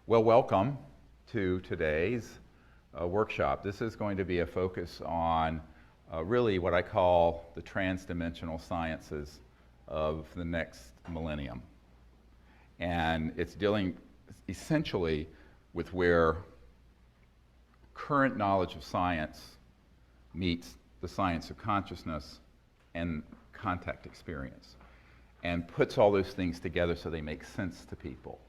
Well, welcome to today's workshop. This is going to be a focus on really what I call the transdimensional sciences of the next millennium. And it's dealing essentially with where current knowledge of science meets the science of consciousness and contact experience, and puts all those things together so they make sense to people.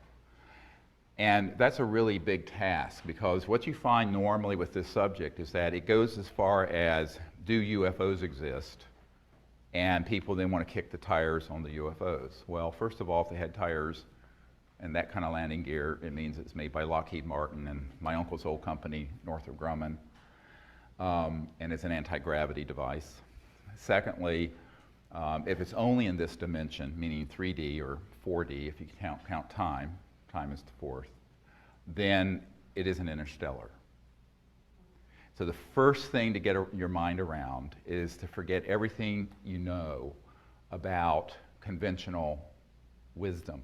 And that's a really big task, because what you find normally with this subject is that it goes as far as, do UFOs exist? And people then want to kick the tires on the UFOs. Well, first of all, if they had tires and that kind of landing gear, it means it's made by Lockheed Martin and my uncle's old company, Northrop Grumman, and it's an anti-gravity device. Secondly, if it's only in this dimension, meaning 3D or 4D, if you count time is the fourth, then it isn't interstellar. So the first thing to get your mind around is to forget everything you know about conventional wisdom,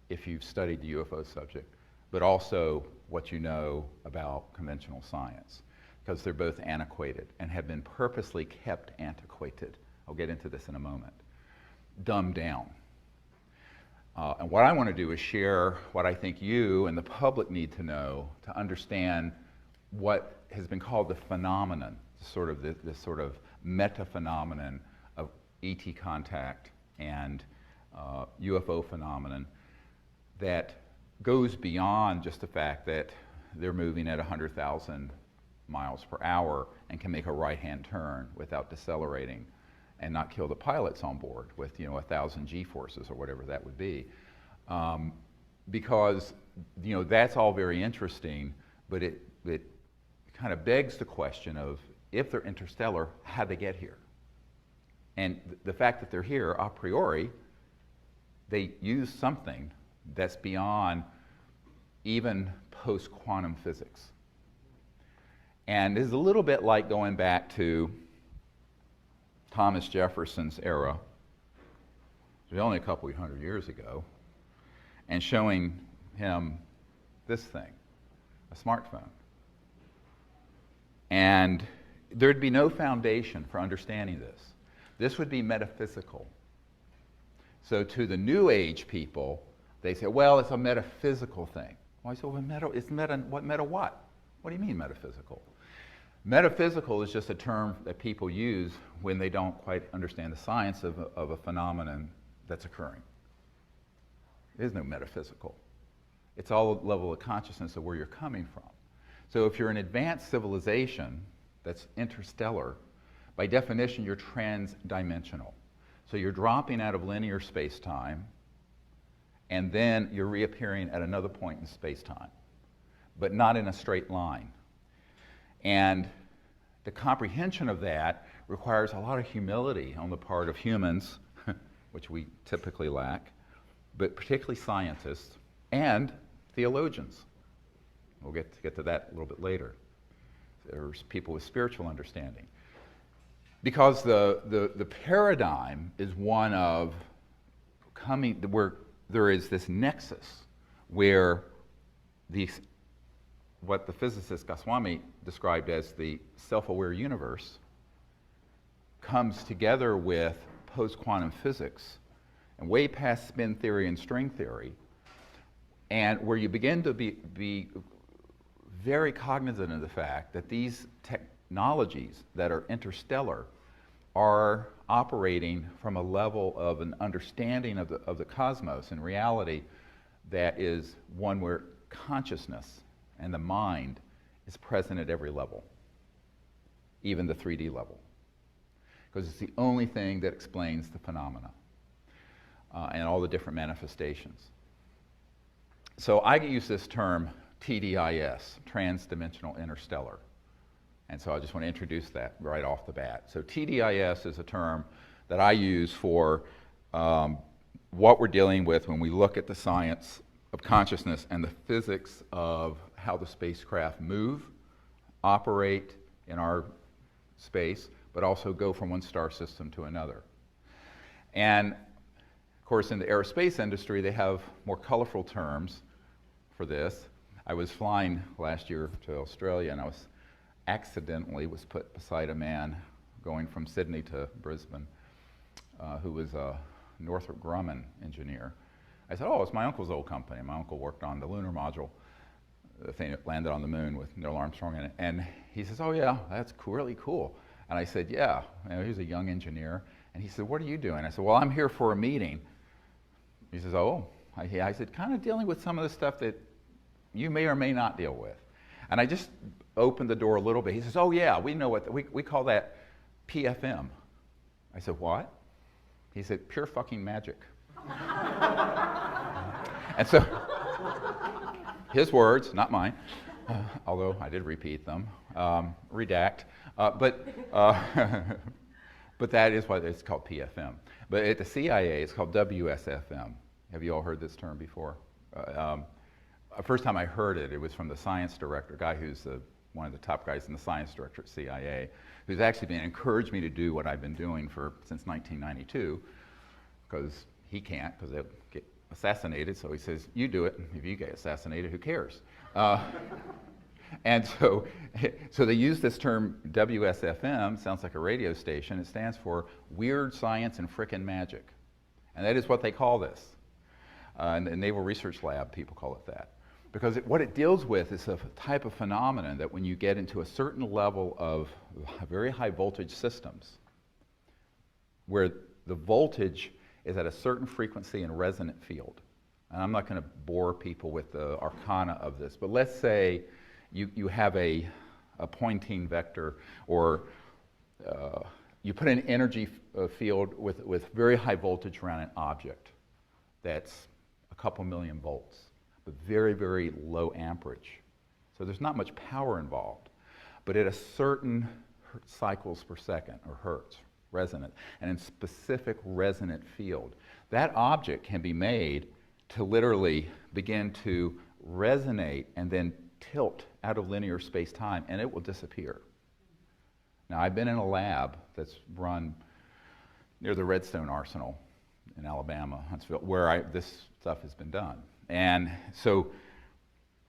if you've studied the UFO subject, but also what you know about conventional science, because they're both antiquated and have been purposely kept antiquated. I'll get into this in a moment. Dumbed down. And what I want to do is share what I think you and the public need to know to understand what has been called the phenomenon, sort of this sort of meta-phenomenon of ET contact and UFO phenomenon that goes beyond just the fact that they're moving at 100,000 miles per hour and can make a right-hand turn without decelerating and not kill the pilots on board with 1,000 G-forces or whatever that would be, because that's all very interesting, but it kind of begs the question of, if they're interstellar, how'd they get here? And the fact that they're here a priori, they use something that's beyond even post-quantum physics. And it's a little bit like going back to Thomas Jefferson's era, it was only a couple of hundred years ago, and showing him this thing, a smartphone. And there'd be no foundation for understanding this. This would be metaphysical. So to the New Age people, they say, well, it's a metaphysical thing. Well, I said, well, it's meta what? What do you mean metaphysical? Metaphysical is just a term that people use when they don't quite understand the science of a phenomenon that's occurring. There is no metaphysical. It's all a level of consciousness of where you're coming from. So if you're an advanced civilization that's interstellar, by definition, you're transdimensional. So you're dropping out of linear space-time, and then you're reappearing at another point in space-time, but not in a straight line. And the comprehension of that requires a lot of humility on the part of humans, which we typically lack, but particularly scientists and theologians. We'll get to that a little bit later. There's people with spiritual understanding. Because the paradigm is one of where there is this nexus where what the physicist Goswami described as the self-aware universe comes together with post-quantum physics and way past spin theory and string theory, and where you begin to be very cognizant of the fact that these technologies that are interstellar are operating from a level of an understanding of the cosmos and reality that is one where consciousness and the mind is present at every level, even the 3D level, because it's the only thing that explains the phenomena and all the different manifestations. So I use this term TDIS, Transdimensional Interstellar, and so I just want to introduce that right off the bat. So TDIS is a term that I use for what we're dealing with when we look at the science of consciousness and the physics of how the spacecraft move, operate in our space, but also go from one star system to another. And of course, in the aerospace industry, they have more colorful terms for this. I was flying last year to Australia, and I accidentally was put beside a man going from Sydney to Brisbane, who was a Northrop Grumman engineer. I said, oh, it's my uncle's old company. My uncle worked on the lunar module, the thing that landed on the moon with Neil Armstrong in it. And he says, oh yeah, that's cool, really cool. And I said, yeah. He was a young engineer. And he said, what are you doing? I said, well, I'm here for a meeting. He says, oh. I said, kind of dealing with some of the stuff that you may or may not deal with. And I just opened the door a little bit. He says, oh yeah, we know what, we call that PFM. I said, what? He said, pure fucking magic. And so, his words, not mine, although I did repeat them, redact, but that is why it's called PFM. But at the CIA, it's called WSFM. Have you all heard this term before? First time I heard it, it was from the science director, a guy who's one of the top guys in the science director at CIA, who's actually been encouraged me to do what I've been doing since 1992, because he can't, because they'll get assassinated, so he says, you do it. If you get assassinated, who cares? And so they use this term WSFM, sounds like a radio station. It stands for Weird Science and Frickin' Magic. And that is what they call this. In the Naval Research Lab, people call it that. Because what it deals with is a type of phenomenon that when you get into a certain level of very high voltage systems, where the voltage is at a certain frequency and resonant field. And I'm not going to bore people with the arcana of this, but let's say you have a Poynting vector, or you put an energy field with very high voltage around an object that's a couple million volts, but very, very low amperage. So there's not much power involved, but at a certain cycles per second, or hertz, resonant, and in specific resonant field, that object can be made to literally begin to resonate and then tilt out of linear space-time, and it will disappear. Now, I've been in a lab that's run near the Redstone Arsenal in Alabama, Huntsville, where this stuff has been done, and so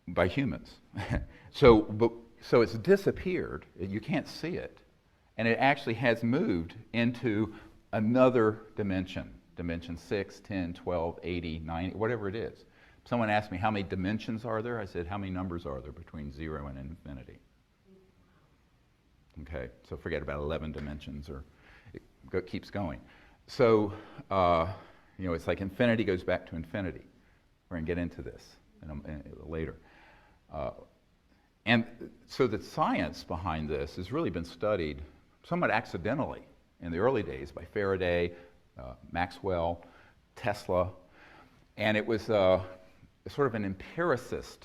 by humans. So it's disappeared. You can't see it, and it actually has moved into another dimension. Dimension 6, 10, 12, 80, 90, whatever it is. Someone asked me, how many dimensions are there? I said, how many numbers are there between 0 and infinity? Okay, so forget about 11 dimensions, or it keeps going. So, it's like infinity goes back to infinity. We're going to get into this later. And so the science behind this has really been studied somewhat accidentally in the early days by Faraday, Maxwell, Tesla, and it was sort of an empiricist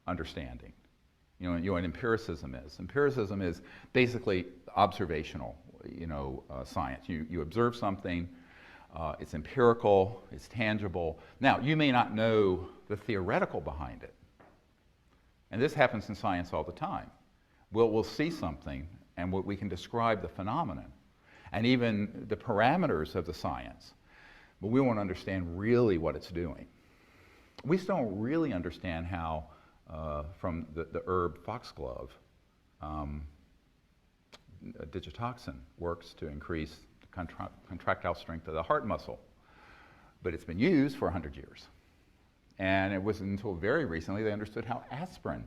understanding. You know what empiricism is. Empiricism is basically observational, science. You observe something, it's empirical, it's tangible. Now, you may not know the theoretical behind it, and this happens in science all the time. We'll see something, and we can describe the phenomenon, and even the parameters of the science, but we won't understand really what it's doing. We still don't really understand how, from the herb foxglove, digitoxin works to increase the contractile strength of the heart muscle. But it's been used for 100 years. And it wasn't until very recently they understood how aspirin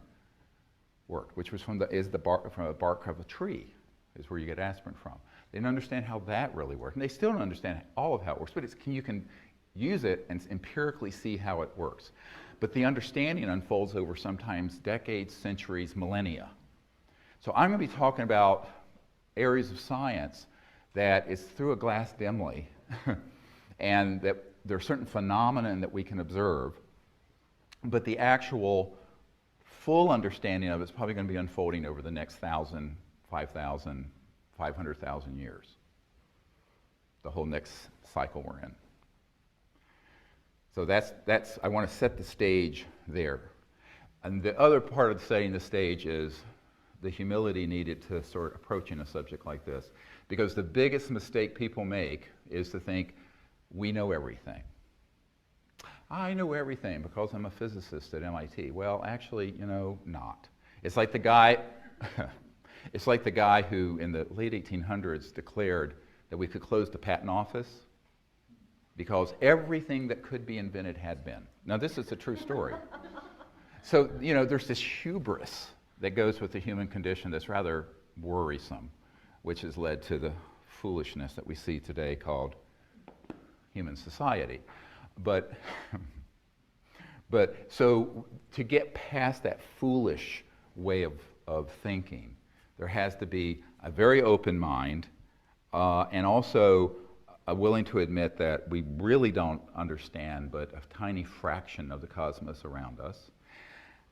worked, which was from the bark of a tree, is where you get aspirin from. They didn't understand how that really worked. And they still don't understand all of how it works, but you can use it and empirically see how it works. But the understanding unfolds over sometimes decades, centuries, millennia. So I'm going to be talking about areas of science that is through a glass dimly, and that there are certain phenomena that we can observe, but the actual full understanding of it is probably going to be unfolding over the next 1,000, 5,000, 500,000 years. The whole next cycle we're in. So that's I want to set the stage there. And the other part of setting the stage is the humility needed to sort of approaching a subject like this. Because the biggest mistake people make is to think, we know everything. I know everything because I'm a physicist at MIT. Well, actually, not. It's like the guy, it's like the guy who in the late 1800s declared that we could close the patent office because everything that could be invented had been. Now, this is a true story. So, there's this hubris that goes with the human condition that's rather worrisome, which has led to the foolishness that we see today called human society. But so to get past that foolish way of thinking, there has to be a very open mind and also willing to admit that we really don't understand but a tiny fraction of the cosmos around us.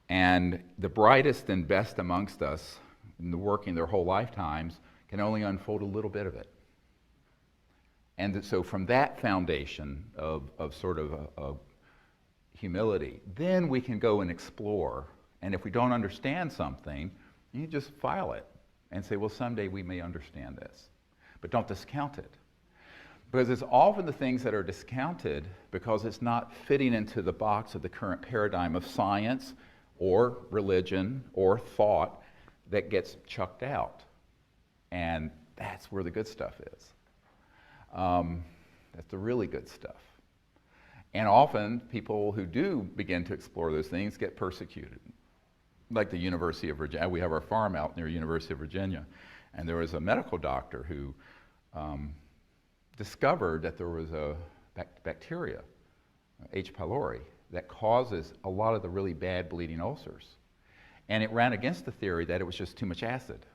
And the brightest and best amongst us, working their whole lifetimes, can only unfold a little bit of it. And so from that foundation of sort of humility, then we can go and explore. And if we don't understand something, you just file it and say, well, someday we may understand this. But don't discount it. Because it's often the things that are discounted because it's not fitting into the box of the current paradigm of science or religion or thought that gets chucked out. And that's where the good stuff is. That's the really good stuff. And often people who do begin to explore those things get persecuted. Like the University of Virginia. We have our farm out near University of Virginia. And there was a medical doctor who discovered that there was a bacteria, H. pylori, that causes a lot of the really bad bleeding ulcers. And it ran against the theory that it was just too much acid.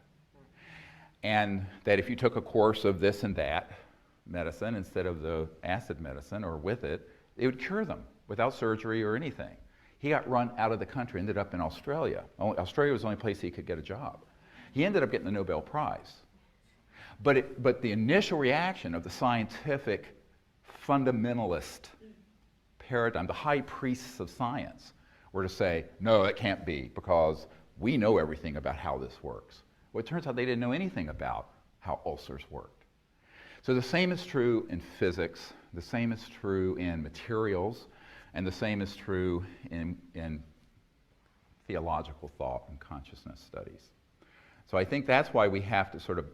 And that if you took a course of this and that medicine instead of the acid medicine or with it, it would cure them without surgery or anything. He got run out of the country, ended up in Australia. Australia was the only place he could get a job. He ended up getting the Nobel Prize. But the initial reaction of the scientific fundamentalist paradigm, the high priests of science, were to say, no, it can't be because we know everything about how this works. Well, it turns out they didn't know anything about how ulcers worked. So the same is true in physics, the same is true in materials, and the same is true in theological thought and consciousness studies. So I think that's why we have to sort of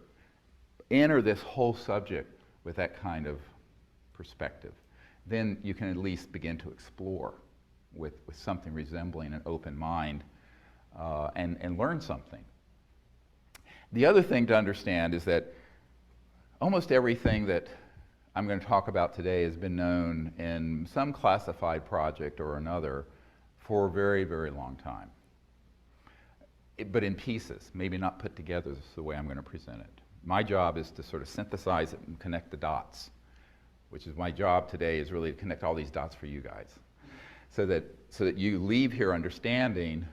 enter this whole subject with that kind of perspective. Then you can at least begin to explore with something resembling an open mind and learn something. The other thing to understand is that almost everything that I'm going to talk about today has been known in some classified project or another for a very, very long time. But in pieces, maybe not put together the way I'm going to present it. My job is to sort of synthesize it and connect the dots, which is my job today, is really to connect all these dots for you guys. So that you leave here understanding,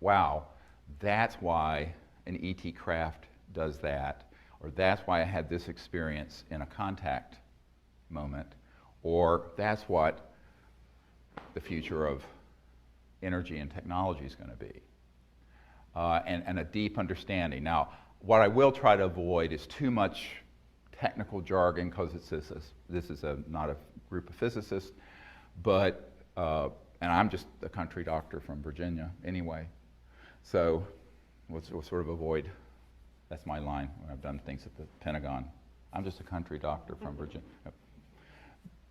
wow, that's why an ET craft does that, or that's why I had this experience in a contact moment, or that's what the future of energy and technology is going to be. And a deep understanding. Now, what I will try to avoid is too much technical jargon, because this is not a group of physicists, but, and I'm just a country doctor from Virginia anyway, so we'll sort of avoid, that's my line when I've done things at the Pentagon. I'm just a country doctor from Virginia.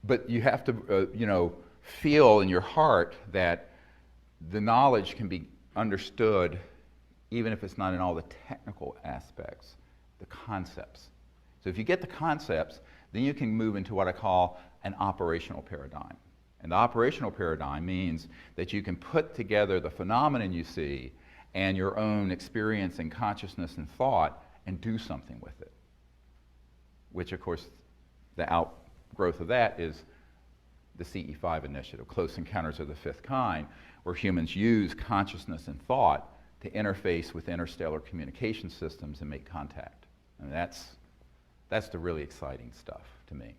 But you have to, feel in your heart that the knowledge can be understood even if it's not in all the technical aspects, the concepts. So if you get the concepts, then you can move into what I call an operational paradigm. And the operational paradigm means that you can put together the phenomenon you see and your own experience and consciousness and thought and do something with it. Which, of course, the outgrowth of that is the CE5 initiative, Close Encounters of the Fifth Kind, where humans use consciousness and thought to interface with interstellar communication systems and make contact. And that's the really exciting stuff to me.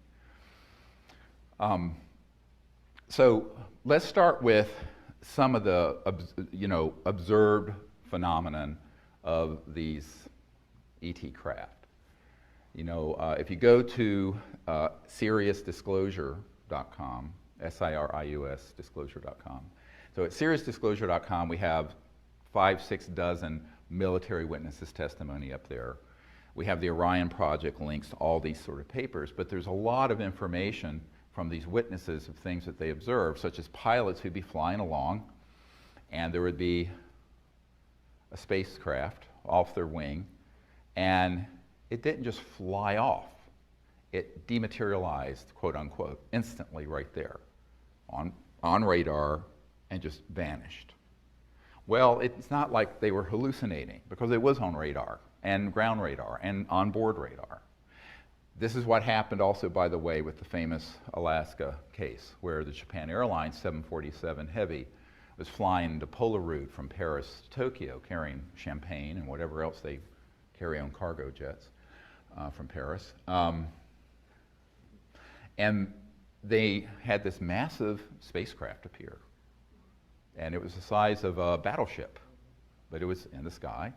So let's start with some of the observed phenomenon of these ET craft. If you go to SeriousDisclosure.com SIRIUS disclosure.com. So at SiriusDisclosure.com, we have 5-6 dozen military witnesses' testimony up there. We have the Orion Project links to all these sort of papers, but there's a lot of information from these witnesses of things that they observed, such as pilots who'd be flying along, and there would be a spacecraft off their wing, and it didn't just fly off. It dematerialized, quote unquote, instantly right there on radar and just vanished. Well, it's not like they were hallucinating, because it was on radar and ground radar and onboard radar. This is what happened also, by the way, with the famous Alaska case, where the Japan Airlines 747 Heavy was flying the polar route from Paris to Tokyo, carrying champagne and whatever else they carry on cargo jets from Paris. And they had this massive spacecraft appear. And it was the size of a battleship, but it was in the sky.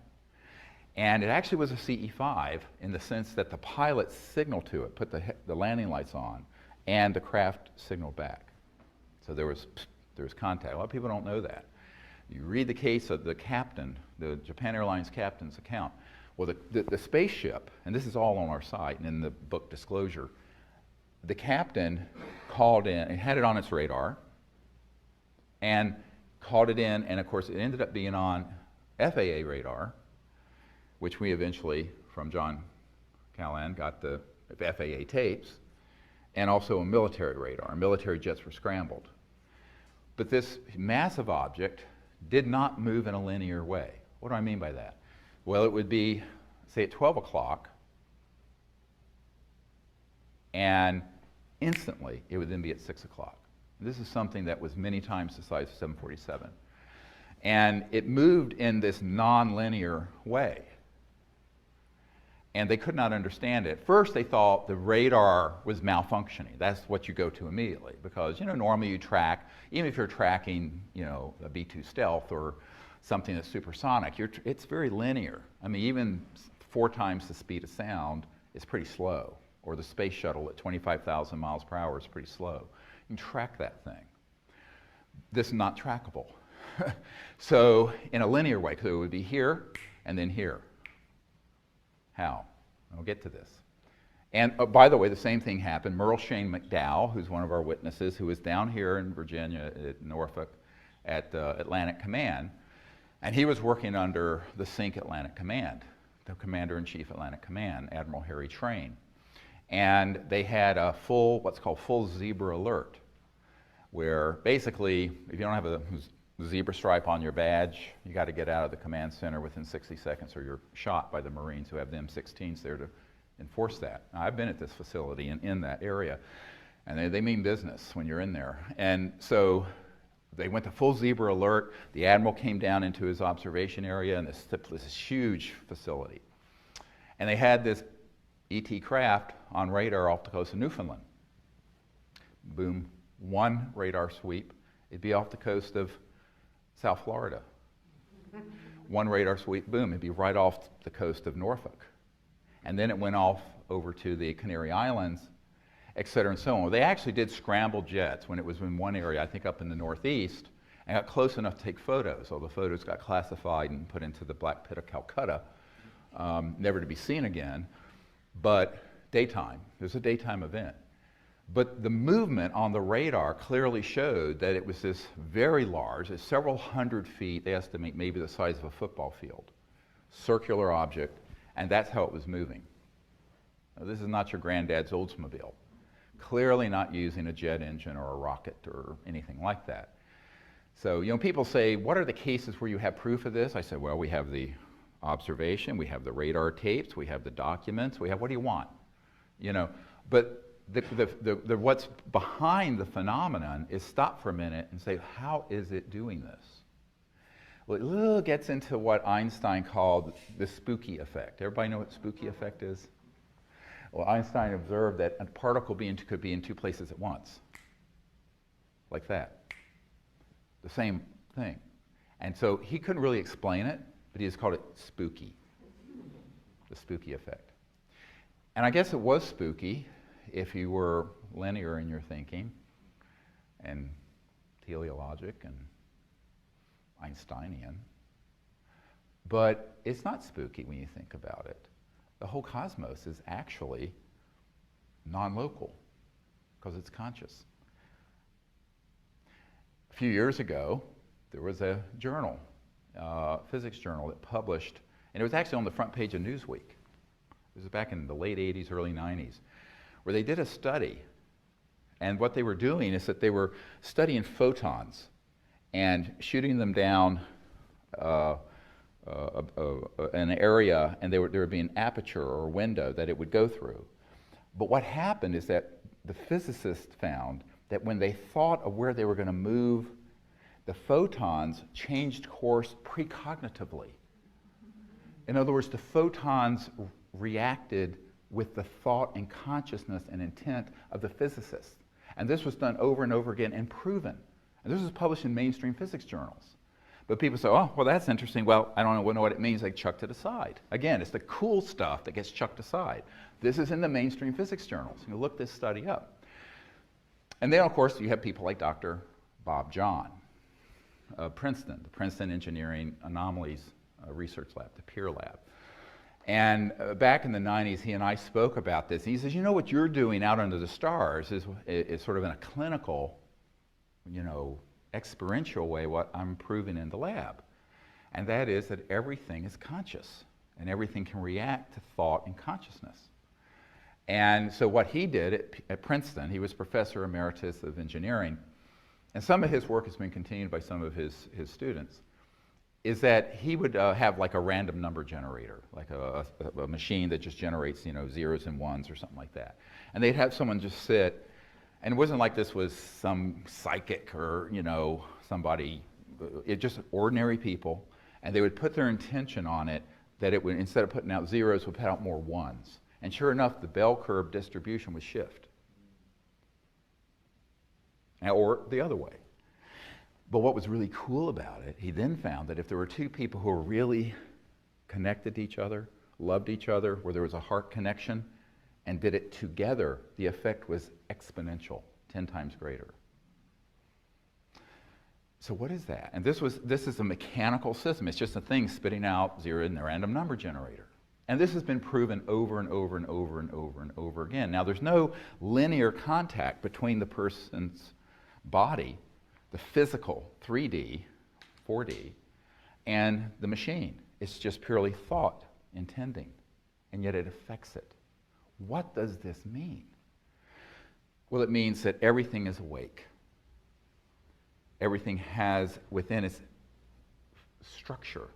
And it actually was a CE-5 in the sense that the pilot signaled to it, put the landing lights on, and the craft signaled back. So there was contact. A lot of people don't know that. You read the case of the captain, the Japan Airlines captain's account. Well, the spaceship, and this is all on our site and in the book Disclosure, the captain called in and had it on its radar and called it in, and of course it ended up being on FAA radar, which we eventually, from John Callan, got the FAA tapes, and also a military radar. Military jets were scrambled. But this massive object did not move in a linear way. What do I mean by that? Well, it would be, say, at 12 o'clock, and instantly it would then be at 6 o'clock. This is something that was many times the size of 747. And it moved in this non-linear way. And they could not understand it. First, they thought the radar was malfunctioning. That's what you go to immediately, because normally you track, even if you're tracking a B-2 stealth or something that's supersonic, it's very linear. I mean, even 4 times the speed of sound is pretty slow. Or the space shuttle at 25,000 miles per hour is pretty slow. You can track that thing. This is not trackable. So in a linear way, because it would be here and then here. How? I'll get to this. And by the way, the same thing happened. Merle Shane McDowell, who's one of our witnesses, who was down here in Virginia at Norfolk at Atlantic Command, and he was working under the SYNC Atlantic Command, the Commander-in-Chief Atlantic Command, Admiral Harry Train. And they had a what's called full zebra alert, where basically, if you don't have a zebra stripe on your badge, you got to get out of the command center within 60 seconds or you're shot by the Marines who have the M16s there to enforce that. Now, I've been at this facility in that area, and they mean business when you're in there. And so they went to full zebra alert. The Admiral came down into his observation area in this huge facility. And they had this ET craft on radar off the coast of Newfoundland. Boom, one radar sweep, it'd be off the coast of South Florida. One radar sweep, boom, it'd be right off the coast of Norfolk. And then it went off over to the Canary Islands, et cetera, and so on. Well, they actually did scramble jets when it was in one area, I think up in the Northeast, and got close enough to take photos. All the photos got classified and put into the Black Pit of Calcutta, never to be seen again. But daytime, there's a daytime event. But the movement on the radar clearly showed that it was this very large, it's several hundred feet, they estimate maybe the size of a football field, circular object, and that's how it was moving. Now, this is not your granddad's Oldsmobile. Clearly not using a jet engine or a rocket or anything like that. So, people say, what are the cases where you have proof of this? I said, well, we have the observation, we have the radar tapes, we have the documents, we have, what do you want? But the what's behind the phenomenon is stop for a minute and say, how is it doing this? Well, it little gets into what Einstein called the spooky effect. Everybody know what spooky effect is? Well, Einstein observed that a particle could be in 2 places at once, like that. The same thing. And so he couldn't really explain it, but he just called it spooky, the spooky effect. And I guess it was spooky if you were linear in your thinking and teleologic and Einsteinian. But it's not spooky when you think about it. The whole cosmos is actually non-local because it's conscious. A few years ago, there was a journal, physics journal, that published, and it was actually on the front page of Newsweek. It was back in the late 80s, early 90s, where they did a study. And what they were doing is that they were studying photons and shooting them down an area, and there would be an aperture or a window that it would go through. But what happened is that the physicists found that when they thought of where they were going to move, the photons changed course precognitively. In other words, the photons reacted with the thought and consciousness and intent of the physicists. And this was done over and over again and proven. And this was published in mainstream physics journals. But people say, oh, well, that's interesting. Well, I don't know what it means. They chucked it aside. Again, it's the cool stuff that gets chucked aside. This is in the mainstream physics journals. You look this study up. And then, of course, you have people like Dr. Bob John of Princeton, the Princeton Engineering Anomalies Research Lab, the PEER lab. And back in the 90s, he and I spoke about this. He says, you know what you're doing out under the stars is sort of in a clinical, experiential way what I'm proving in the lab. And that is that everything is conscious and everything can react to thought and consciousness. And so what he did at Princeton, he was professor emeritus of engineering, and some of his work has been continued by some of his students, is that he would have like a random number generator, like a machine that just generates zeros and ones or something like that. And they'd have someone just sit, and it wasn't like this was some psychic or somebody, it just ordinary people, and they would put their intention on it that it would, instead of putting out zeros, would put out more ones. And sure enough, the bell curve distribution would shift. Or the other way. But what was really cool about it, he then found that if there were two people who were really connected to each other, loved each other, where there was a heart connection, and did it together, the effect was exponential, 10 times greater. So what is that? And this is a mechanical system. It's just a thing spitting out zero in the random number generator. And this has been proven over and over and over and over and over again. Now, there's no linear contact between the person's body, the physical 3D, 4D, and the machine. It's just purely thought intending, and yet it affects it. What does this mean? Well, it means that everything is awake. Everything has within its structure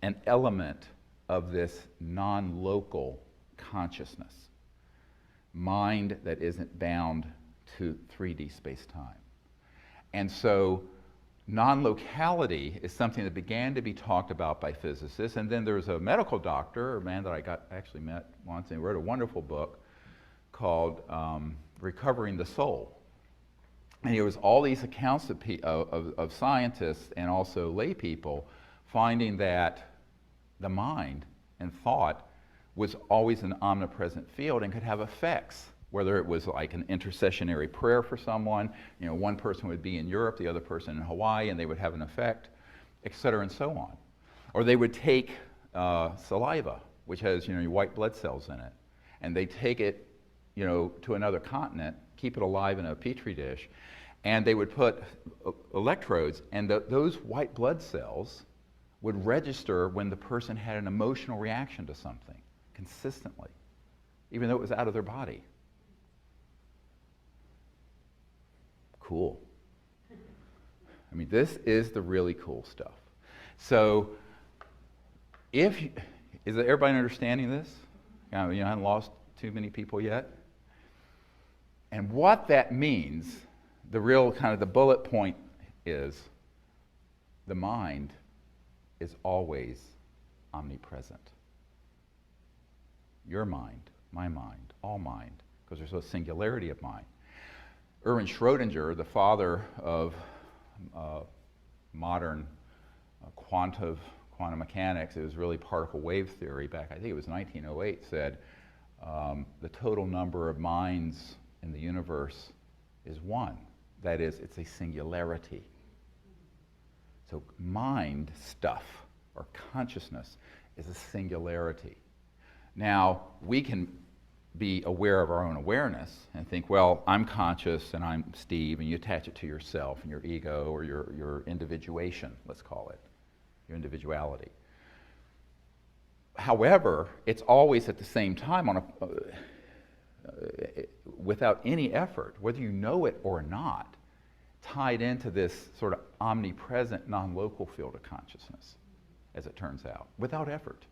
an element of this non-local consciousness, mind that isn't bound to 3D space-time. And so non-locality is something that began to be talked about by physicists, and then there's a medical doctor, a man that I actually met once, and he wrote a wonderful book called Recovering the Soul. And it was all these accounts of scientists and also lay people finding that the mind and thought was always an omnipresent field and could have effects, whether it was like an intercessionary prayer for someone, one person would be in Europe, the other person in Hawaii, and they would have an effect, et cetera, and so on. Or they would take saliva, which has your white blood cells in it, and they take it to another continent, keep it alive in a petri dish, and they would put electrodes, and those white blood cells would register when the person had an emotional reaction to something consistently, even though it was out of their body. Cool. I mean, this is the really cool stuff. So, is everybody understanding this? I haven't lost too many people yet. And what that means, the real kind of the bullet point is, the mind is always omnipresent. Your mind, my mind, all mind, because there's a singularity of mind. Erwin Schrödinger, the father of modern quantum mechanics, it was really particle wave theory back, I think it was 1908, said the total number of minds in the universe is one. That is, it's a singularity. So mind stuff, or consciousness, is a singularity. Now, we can be aware of our own awareness and think, well, I'm conscious and I'm Steve, and you attach it to yourself and your ego or your individuation, let's call it, your individuality. However, it's always at the same time without any effort, whether you know it or not, tied into this sort of omnipresent, non-local field of consciousness, as it turns out, without effort.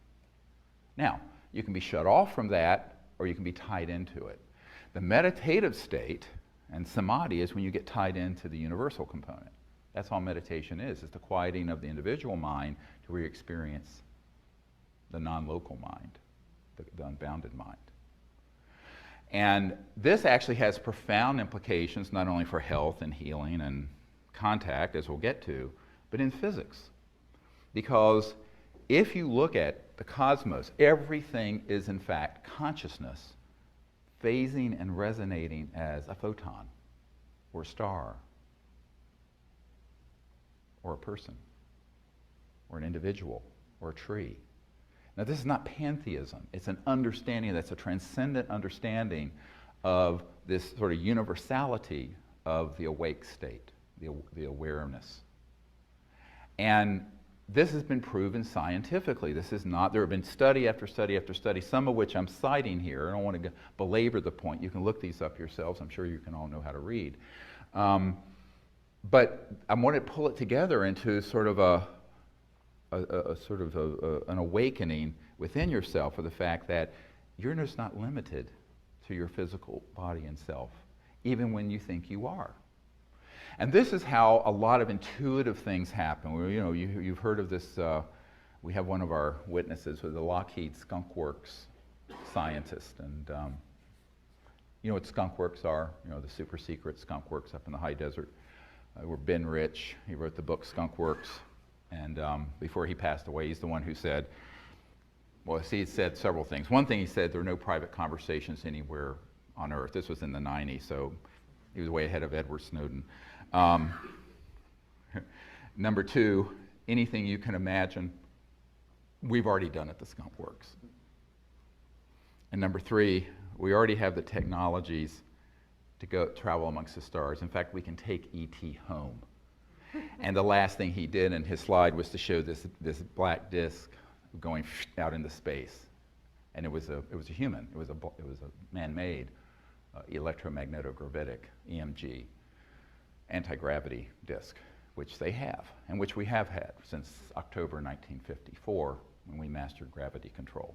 Now, you can be shut off from that, or you can be tied into it. The meditative state, and Samadhi, is when you get tied into the universal component. That's all meditation is. It's the quieting of the individual mind to where you experience the non-local mind, the unbounded mind. And this actually has profound implications not only for health and healing and contact, as we'll get to, but in physics. Because if you look at the cosmos, everything is in fact consciousness, phasing and resonating as a photon, or a star, or a person, or an individual, or a tree. Now, this is not pantheism. It's an understanding that's a transcendent understanding of this sort of universality of the awake state, the awareness. And this has been proven scientifically. This is not, there have been study after study after study, some of which I'm citing here. I don't want to belabor the point. You can look these up yourselves. I'm sure you can all know how to read. But I want to pull it together into sort of an awakening within yourself of the fact that you're just not limited to your physical body and self, even when you think you are. And this is how a lot of intuitive things happen. You know, you've heard of this. We have one of our witnesses with the Lockheed Skunk Works scientist, and you know what skunk works are? You know, the super secret skunk works up in the high desert. Where Ben Rich, he wrote the book Skunk Works. And before he passed away, he's the one who said, well, he said several things. One thing he said, there are no private conversations anywhere on Earth. This was in the 90s, so he was way ahead of Edward Snowden. Number two, anything you can imagine, we've already done at the Skunk Works. And number three, we already have the technologies to go travel amongst the stars. In fact, we can take ET home. And the last thing he did in his slide was to show this black disk going out into space, and it was a human. It was a man-made electromagnetic EMG anti-gravity disk, which they have, and which we have had since October 1954 when we mastered gravity control.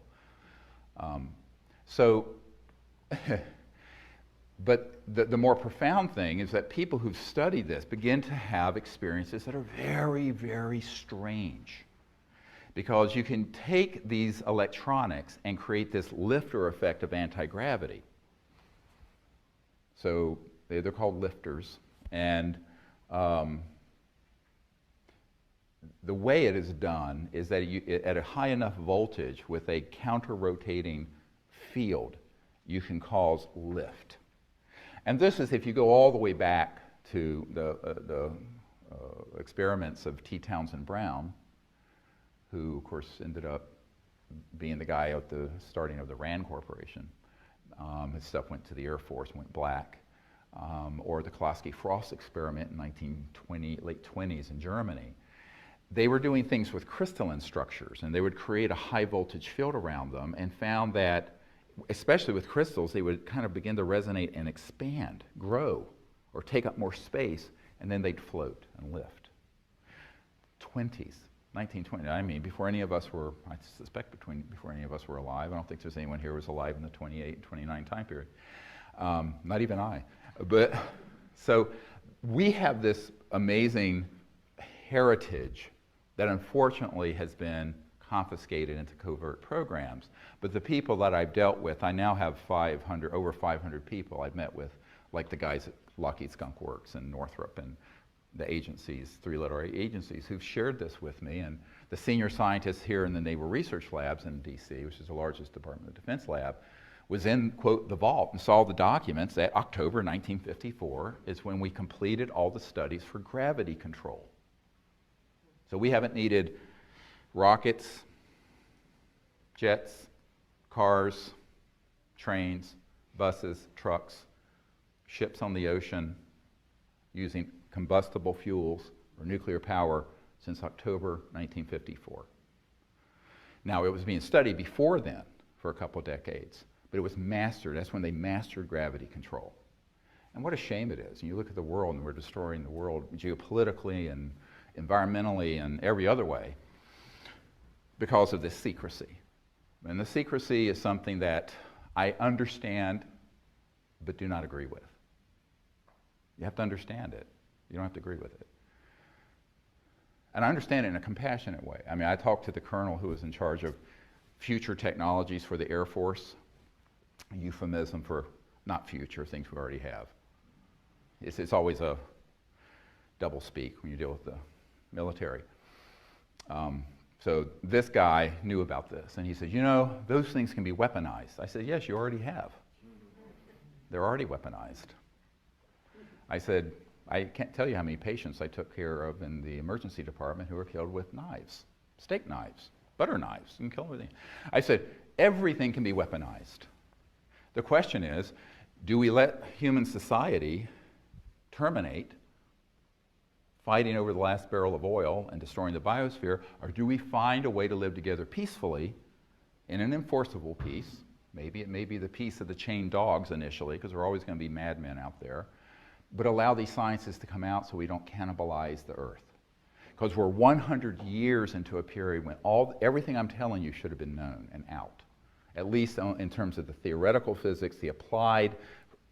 But the more profound thing is that people who've studied this begin to have experiences that are very, very strange. Because you can take these electronics and create this lifter effect of anti-gravity. So they're called lifters. And the way it is done is that at a high enough voltage with a counter-rotating field, you can cause lift. And this is if you go all the way back to the experiments of T. Townsend Brown, who, of course, ended up being the guy at the starting of the RAND Corporation. His stuff went to the Air Force, went black. Or the Klossky-Frost experiment in late 20s in Germany. They were doing things with crystalline structures, and they would create a high voltage field around them, and found that especially with crystals, they would kind of begin to resonate and expand, grow, or take up more space, and then they'd float and lift. 1920, I mean, before any of us were, I suspect before any of us were alive. I don't think there's anyone here who was alive in the 28, 29 time period. Not even I. But, so we have this amazing heritage that unfortunately has been confiscated into covert programs. But the people that I've dealt with, I now have over 500 people I've met with, like the guys at Lockheed Skunk Works and Northrop and the agencies, three-letter agencies, who've shared this with me. And the senior scientists here in the Naval Research Labs in DC, which is the largest Department of Defense lab, was in, quote, the vault and saw the documents that October 1954 is when we completed all the studies for gravity control. So we haven't needed rockets, jets, cars, trains, buses, trucks, ships on the ocean using combustible fuels or nuclear power since October 1954. Now, it was being studied before then for a couple decades, but it was mastered. That's when they mastered gravity control. And what a shame it is. You look at the world, and we're destroying the world geopolitically and environmentally and every other way because of this secrecy. And the secrecy is something that I understand but do not agree with. You have to understand it. You don't have to agree with it. And I understand it in a compassionate way. I mean, I talked to the colonel who was in charge of future technologies for the Air Force, a euphemism for not future, things we already have. It's always a double speak when you deal with the military. So this guy knew about this, and he said, you know, those things can be weaponized. I said, yes, you already have. They're already weaponized. I said, I can't tell you how many patients I took care of in the emergency department who were killed with knives, steak knives, butter knives, you can kill everything. I said, everything can be weaponized. The question is, do we let human society terminate fighting over the last barrel of oil and destroying the biosphere, or do we find a way to live together peacefully in an enforceable peace? Maybe it may be the peace of the chained dogs initially, because there are always going to be madmen out there, but allow these sciences to come out so we don't cannibalize the earth. Because we're 100 years into a period when everything I'm telling you should have been known and out, at least in terms of the theoretical physics, the applied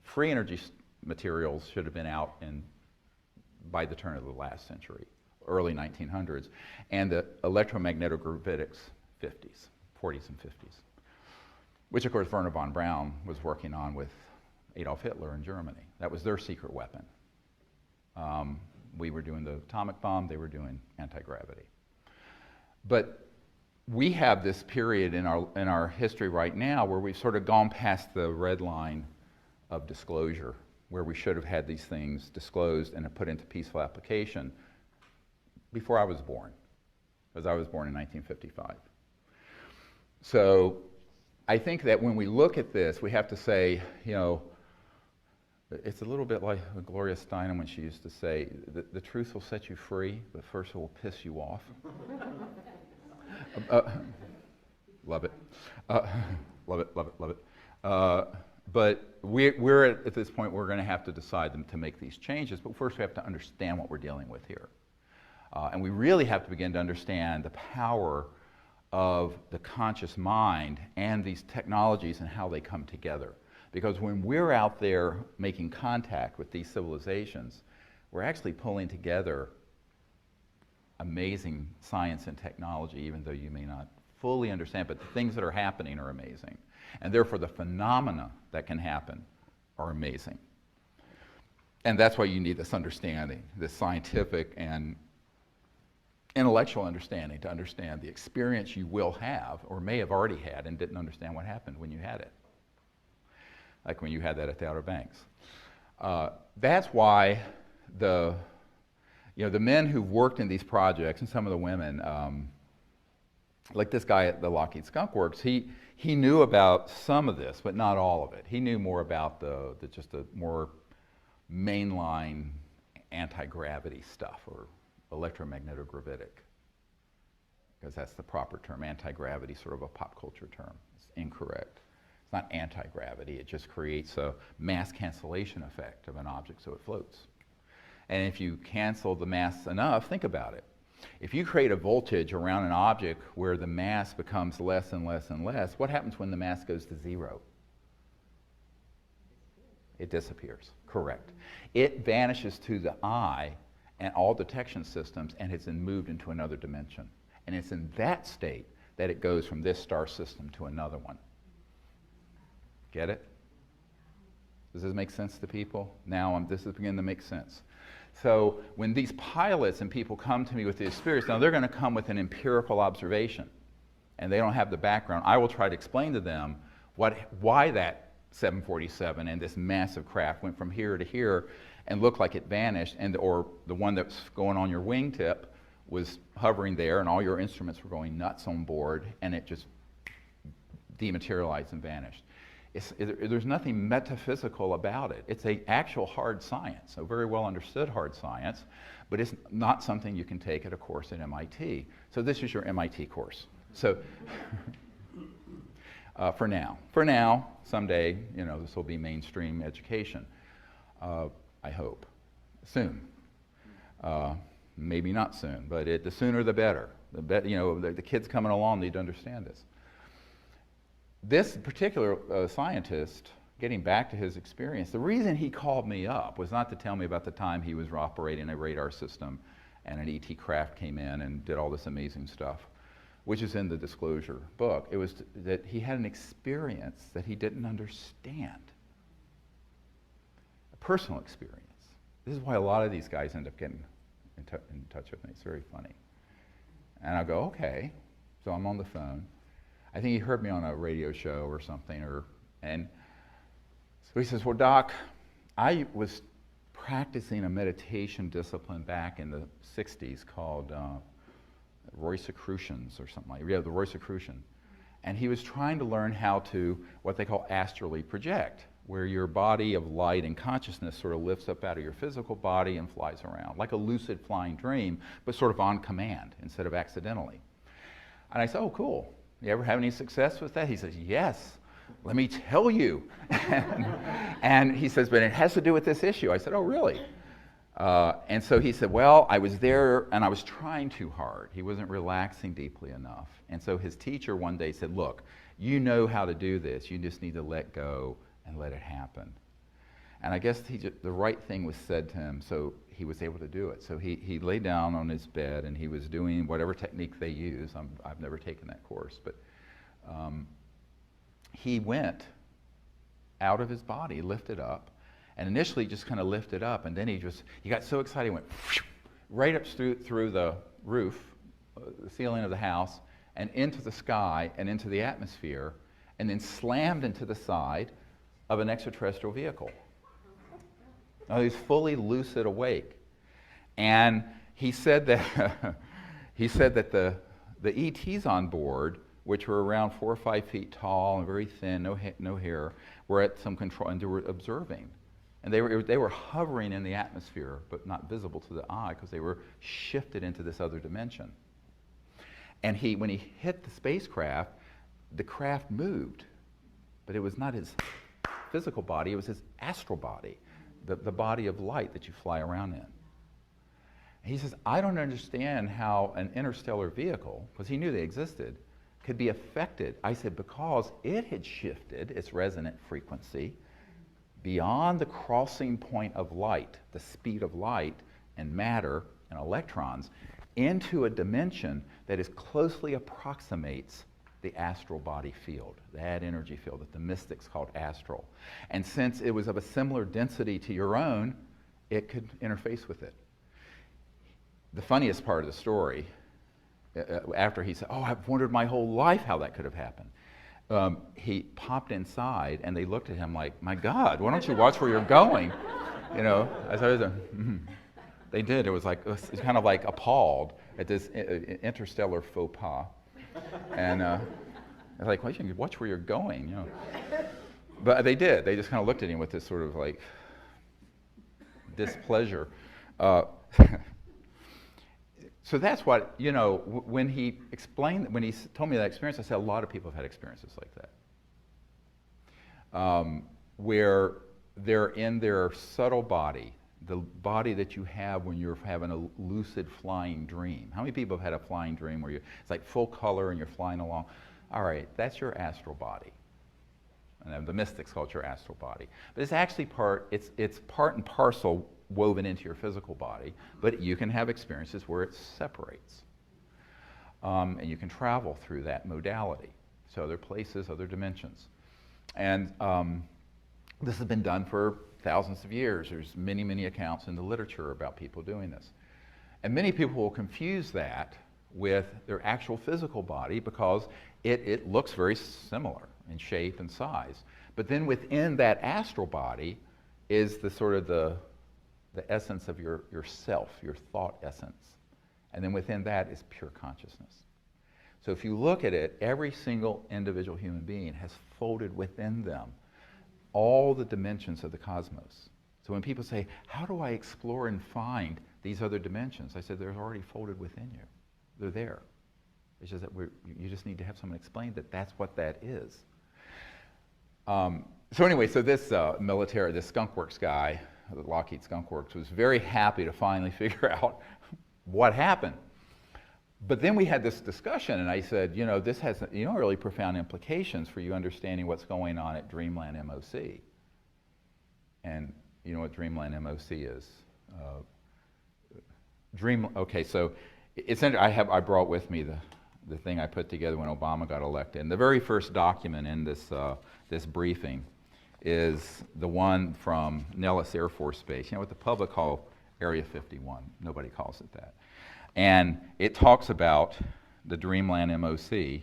free energy materials should have been out by the turn of the last century, early 1900s, and the electromagnetogravitics 40s and 50s, which of course Werner von Braun was working on with Adolf Hitler in Germany. That was their secret weapon. We were doing the atomic bomb, they were doing anti-gravity. But we have this period in our history right now where we've sort of gone past the red line of disclosure, where we should have had these things disclosed and put into peaceful application before I was born, because I was born in 1955. So I think that when we look at this, we have to say, you know, it's a little bit like Gloria Steinem when she used to say, the truth will set you free, but first it will piss you off. Love it. Love it, love it, love it. But we're at this point, we're going to have to decide to make these changes, but first we have to understand what we're dealing with here. And we really have to begin to understand the power of the conscious mind and these technologies and how they come together. Because when we're out there making contact with these civilizations, we're actually pulling together amazing science and technology, even though you may not fully understand, but the things that are happening are amazing. And therefore the phenomena that can happen are amazing. And that's why you need this understanding, this scientific and intellectual understanding to understand the experience you will have or may have already had and didn't understand what happened when you had it. Like when you had that at the Outer Banks. That's why the men who worked in these projects and some of the women, like this guy at the Lockheed Skunk Works, he knew about some of this, but not all of it. He knew more about just the more mainline anti-gravity stuff, or electromagnetogravitic, because that's the proper term. Anti-gravity, sort of a pop culture term. It's incorrect. It's not anti-gravity, it just creates a mass cancellation effect of an object so it floats. And if you cancel the mass enough, think about it. If you create a voltage around an object where the mass becomes less and less and less, what happens when the mass goes to zero? It disappears, correct. It vanishes to the eye and all detection systems, and it's then moved into another dimension. And it's in that state that it goes from this star system to another one. Get it? Does this make sense to people? Now this is beginning to make sense. So when these pilots and people come to me with the experience, now they're going to come with an empirical observation, and they don't have the background. I will try to explain to them why that 747 and this massive craft went from here to here and looked like it vanished, or the one that's going on your wingtip was hovering there and all your instruments were going nuts on board and it just dematerialized and vanished. There's nothing metaphysical about it. It's an actual hard science, a very well understood hard science, but it's not something you can take at a course at MIT. So this is your MIT course. So for now, someday, this will be mainstream education. I hope. Soon. Maybe not soon, but the sooner the better. The kids coming along need to understand this. This particular scientist, getting back to his experience, the reason he called me up was not to tell me about the time he was operating a radar system and an ET craft came in and did all this amazing stuff, which is in the disclosure book. It was that he had an experience that he didn't understand. A personal experience. This is why a lot of these guys end up getting in touch with me. It's very funny. And I'll go, okay. So I'm on the phone. I think he heard me on a radio show or something, and so he says, well, Doc, I was practicing a meditation discipline back in the 60s called Rosicrucians or something like that. Yeah, the Rosicrucian. And he was trying to learn how to, what they call astrally project, where your body of light and consciousness sort of lifts up out of your physical body and flies around, like a lucid flying dream, but sort of on command instead of accidentally. And I said, oh, cool. You ever have any success with that? He says, yes, let me tell you. And he says, but it has to do with this issue. I said, oh, really? And so he said, well, I was there and I was trying too hard. He wasn't relaxing deeply enough. And so his teacher one day said, look, you know how to do this. You just need to let go and let it happen. And I guess the right thing was said to him, so he was able to do it. So he lay down on his bed and he was doing whatever technique they use. I've never taken that course, but he went out of his body, lifted up, and initially just kind of lifted up, and then he got so excited he went right up through the roof, the ceiling of the house, and into the sky and into the atmosphere, and then slammed into the side of an extraterrestrial vehicle. Now he's fully lucid awake, and he said that the ETs on board, which were around 4 or 5 feet tall and very thin, no hair, were at some control and they were observing, and they were hovering in the atmosphere, but not visible to the eye because they were shifted into this other dimension. And when he hit the spacecraft, the craft moved, but it was not his physical body; it was his astral body. The body of light that you fly around in. He says, I don't understand how an interstellar vehicle, because he knew they existed, could be affected. I said, because it had shifted its resonant frequency beyond the crossing point of light, the speed of light and matter and electrons, into a dimension that closely approximates the astral body field, that energy field that the mystics called astral. And since it was of a similar density to your own, it could interface with it. The funniest part of the story, after he said, oh, I've wondered my whole life how that could have happened. He popped inside and they looked at him like, my God, why don't you watch where you're going? As I was they did. It was kind of like appalled at this interstellar faux pas. And like, well, you can watch where you're going, But they did. They just kind of looked at him with this sort of like displeasure. So that's what, when he told me that experience, I said a lot of people have had experiences like that. Where they're in their subtle body, the body that you have when you're having a lucid flying dream. How many people have had a flying dream where it's like full color and you're flying along? All right, that's your astral body. And the mystics call it your astral body. But it's actually it's part and parcel woven into your physical body, but you can have experiences where it separates. And you can travel through that modality. So other places, other dimensions. And this has been done for thousands of years. There's many, many accounts in the literature about people doing this. And many people will confuse that with their actual physical body because it looks very similar. in shape and size. But then within that astral body is the sort of the essence of yourself, your thought essence. And then within that is pure consciousness. So if you look at it, every single individual human being has folded within them all the dimensions of the cosmos. So when people say, how do I explore and find these other dimensions? I said, they're already folded within you. They're there. It's just that you just need to have someone explain that that's what that is. So anyway, so this military, this skunkworks guy, the Lockheed skunkworks, was very happy to finally figure out what happened. But then we had this discussion, and I said, you know, this has really profound implications for you understanding what's going on at Dreamland MOC. And you know what Dreamland MOC is? Okay, so it's I brought with me the thing I put together when Obama got elected. And the very first document in this briefing is the one from Nellis Air Force Base. You know what the public call Area 51. Nobody calls it that. And it talks about the Dreamland MOC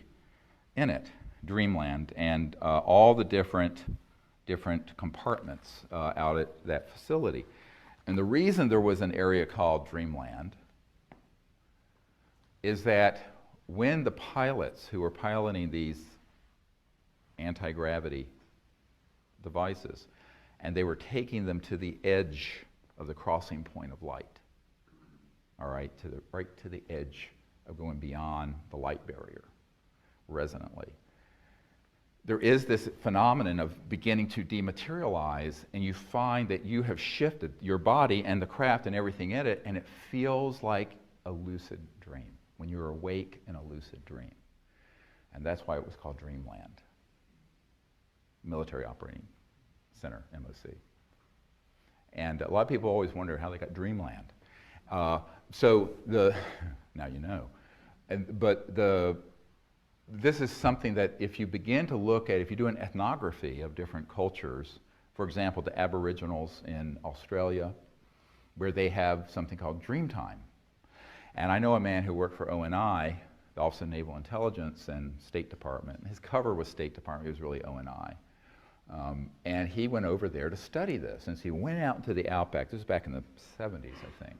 in it, Dreamland, and all the different compartments out at that facility. And the reason there was an area called Dreamland is that when the pilots who were piloting these anti-gravity devices, and they were taking them to the edge of the crossing point of light, all right, right to the edge of going beyond the light barrier resonantly. There is this phenomenon of beginning to dematerialize, and you find that you have shifted your body and the craft and everything in it, and it feels like a lucid dream, when you're awake in a lucid dream. And that's why it was called Dreamland, Military Operating Center, MOC. And a lot of people always wonder how they got Dreamland. Now you know. This is something that if you begin to look at, if you do an ethnography of different cultures, for example, the Aboriginals in Australia, where they have something called dream time. And I know a man who worked for ONI, the Office of Naval Intelligence, and State Department. His cover was State Department, he was really ONI. And he went over there to study this. And so he went out into the outback, this was back in the 70s, I think.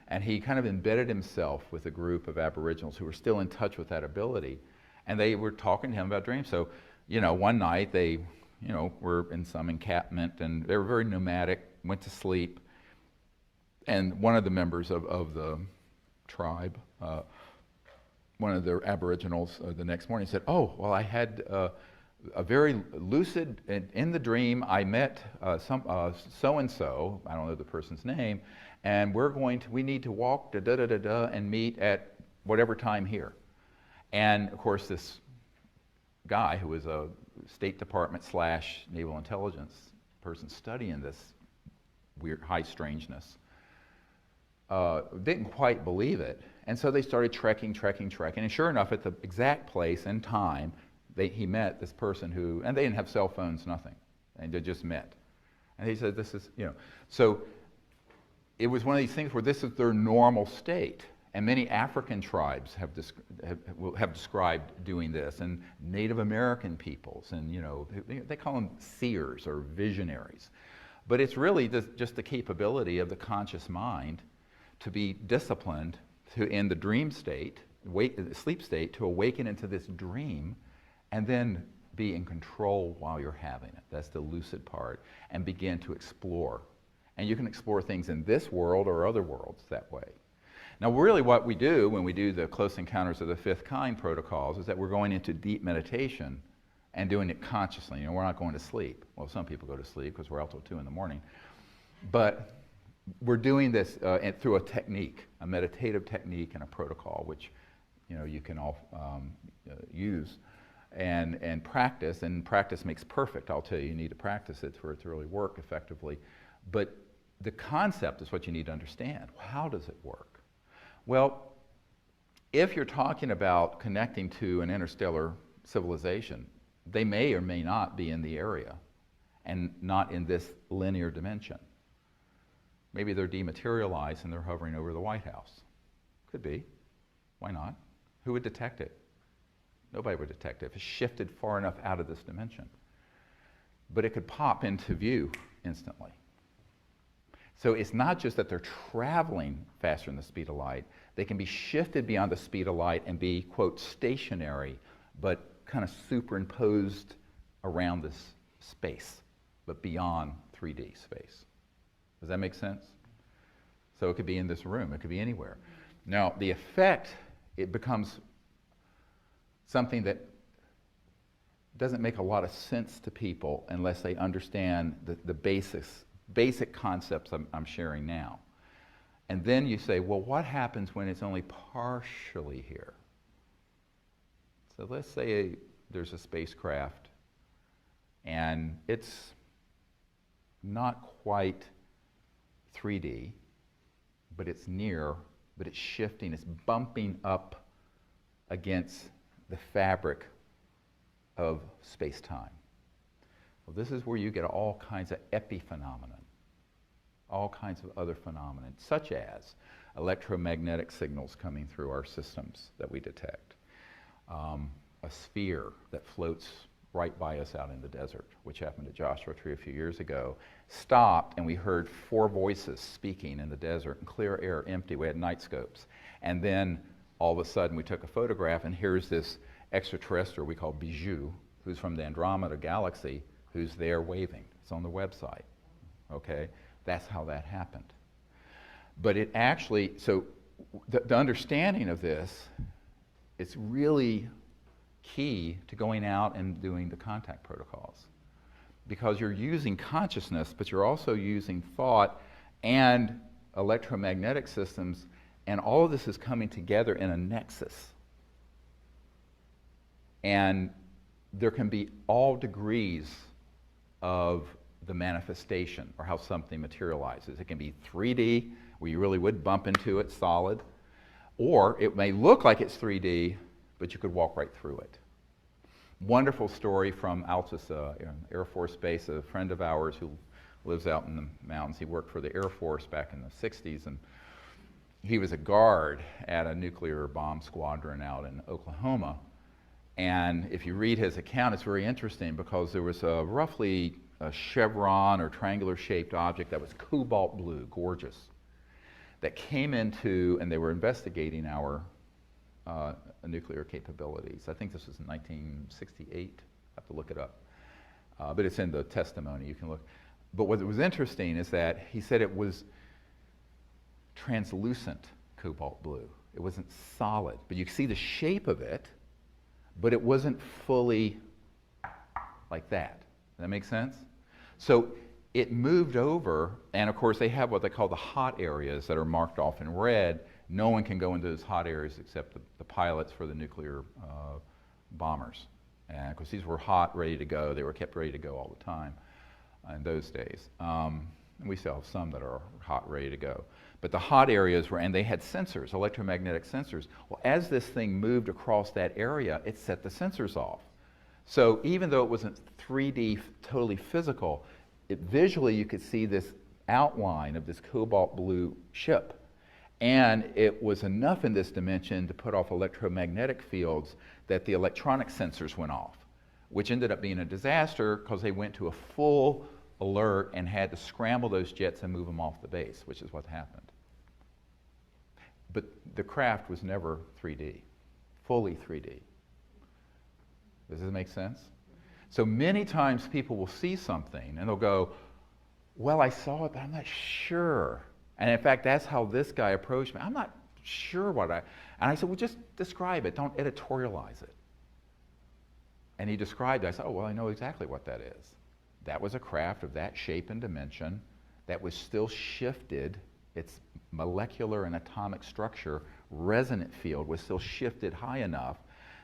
And he kind of embedded himself with a group of Aboriginals who were still in touch with that ability. And they were talking to him about dreams. So, you know, one night they, were in some encampment, and they were very nomadic, went to sleep. And one of the members of the tribe, one of the Aboriginals, the next morning said, "Oh, well, I had a very lucid, in the dream, I met so-and-so, I don't know the person's name, and we need to walk and meet at whatever time here." And of course, this guy who was a State Department / Naval Intelligence person studying this weird high strangeness didn't quite believe it. And so they started trekking. And sure enough, at the exact place and time, he met this person and they didn't have cell phones, nothing. And they just met. And he said, this is, So it was one of these things where this is their normal state. And many African tribes have described doing this, and Native American peoples, and they call them seers or visionaries. But it's really just the capability of the conscious mind to be disciplined in the dream state, sleep state, to awaken into this dream, and then be in control while you're having it. That's the lucid part, and begin to explore. And you can explore things in this world or other worlds that way. Now, really what we do when we do the Close Encounters of the Fifth Kind protocols is that we're going into deep meditation and doing it consciously. We're not going to sleep. Well, some people go to sleep because we're out till 2 in the morning. But we're doing this through a technique, a meditative technique and a protocol, which you can all use and practice. And practice makes perfect. I'll tell you, you need to practice it for it to really work effectively. But the concept is what you need to understand. How does it work? Well, if you're talking about connecting to an interstellar civilization, they may or may not be in the area and not in this linear dimension. Maybe they're dematerialized and they're hovering over the White House. Could be. Why not? Who would detect it? Nobody would detect it if it shifted far enough out of this dimension. But it could pop into view instantly. So it's not just that they're traveling faster than the speed of light. They can be shifted beyond the speed of light and be, quote, stationary, but kind of superimposed around this space, but beyond 3D space. Does that make sense? So it could be in this room. It could be anywhere. Now, the effect, it becomes something that doesn't make a lot of sense to people unless they understand the basic concepts I'm sharing now. And then you say, well, what happens when it's only partially here? So let's say there's a spacecraft and it's not quite 3D, but it's near, but it's shifting, it's bumping up against the fabric of space-time. Well, this is where you get all kinds of epiphenomena, all kinds of other phenomena, such as electromagnetic signals coming through our systems that we detect. A sphere that floats right by us out in the desert, which happened at Joshua Tree a few years ago, stopped and we heard 4 voices speaking in the desert, in clear air, empty. We had night scopes. And then all of a sudden we took a photograph and here's this extraterrestrial we call Bijou, who's from the Andromeda galaxy, who's there waving. It's on the website, okay? That's how that happened. But it actually, so the understanding of this, it's really key to going out and doing the contact protocols. Because you're using consciousness, but you're also using thought and electromagnetic systems, and all of this is coming together in a nexus. And there can be all degrees of the manifestation or how something materializes. It can be 3D, where you really would bump into it solid, or it may look like it's 3D, but you could walk right through it. Wonderful story from Altus Air Force Base, a friend of ours who lives out in the mountains. He worked for the Air Force back in the 60s, and he was a guard at a nuclear bomb squadron out in Oklahoma. And if you read his account, it's very interesting because there was roughly a chevron or triangular shaped object that was cobalt blue, gorgeous, that came into, and they were investigating our nuclear capabilities. I think this was in 1968. I have to look it up. But it's in the testimony. You can look. But what was interesting is that he said it was translucent cobalt blue. It wasn't solid. But you could see the shape of it, but it wasn't fully like that. Does that make sense? So it moved over, and of course they have what they call the hot areas that are marked off in red. No one can go into those hot areas except the pilots for the nuclear bombers. And of course these were hot, ready to go. They were kept ready to go all the time in those days. And we still have some that are hot, ready to go. But the hot areas were, and they had sensors, electromagnetic sensors. Well, as this thing moved across that area, it set the sensors off. So even though it wasn't 3D, totally physical, visually you could see this outline of this cobalt blue ship. And it was enough in this dimension to put off electromagnetic fields that the electronic sensors went off, which ended up being a disaster because they went to a full alert and had to scramble those jets and move them off the base, which is what happened. But the craft was never 3D, fully 3D. Does this make sense? So many times people will see something and they'll go, well, I saw it, but I'm not sure. And in fact, that's how this guy approached me. I'm not sure what and I said, well, just describe it. Don't editorialize it. And he described it. I said, oh, well, I know exactly what that is. That was a craft of that shape and dimension that was still shifted. Its molecular and atomic structure, resonant field, was still shifted high enough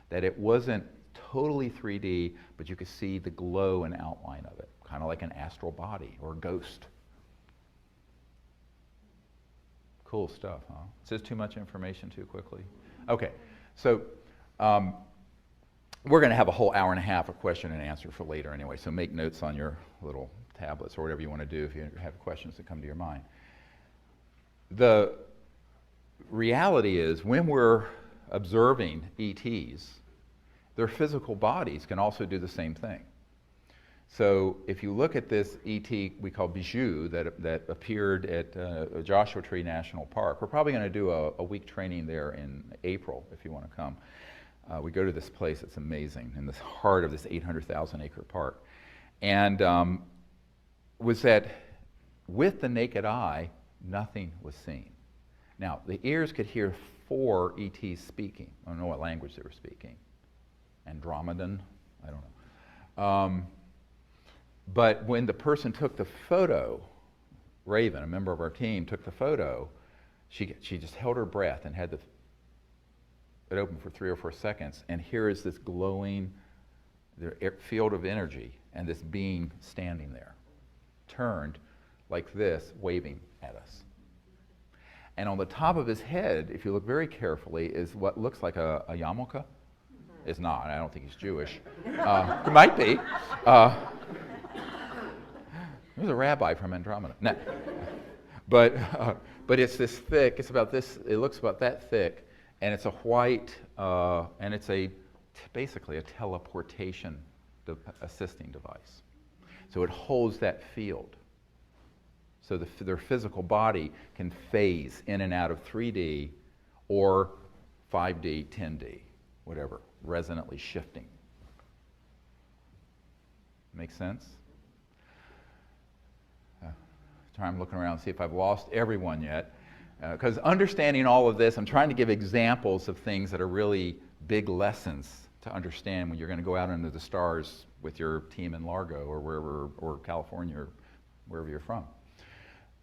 that it wasn't totally 3D, but you could see the glow and outline of it, kind of like an astral body or a ghost. Cool stuff, huh? Is this too much information too quickly? Okay, so we're going to have a whole hour and a half of question and answer for later anyway, so make notes on your little tablets or whatever you want to do if you have questions that come to your mind. The reality is when we're observing ETs their physical bodies can also do the same thing. So if you look at this ET we call Bijou that appeared at Joshua Tree National Park, we're probably going to do a week training there in April if you want to come. We go to this place, it's amazing, in the heart of this 800,000 acre park. And was that with the naked eye, nothing was seen. Now, the ears could hear 4 ETs speaking. I don't know what language they were speaking. Andromedan? I don't know. But when the person took the photo, Raven, a member of our team, took the photo, she just held her breath and had it open for 3 or 4 seconds, and here is this glowing field of energy and this being standing there, turned like this, waving at us. And on the top of his head, if you look very carefully, is what looks like a yarmulke. It's not. I don't think he's Jewish. He might be. There's a rabbi from Andromeda. No. But it's this thick. It's about this. It looks about that thick, and it's a white, and it's basically a teleportation assisting device. So it holds that field. So their physical body can phase in and out of 3D or 5D, 10D, whatever, resonantly shifting. Make sense? I'm looking around to see if I've lost everyone yet. Because understanding all of this, I'm trying to give examples of things that are really big lessons to understand when you're going to go out into the stars with your team in Largo or wherever, or California, or wherever you're from.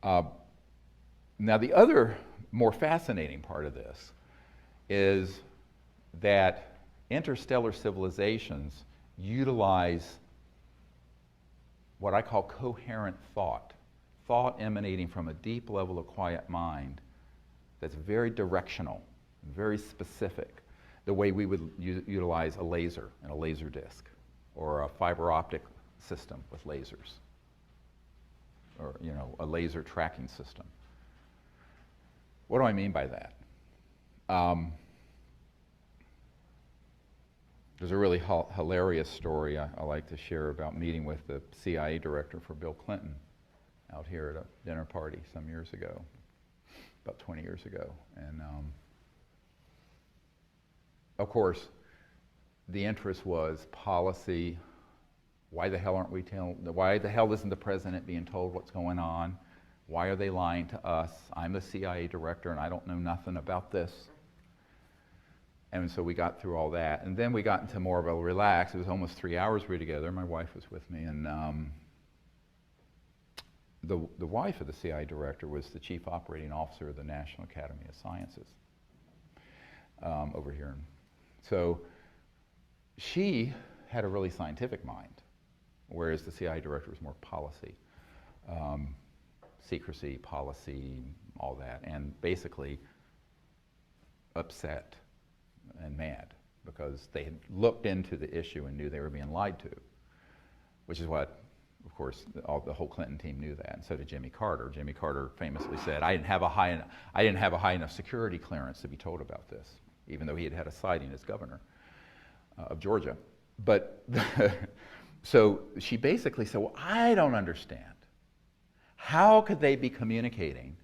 Now, the other more fascinating part of this is that interstellar civilizations utilize what I call coherent thought emanating from a deep level of quiet mind that's very directional, very specific, the way we would utilize a laser and a laser disc, or a fiber optic system with lasers, or a laser tracking system. What do I mean by that? There's a really hilarious story I like to share about meeting with the CIA director for Bill Clinton out here at a dinner party some years ago, about 20 years ago. And of course, the interest was policy. Why the hell aren't we why the hell isn't the president being told what's going on? Why are they lying to us? I'm the CIA director and I don't know nothing about this. And so we got through all that. And then we got into more of a relax. It was almost 3 hours we were together. My wife was with me. And the wife of the CIA director was the chief operating officer of the National Academy of Sciences over here. So she had a really scientific mind, whereas the CIA director was more policy, secrecy, policy, all that, and basically upset and mad because they had looked into the issue and knew they were being lied to, which is what, of course, the whole Clinton team knew that, and so did Jimmy Carter. Jimmy Carter famously said, I didn't have a high enough security clearance to be told about this, even though he had had a sighting as governor of Georgia. But so she basically said, well, I don't understand. How could they be communicating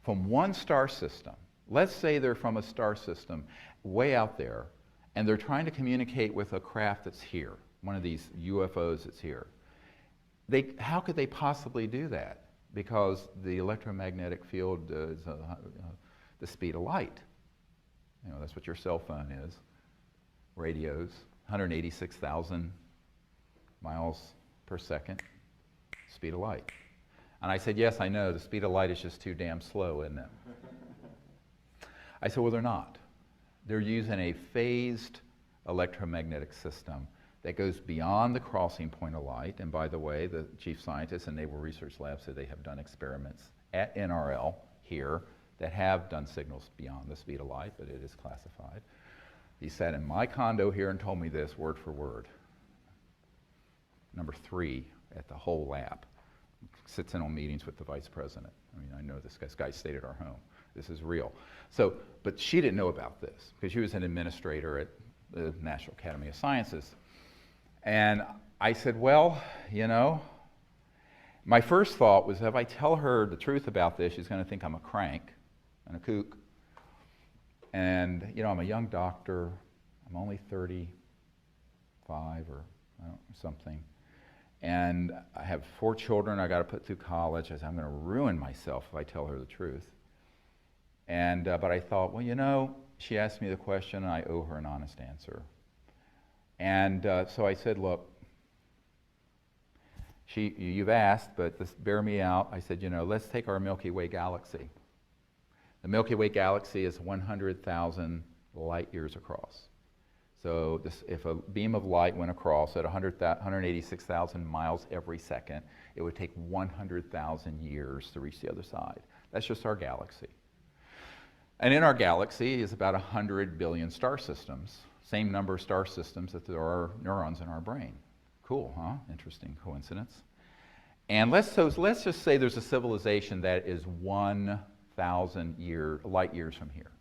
from one star system? Let's say they're from a star system way out there, and they're trying to communicate with a craft that's here, one of these UFOs that's here. How could they possibly do that? Because the electromagnetic field is the speed of light. That's what your cell phone is. Radios, 186,000 miles per second, speed of light. And I said, yes, I know, the speed of light is just too damn slow, isn't it? I said, well, they're not. They're using a phased electromagnetic system that goes beyond the crossing point of light. And by the way, the chief scientist in Naval Research Lab said they have done experiments at NRL here that have done signals beyond the speed of light, but it is classified. He sat in my condo here and told me this word for word. Number 3 at the whole lab. Sits in on meetings with the vice president. I mean, I know this guy stayed at our home. This is real. So, but she didn't know about this because she was an administrator at the National Academy of Sciences. And I said, well, you know, my first thought was if I tell her the truth about this, she's going to think I'm a crank and a kook. And, you know, I'm a young doctor. I'm only 35 or something. And I have 4 children I got to put through college. I said, I'm going to ruin myself if I tell her the truth. And, but I thought, well, you know, she asked me the question and I owe her an honest answer. And so I said, look, you've asked, but just bear me out. I said, you know, let's take our Milky Way galaxy. The Milky Way galaxy is 100,000 light years across. So if a beam of light went across at 186,000 miles every second, it would take 100,000 years to reach the other side. That's just our galaxy. And in our galaxy is about 100 billion star systems, same number of star systems that there are neurons in our brain. Cool, huh? Interesting coincidence. And let's just say there's a civilization that is 1,000 light years from here.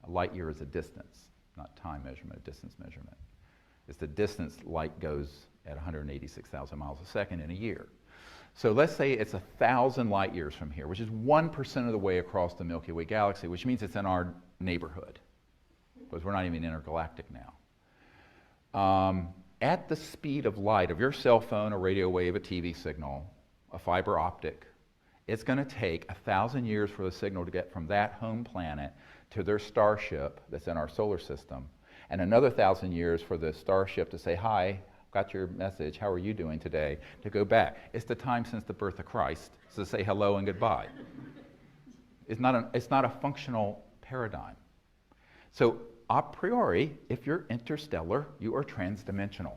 A light year is a distance, not time measurement, a distance measurement. It's the distance light goes at 186,000 miles a second in a year. So let's say it's 1,000 light years from here, which is 1% of the way across the Milky Way galaxy, which means it's in our neighborhood, because we're not even intergalactic now. At the speed of light of your cell phone, a radio wave, a TV signal, a fiber optic, it's going to take 1,000 years for the signal to get from that home planet to their starship that's in our solar system, and another 1,000 years for the starship to say, hi, got your message, how are you doing today, to go back. It's the time since the birth of Christ, so to say hello and goodbye. It's not a functional paradigm. So a priori, if you're interstellar, you are transdimensional.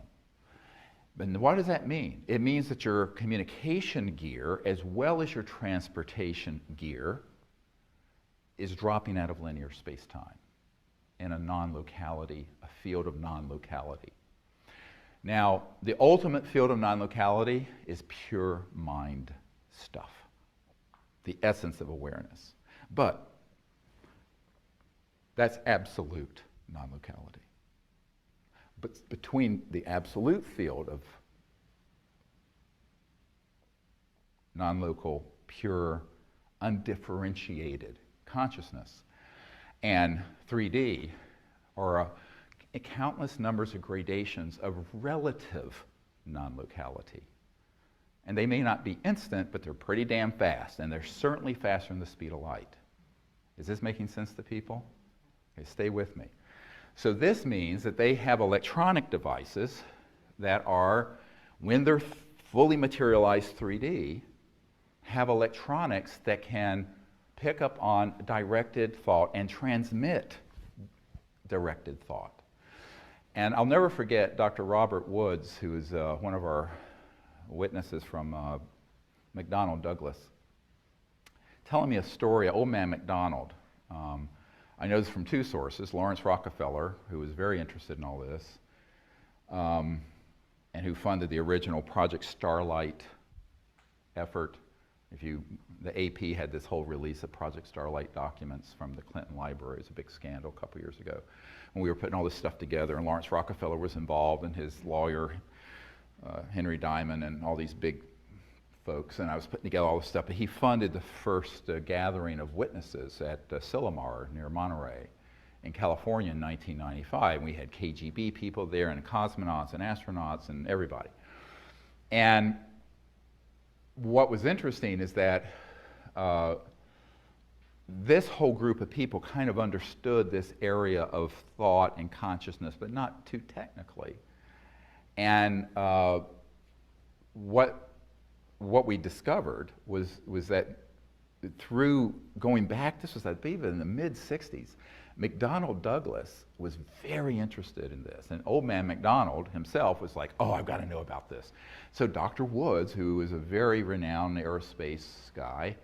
And what does that mean? It means that your communication gear, as well as your transportation gear, is dropping out of linear space-time in a non-locality, a field of non-locality. Now, the ultimate field of non-locality is pure mind stuff, the essence of awareness. But that's absolute non-locality. But between the absolute field of non-local, pure, undifferentiated consciousness and 3D are countless numbers of gradations of relative non-locality. And they may not be instant, but they're pretty damn fast, and they're certainly faster than the speed of light. Is this making sense to people? Okay, stay with me. So this means that they have electronic devices that are, when they're fully materialized 3D, have electronics that can pick up on directed thought and transmit directed thought. And I'll never forget Dr. Robert Woods, who is one of our witnesses from McDonnell Douglas, telling me a story, old man McDonald. I know this from 2 sources, Lawrence Rockefeller, who was very interested in all this, and who funded the original Project Starlight effort. The AP had this whole release of Project Starlight documents from the Clinton Library. It was a big scandal a couple years ago when we were putting all this stuff together, and Lawrence Rockefeller was involved, and his lawyer, Henry Diamond, and all these big folks, and I was putting together all this stuff, but he funded the first gathering of witnesses at Silomar near Monterey in California in 1995. We had KGB people there, and cosmonauts and astronauts and everybody. And what was interesting is that this whole group of people kind of understood this area of thought and consciousness, but not too technically. And what we discovered was that through going back, this was I believe in the mid-60s, McDonnell Douglas was very interested in this. And old man McDonald himself was like, oh, I've got to know about this. So Dr. Woods, who was a very renowned aerospace guy,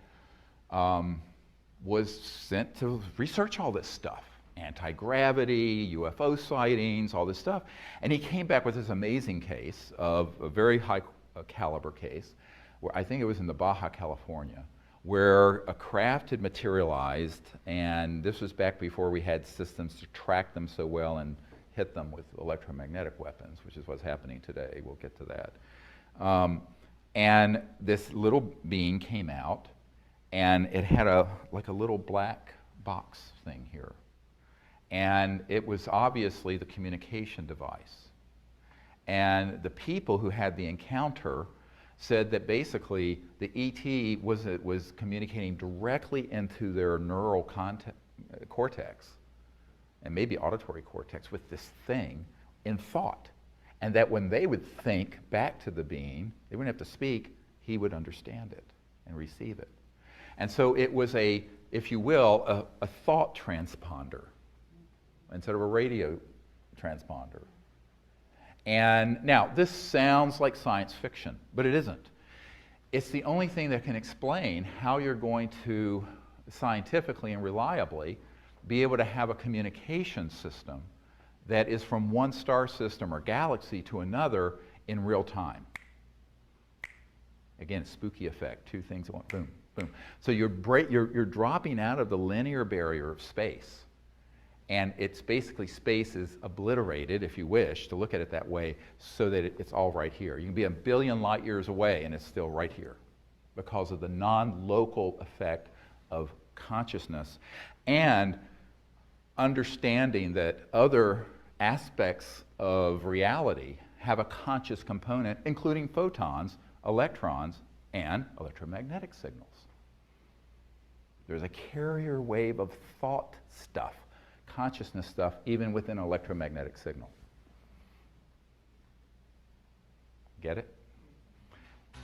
was sent to research all this stuff. Anti-gravity, UFO sightings, all this stuff. And he came back with this amazing case of a very high caliber case, where I think it was in the Baja California, where a craft had materialized, and this was back before we had systems to track them so well in hit them with electromagnetic weapons, which is what's happening today. We'll get to that. And this little being came out, and it had like a little black box thing here. And it was obviously the communication device. And the people who had the encounter said that basically the ET was communicating directly into their neural cortex, and maybe auditory cortex, with this thing in thought. And that when they would think back to the being, they wouldn't have to speak, he would understand it and receive it. And so it was if you will, a thought transponder instead of a radio transponder. And now, this sounds like science fiction, but it isn't. It's the only thing that can explain how you're going to scientifically and reliably be able to have a communication system that is from one star system or galaxy to another in real time. Again, spooky effect, two things at once, boom, boom. So you're dropping out of the linear barrier of space. And it's basically space is obliterated, if you wish, to look at it that way, so that it's all right here. You can be a billion light years away and it's still right here because of the non-local effect of consciousness and understanding that other aspects of reality have a conscious component, including photons, electrons, and electromagnetic signals. There's a carrier wave of thought stuff, consciousness stuff, even within an electromagnetic signal. Get it?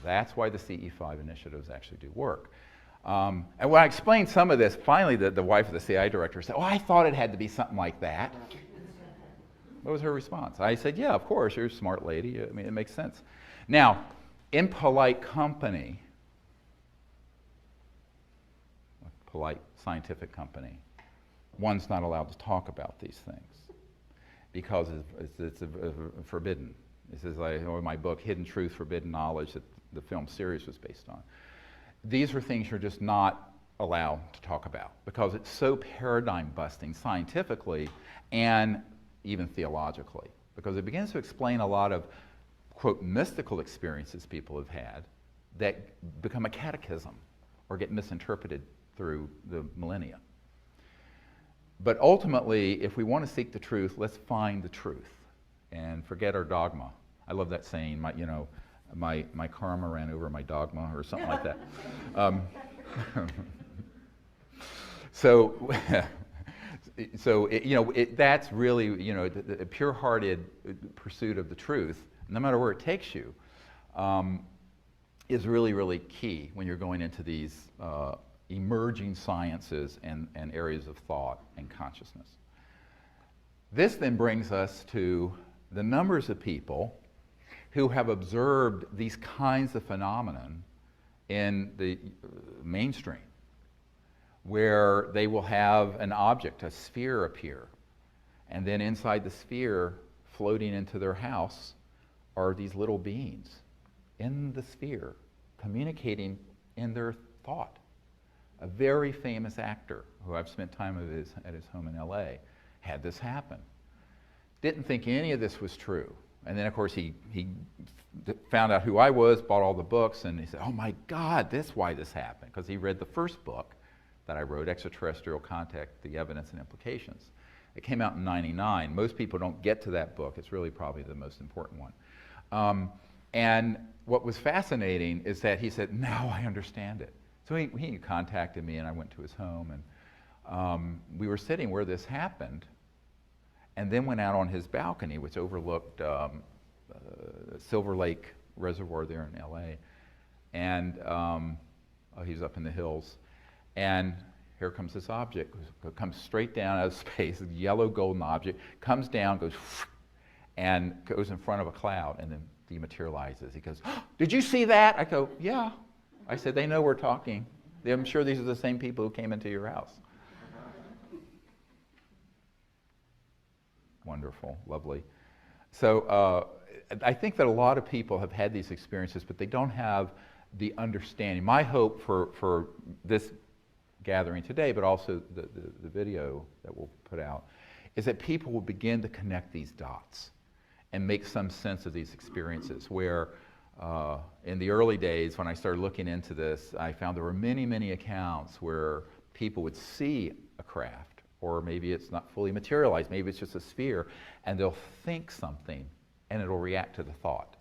That's why the CE5 initiatives actually do work. And when I explained some of this, finally the wife of the CI director said, "Oh, I thought it had to be something like that." What was her response? I said, "Yeah, of course, you're a smart lady. I mean, it makes sense." Now, in polite company, a polite scientific company, one's not allowed to talk about these things because it's forbidden. This is like my book, Hidden Truth, Forbidden Knowledge, that the film series was based on. These are things you're just not allowed to talk about because it's so paradigm busting scientifically and even theologically, because it begins to explain a lot of, quote, mystical experiences people have had that become a catechism or get misinterpreted through the millennia. But ultimately, if we want to seek the truth, let's find the truth and forget our dogma. I love that saying, my karma ran over my dogma, or something like that. That's really, the pure-hearted pursuit of the truth, no matter where it takes you, is really, really key when you're going into these emerging sciences and areas of thought and consciousness. This then brings us to the numbers of people who have observed these kinds of phenomenon in the mainstream, where they will have an object, a sphere, appear, and then inside the sphere, floating into their house, are these little beings in the sphere, communicating in their thought. A very famous actor, who I've spent time at his home in LA, had this happen. Didn't think any of this was true. And then, of course, he found out who I was, bought all the books, and he said, "Oh my God, that's why this happened." Because he read the first book that I wrote, Extraterrestrial Contact, The Evidence and Implications. It came out in '99. Most people don't get to that book. It's really probably the most important one. And what was fascinating is that he said, "Now I understand it." So he contacted me, and I went to his home, and we were sitting where this happened, and then went out on his balcony, which overlooked Silver Lake Reservoir there in LA. And he was up in the hills. And here comes this object, comes straight down out of space, a yellow golden object, comes down, goes, and goes in front of a cloud, and then dematerializes. He goes, "Oh, did you see that?" I go, "Yeah." I said, "They know we're talking. I'm sure these are the same people who came into your house." Wonderful, lovely. So I think that a lot of people have had these experiences, but they don't have the understanding. My hope for this gathering today, but also the video that we'll put out, is that people will begin to connect these dots and make some sense of these experiences where in the early days when I started looking into this, I found there were many, many accounts where people would see a craft, or maybe it's not fully materialized, maybe it's just a sphere, and they'll think something and it'll react to the thought.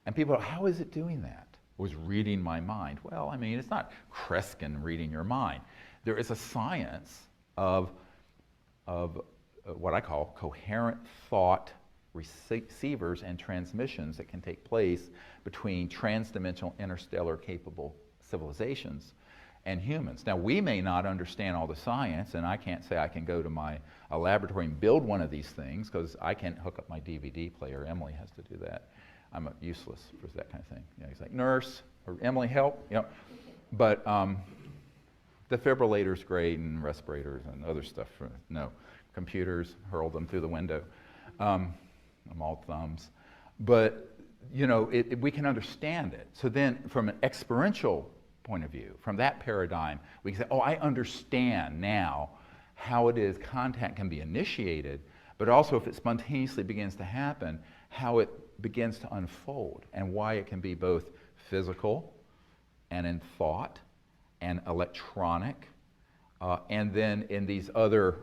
And people go, how is it doing that? It was reading my mind. Well, I mean, it's not Kreskin reading your mind. There is a science of what I call coherent thought receivers and transmissions that can take place between transdimensional interstellar capable civilizations and humans. Now, we may not understand all the science, and I can't say I can go to a laboratory and build one of these things, because I can't hook up my DVD player. Emily has to do that. I'm useless for that kind of thing. You know, he's like, nurse, or Emily, help. You know, but defibrillators great, and respirators and other stuff. No, computers, hurl them through the window. I'm all thumbs. But, you know, we can understand it. So then, from an experiential point of view, from that paradigm, we can say, oh, I understand now how it is contact can be initiated, but also if it spontaneously begins to happen, how it begins to unfold, and why it can be both physical and in thought and electronic, and then in these other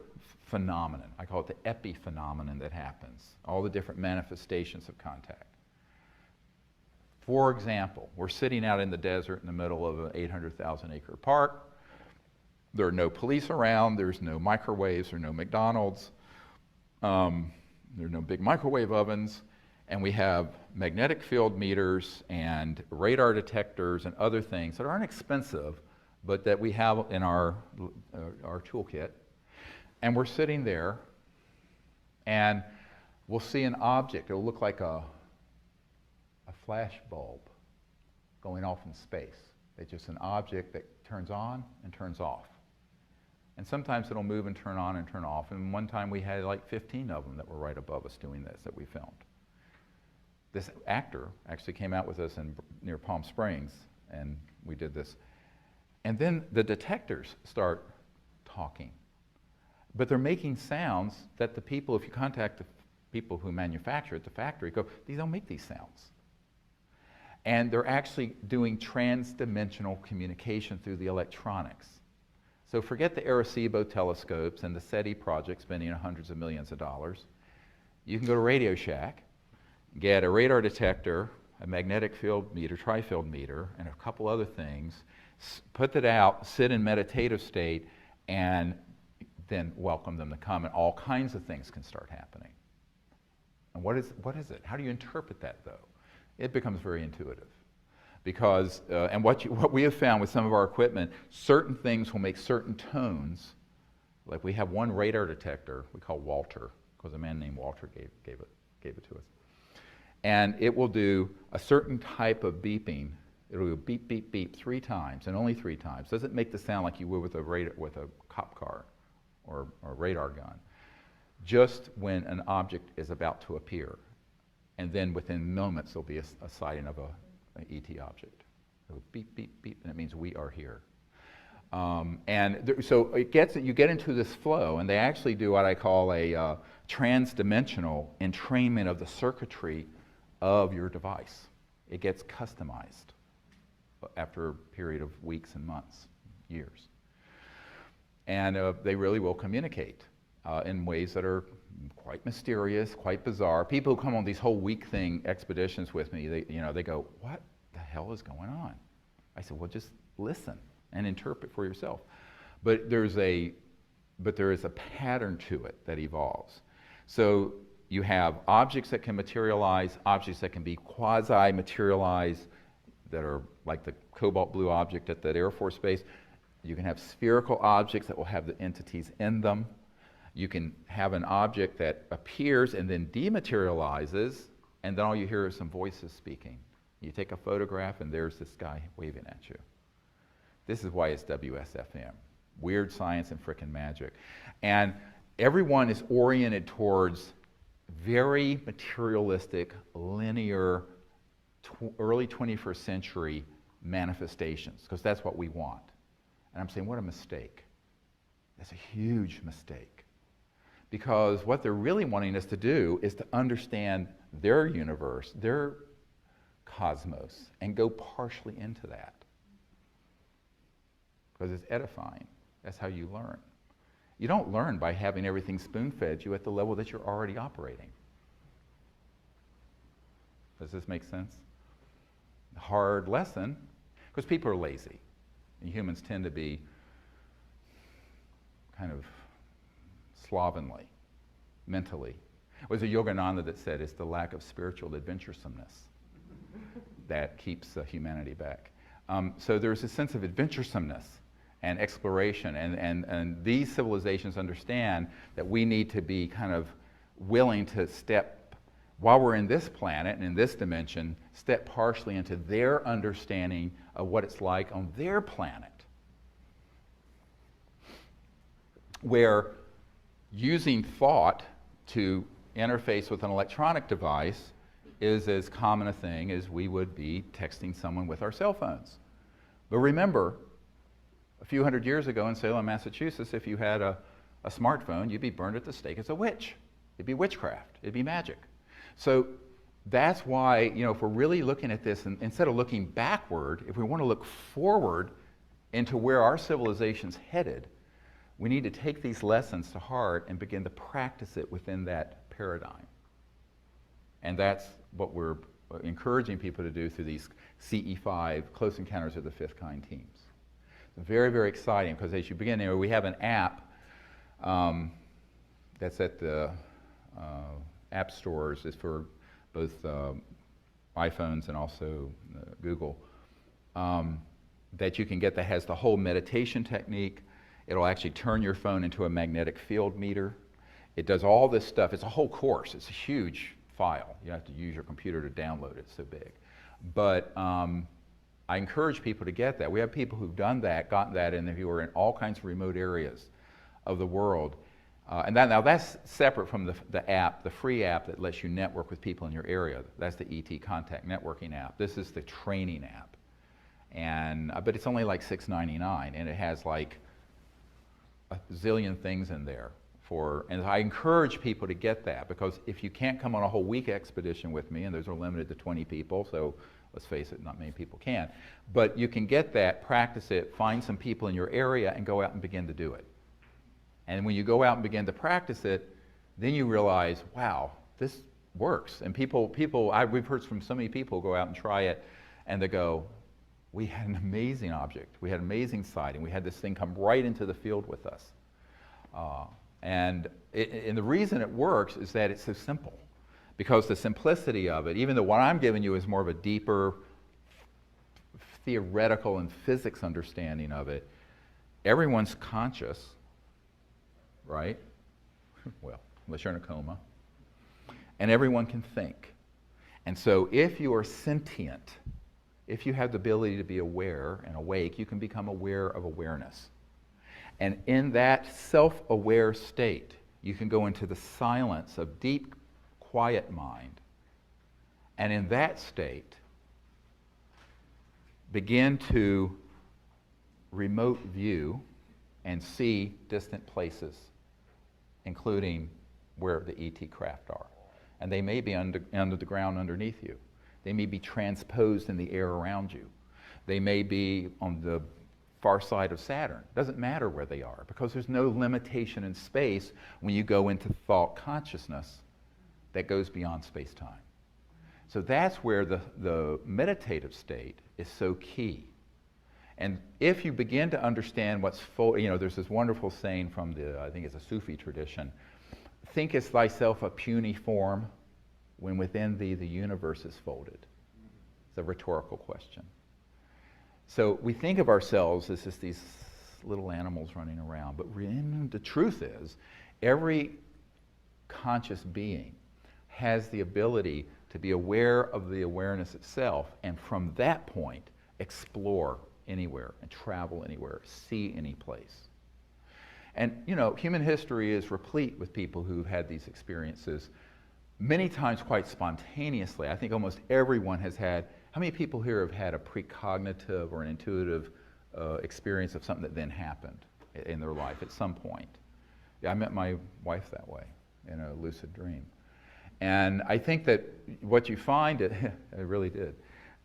phenomenon. I call it the epiphenomena that happens, all the different manifestations of contact. For example, we're sitting out in the desert in the middle of an 800,000 acre park. There are no police around, there's no microwaves, there are no McDonald's, there are no big microwave ovens, and we have magnetic field meters and radar detectors and other things that aren't expensive, but that we have in our toolkit. And we're sitting there, and we'll see an object. It'll look like a flash bulb going off in space. It's just an object that turns on and turns off. And sometimes it'll move and turn on and turn off. And one time we had like 15 of them that were right above us doing this that we filmed. This actor actually came out with us near Palm Springs, and we did this. And then the detectors start talking. But they're making sounds that the people, if you contact the people who manufacture at the factory, go, these don't make these sounds. And they're actually doing trans-dimensional communication through the electronics. So forget the Arecibo telescopes and the SETI project spending hundreds of millions of dollars. You can go to Radio Shack, get a radar detector, a magnetic field meter, tri-field meter, and a couple other things, put that out, sit in meditative state, and then welcome them to come, and all kinds of things can start happening. And what is it? How do you interpret that, though? It becomes very intuitive. Because, and what we have found with some of our equipment, certain things will make certain tones. Like we have one radar detector we call Walter, because a man named Walter gave it to us. And it will do a certain type of beeping. It'll go beep, beep, beep 3 times, and only 3 times. Doesn't make the sound like you would with a cop car or a radar gun. Just when an object is about to appear. And then within moments, there'll be a sighting of an ET object. It'll beep, beep, beep, and it means we are here. So you get into this flow, and they actually do what I call a trans-dimensional entrainment of the circuitry of your device. It gets customized after a period of weeks and months, years. And they really will communicate in ways that are quite mysterious, quite bizarre. People who come on these whole week thing expeditions with me, they go, what the hell is going on? I said, well, just listen and interpret for yourself. But there is a pattern to it that evolves. So you have objects that can materialize, objects that can be quasi-materialized, that are like the cobalt blue object at that Air Force Base. You can have spherical objects that will have the entities in them. You can have an object that appears and then dematerializes, and then all you hear is some voices speaking. You take a photograph, and there's this guy waving at you. This is why it's WSFM. Weird science and frickin' magic. And everyone is oriented towards very materialistic, linear, early 21st century manifestations, because that's what we want. And I'm saying, what a mistake. That's a huge mistake. because what they're really wanting us to do is to understand their universe, their cosmos, and go partially into that. Because it's edifying. That's how you learn. You don't learn by having everything spoon-fed you at the level that you're already operating. Does this make sense? Hard lesson, because people are lazy. And humans tend to be kind of slovenly, mentally. It was a Yogananda that said it's the lack of spiritual adventuresomeness that keeps humanity back. So there's a sense of adventuresomeness and exploration, and these civilizations understand that we need to be kind of willing to step, while we're in this planet and in this dimension, step partially into their understanding of what it's like on their planet, where using thought to interface with an electronic device is as common a thing as we would be texting someone with our cell phones. But remember, a few hundred years ago in Salem, Massachusetts, if you had a smartphone, you'd be burned at the stake as a witch. It'd be witchcraft. It'd be magic. So that's why, if we're really looking at this, and instead of looking backward, if we want to look forward into where our civilization's headed, we need to take these lessons to heart and begin to practice it within that paradigm. And that's what we're encouraging people to do through these CE5, Close Encounters of the Fifth Kind teams. It's very, very exciting, because as you begin there, we have an app that's at the app stores. It's for both iPhones and also Google, that you can get that has the whole meditation technique. It'll actually turn your phone into a magnetic field meter. It does all this stuff. It's a whole course. It's a huge file. You have to use your computer to download it. It's so big. But I encourage people to get that. We have people who've done that, gotten that, and who are in all kinds of remote areas of the world. And now that's separate from the app, the free app that lets you network with people in your area. That's the ET Contact Networking app. This is the training app. And but it's only like $6.99, and it has like a zillion things in there. And I encourage people to get that, because if you can't come on a whole week expedition with me, and those are limited to 20 people, so let's face it, not many people can, but you can get that, practice it, find some people in your area, and go out and begin to do it. And when you go out and begin to practice it, then you realize, wow, this works. And we've heard from so many people go out and try it, and they go, we had an amazing object, we had amazing sighting, we had this thing come right into the field with us. And the reason it works is that it's so simple. Because the simplicity of it, even though what I'm giving you is more of a deeper theoretical and physics understanding of it, everyone's conscious, right? Well, unless you're in a coma. And everyone can think. And so if you are sentient, if you have the ability to be aware and awake, you can become aware of awareness. And in that self-aware state, you can go into the silence of deep, quiet mind. And in that state, begin to remote view and see distant places, including where the ET craft are. And they may be under the ground underneath you. They may be transposed in the air around you. They may be on the far side of Saturn. Doesn't matter where they are, because there's no limitation in space when you go into thought consciousness that goes beyond space-time. So that's where the meditative state is so key. And if you begin to understand what's there's this wonderful saying from I think it's a Sufi tradition, thinkest thyself a puny form when within thee the universe is folded. It's a rhetorical question. So we think of ourselves as just these little animals running around, but the truth is, every conscious being has the ability to be aware of the awareness itself, and from that point, explore anywhere and travel anywhere, see any place. And human history is replete with people who've had these experiences, many times quite spontaneously. I think almost everyone has had. How many people here have had a precognitive or an intuitive experience of something that then happened in their life at some point? Yeah, I met my wife that way in a lucid dream. And I think that what you find, I really did.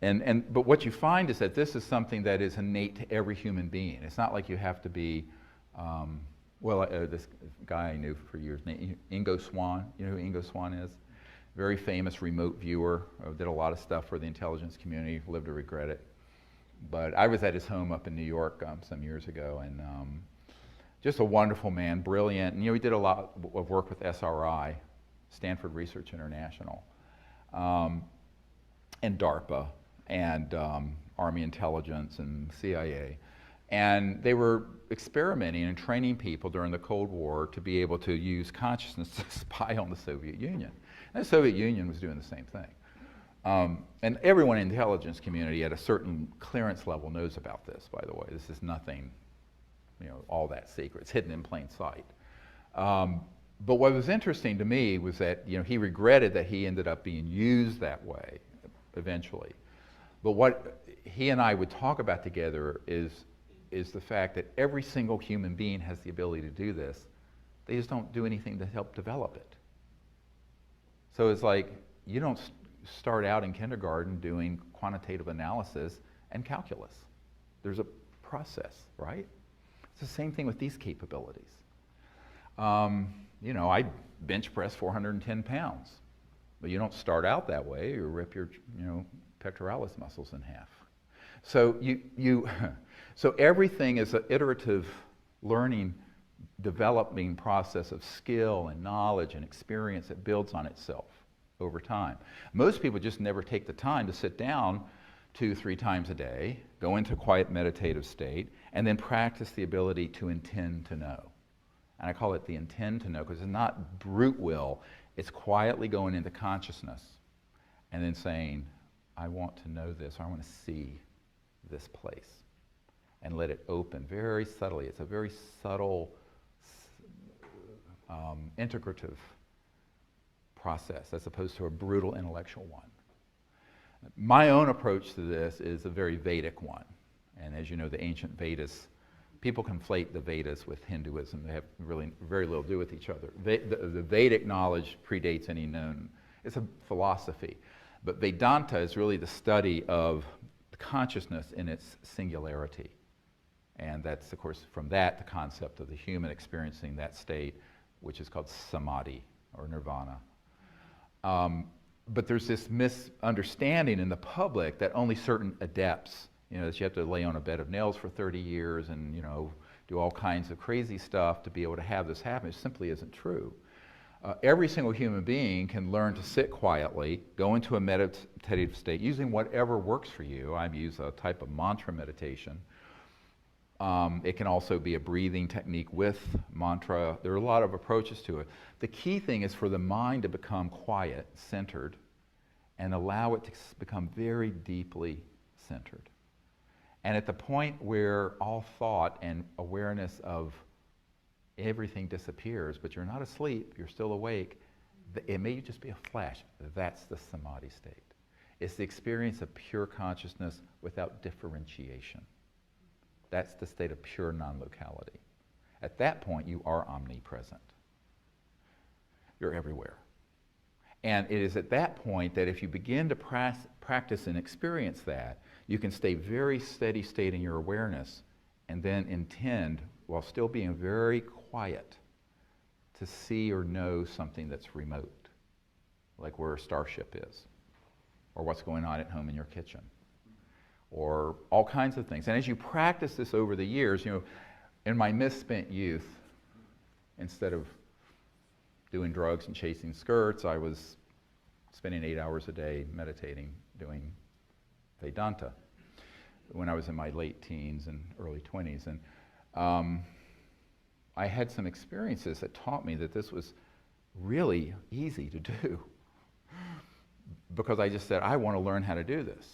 But what you find is that this is something that is innate to every human being. It's not like you have to be, this guy I knew for years, Ingo Swann. You know who Ingo Swann is? Very famous remote viewer, did a lot of stuff for the intelligence community, lived to regret it. But I was at his home up in New York some years ago, and just a wonderful man, brilliant. And, he did a lot of work with SRI, Stanford Research International, and DARPA, and Army Intelligence and CIA. And they were experimenting and training people during the Cold War to be able to use consciousness to spy on the Soviet Union. And the Soviet Union was doing the same thing. And everyone in the intelligence community at a certain clearance level knows about this, by the way. This is nothing, all that secret. It's hidden in plain sight. But what was interesting to me was that, he regretted that he ended up being used that way eventually. But what he and I would talk about together is the fact that every single human being has the ability to do this. They just don't do anything to help develop it. So it's like, you don't start out in kindergarten doing quantitative analysis and calculus. There's a process, right? It's the same thing with these capabilities. I bench press 410 pounds, but you don't start out that way. You rip your, pectoralis muscles in half. So so everything is an iterative learning, developing process of skill and knowledge and experience that builds on itself over time. Most people just never take the time to sit down 2-3 times a day, go into a quiet meditative state, and then practice the ability to intend to know. And I call it the intend to know because it's not brute will, it's quietly going into consciousness and then saying, I want to know this, or I want to see this place. And let it open very subtly. It's a very subtle, integrative process as opposed to a brutal intellectual one. My own approach to this is a very Vedic one. And as you know, the ancient Vedas, people conflate the Vedas with Hinduism. They have really very little to do with each other. The Vedic knowledge predates any known, it's a philosophy. But Vedanta is really the study of consciousness in its singularity. And that's, of course, from that, the concept of the human experiencing that state, which is called Samadhi or Nirvana. But there's this misunderstanding in the public that only certain adepts, that you have to lay on a bed of nails for 30 years and, do all kinds of crazy stuff to be able to have this happen. It simply isn't true. Every single human being can learn to sit quietly, go into a meditative state, using whatever works for you. I use a type of mantra meditation. It can also be a breathing technique with mantra. There are a lot of approaches to it. The key thing is for the mind to become quiet, centered, and allow it to become very deeply centered. And at the point where all thought and awareness of everything disappears, but you're not asleep, you're still awake, it may just be a flash. That's the Samadhi state. It's the experience of pure consciousness without differentiation. That's the state of pure non-locality. At that point, you are omnipresent. You're everywhere. And it is at that point that if you begin to practice and experience that, you can stay very steady state in your awareness and then intend, while still being very quiet, to see or know something that's remote, like where a starship is, or what's going on at home in your kitchen, or all kinds of things. And as you practice this over the years, in my misspent youth, instead of doing drugs and chasing skirts, I was spending 8 hours a day meditating, doing Vedanta, when I was in my late teens and early 20s. And I had some experiences that taught me that this was really easy to do, because I just said, I want to learn how to do this.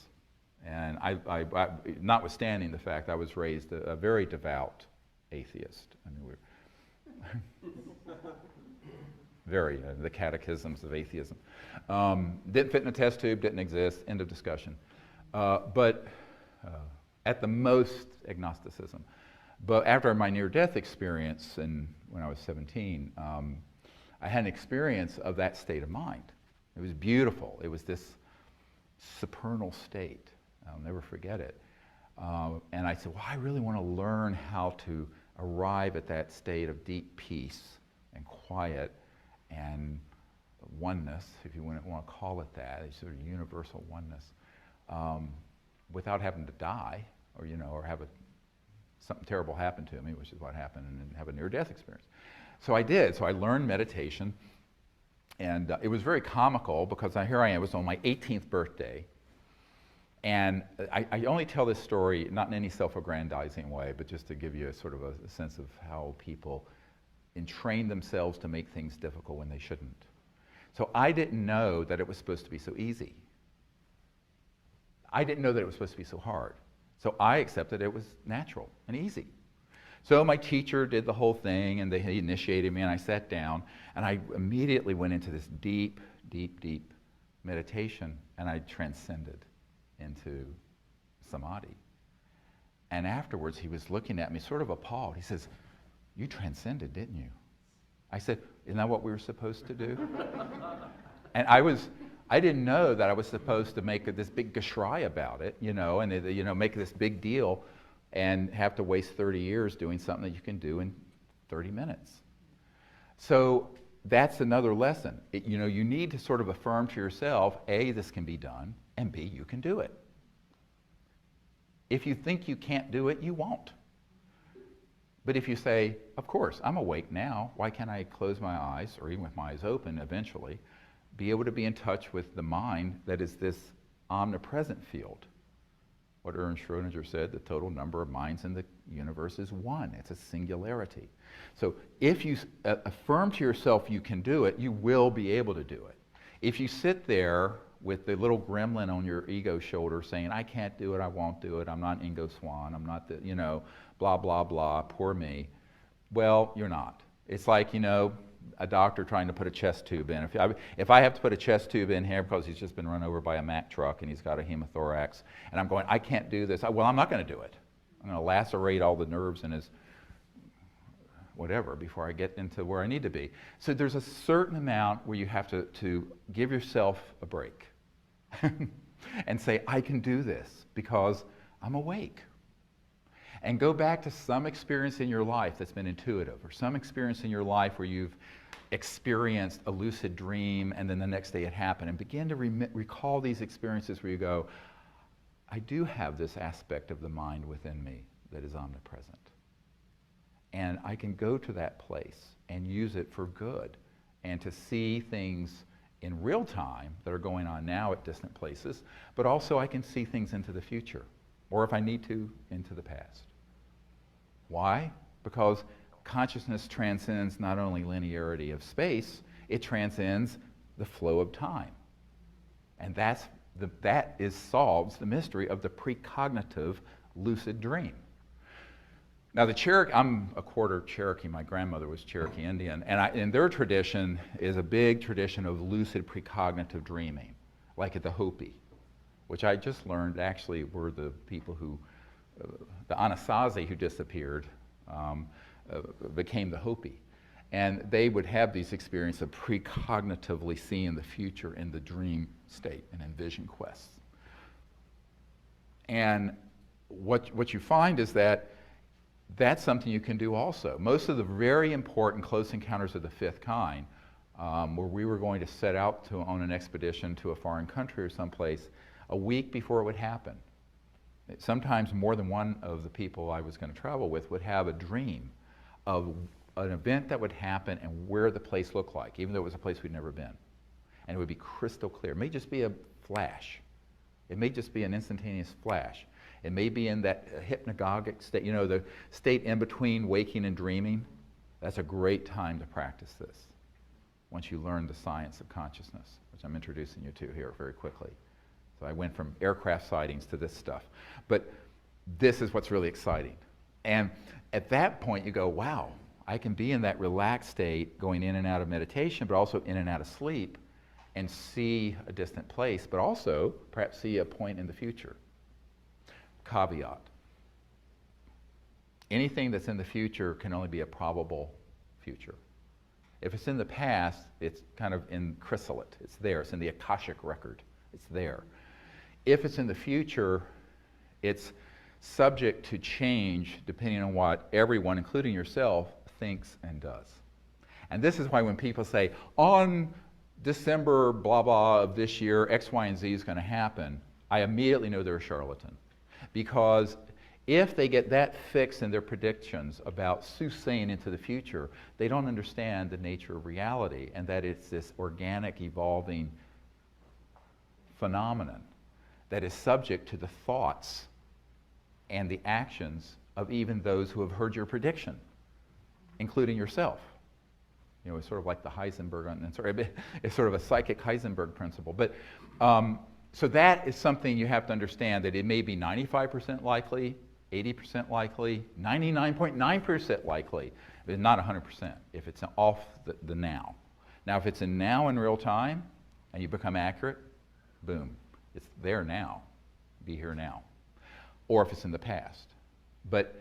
And I notwithstanding the fact I was raised a very devout atheist. I mean, the catechisms of atheism. Didn't fit in a test tube, didn't exist, end of discussion. But at the most, agnosticism. But after my near-death experience when I was 17, I had an experience of that state of mind. It was beautiful. It was this supernal state. I'll never forget it. And I said, well, I really want to learn how to arrive at that state of deep peace and quiet and oneness, if you want to call it that, a sort of universal oneness, without having to die or have something terrible happen to me, which is what happened, and then have a near-death experience. So I did. So I learned meditation, and it was very comical because here I am. It was on my 18th birthday, and I only tell this story not in any self-aggrandizing way, but just to give you a sort of a sense of how people entrain themselves to make things difficult when they shouldn't. So I didn't know that it was supposed to be so easy. I didn't know that it was supposed to be so hard. So I accepted it was natural and easy. So my teacher did the whole thing, and he initiated me, and I sat down, and I immediately went into this deep, deep, deep meditation, and I transcended into Samadhi. And afterwards, he was looking at me sort of appalled. He says, "You transcended, didn't you?" I said, "Isn't that what we were supposed to do?" And I didn't know that I was supposed to make this big geschrei about it, and make this big deal and have to waste 30 years doing something that you can do in 30 minutes. So that's another lesson. You need to sort of affirm to yourself, A, this can be done, and B, you can do it. If you think you can't do it, you won't. But if you say, of course, I'm awake now, why can't I close my eyes, or even with my eyes open eventually, be able to be in touch with the mind that is this omnipresent field? What Ernst Schrödinger said, the total number of minds in the universe is one. It's a singularity. So if you affirm to yourself you can do it, you will be able to do it. If you sit there with the little gremlin on your ego shoulder saying, I can't do it, I won't do it, I'm not Ingo Swann, I'm not the, blah, blah, blah, poor me, well, you're not. It's like, a doctor trying to put a chest tube in. If I have to put a chest tube in here because he's just been run over by a Mack truck and he's got a hemothorax, and I'm going, I can't do this, well, I'm not going to do it. I'm going to lacerate all the nerves in his whatever before I get into where I need to be. So there's a certain amount where you have to give yourself a break and say, I can do this because I'm awake. And go back to some experience in your life that's been intuitive, or some experience in your life where you've experienced a lucid dream and then the next day it happened, and begin to recall these experiences where you go, I do have this aspect of the mind within me that is omnipresent. And I can go to that place and use it for good, and to see things in real time that are going on now at distant places, but also I can see things into the future, or if I need to, into the past. Why? Because consciousness transcends not only linearity of space, it transcends the flow of time. And that solves the mystery of the precognitive lucid dream. Now I'm a quarter Cherokee, my grandmother was Cherokee Indian, and their tradition is a big tradition of lucid precognitive dreaming, like at the Hopi, which I just learned actually were the people who the Anasazi who disappeared became the Hopi. And they would have these experiences of precognitively seeing the future in the dream state and in vision quests. And what you find is that that's something you can do also. Most of the very important close encounters of the fifth kind, where we were going to set out on an expedition to a foreign country or someplace a week before it would happen. Sometimes more than one of the people I was going to travel with would have a dream of an event that would happen and where the place looked like, even though it was a place we'd never been. And it would be crystal clear. It may just be a flash. It may just be an instantaneous flash. It may be in that hypnagogic state, the state in between waking and dreaming. That's a great time to practice this once you learn the science of consciousness, which I'm introducing you to here very quickly. So I went from aircraft sightings to this stuff. But this is what's really exciting. And at that point you go, wow, I can be in that relaxed state going in and out of meditation, but also in and out of sleep, and see a distant place, but also perhaps see a point in the future. Caveat. anything that's in the future can only be a probable future. If it's in the past, it's kind of in chrysalid. It's there. It's in the Akashic record. It's there. If it's in the future, it's subject to change depending on what everyone, including yourself, thinks and does. And this is why when people say, on December blah blah of this year, X, Y, and Z is going to happen, I immediately know they're a charlatan. Because if they get that fixed in their predictions about soothsaying into the future, they don't understand the nature of reality and that it's this organic, evolving phenomenon that is subject to the thoughts and the actions of even those who have heard your prediction, including yourself. You know, it's sort of like the Heisenberg, it's sort of a psychic Heisenberg principle. But so that is something you have to understand, that it may be 95% likely, 80% likely, 99.9% likely, but not 100% if it's off the now. Now, if it's in now in real time and you become accurate, boom, it's there now, be here now. Or if it's in the past. But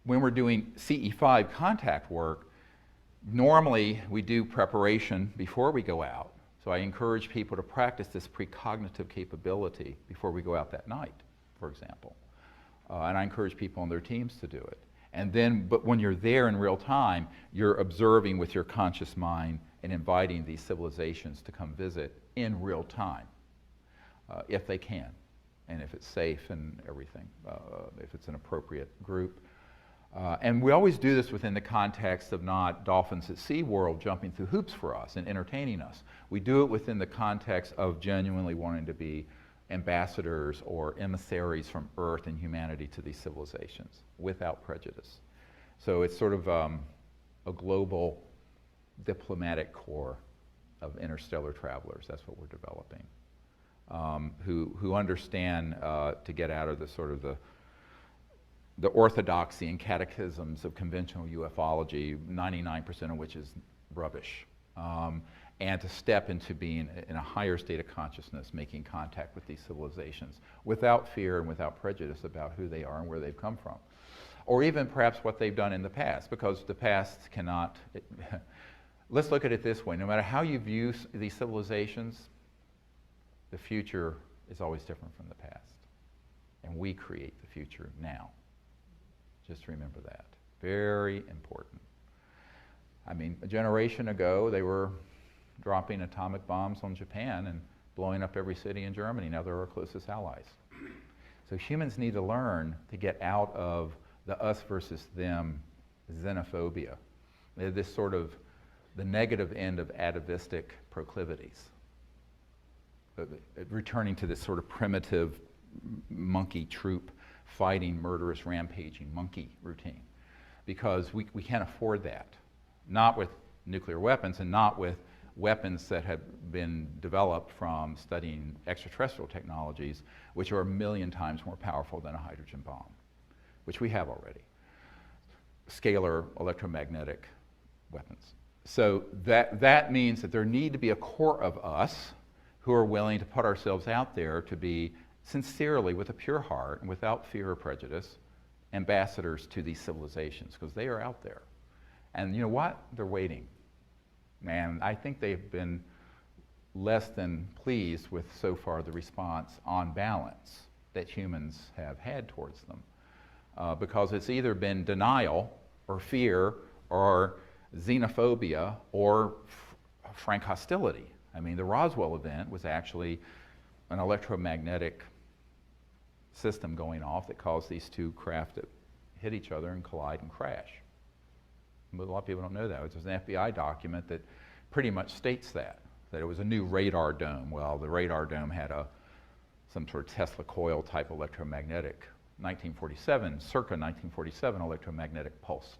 when we're doing CE5 contact work, normally we do preparation before we go out. So I encourage people to practice this precognitive capability before we go out that night, for example. And I encourage people on their teams to do it. And then, but when you're there in real time, you're observing with your conscious mind and inviting these civilizations to come visit in real time, if they can, and if it's safe and everything, if it's an appropriate group. And we always do this within the context of not dolphins at SeaWorld jumping through hoops for us and entertaining us. We do it within the context of genuinely wanting to be ambassadors or emissaries from Earth and humanity to these civilizations without prejudice. So it's sort of a global diplomatic corps of interstellar travelers. That's what we're developing, who understand to get out of the sort of the orthodoxy and catechisms of conventional ufology, 99% of which is rubbish, and to step into being in a higher state of consciousness, making contact with these civilizations without fear and without prejudice about who they are and where they've come from. Or even perhaps what they've done in the past, because the past cannot... Let's look at it this way. No matter how you view these civilizations, the future is always different from the past. And we create the future now. Just remember that. Very important. I mean, a generation ago, they were dropping atomic bombs on Japan and blowing up every city in Germany. Now they're our closest allies. So humans need to learn to get out of the us versus them xenophobia. They're this sort of the negative end of atavistic proclivities. Returning to this sort of primitive monkey troop fighting, murderous, rampaging monkey routine. Because we can't afford that. Not with nuclear weapons and not with weapons that have been developed from studying extraterrestrial technologies, which are 1,000,000 times more powerful than a hydrogen bomb, which we have already. Scalar electromagnetic weapons. So that means that there need to be a core of us who are willing to put ourselves out there to be sincerely, with a pure heart and without fear or prejudice, ambassadors to these civilizations, because they are out there. And you know what? They're waiting. And I think they've been less than pleased with, so far, the response on balance that humans have had towards them. Because it's either been denial or fear or xenophobia or frank hostility. I mean, the Roswell event was actually an electromagnetic system going off that caused these two craft to hit each other and collide and crash. But a lot of people don't know that. There's an FBI document that pretty much states that it was a new radar dome. Well, the radar dome had some sort of Tesla coil type electromagnetic, circa 1947 electromagnetic pulse.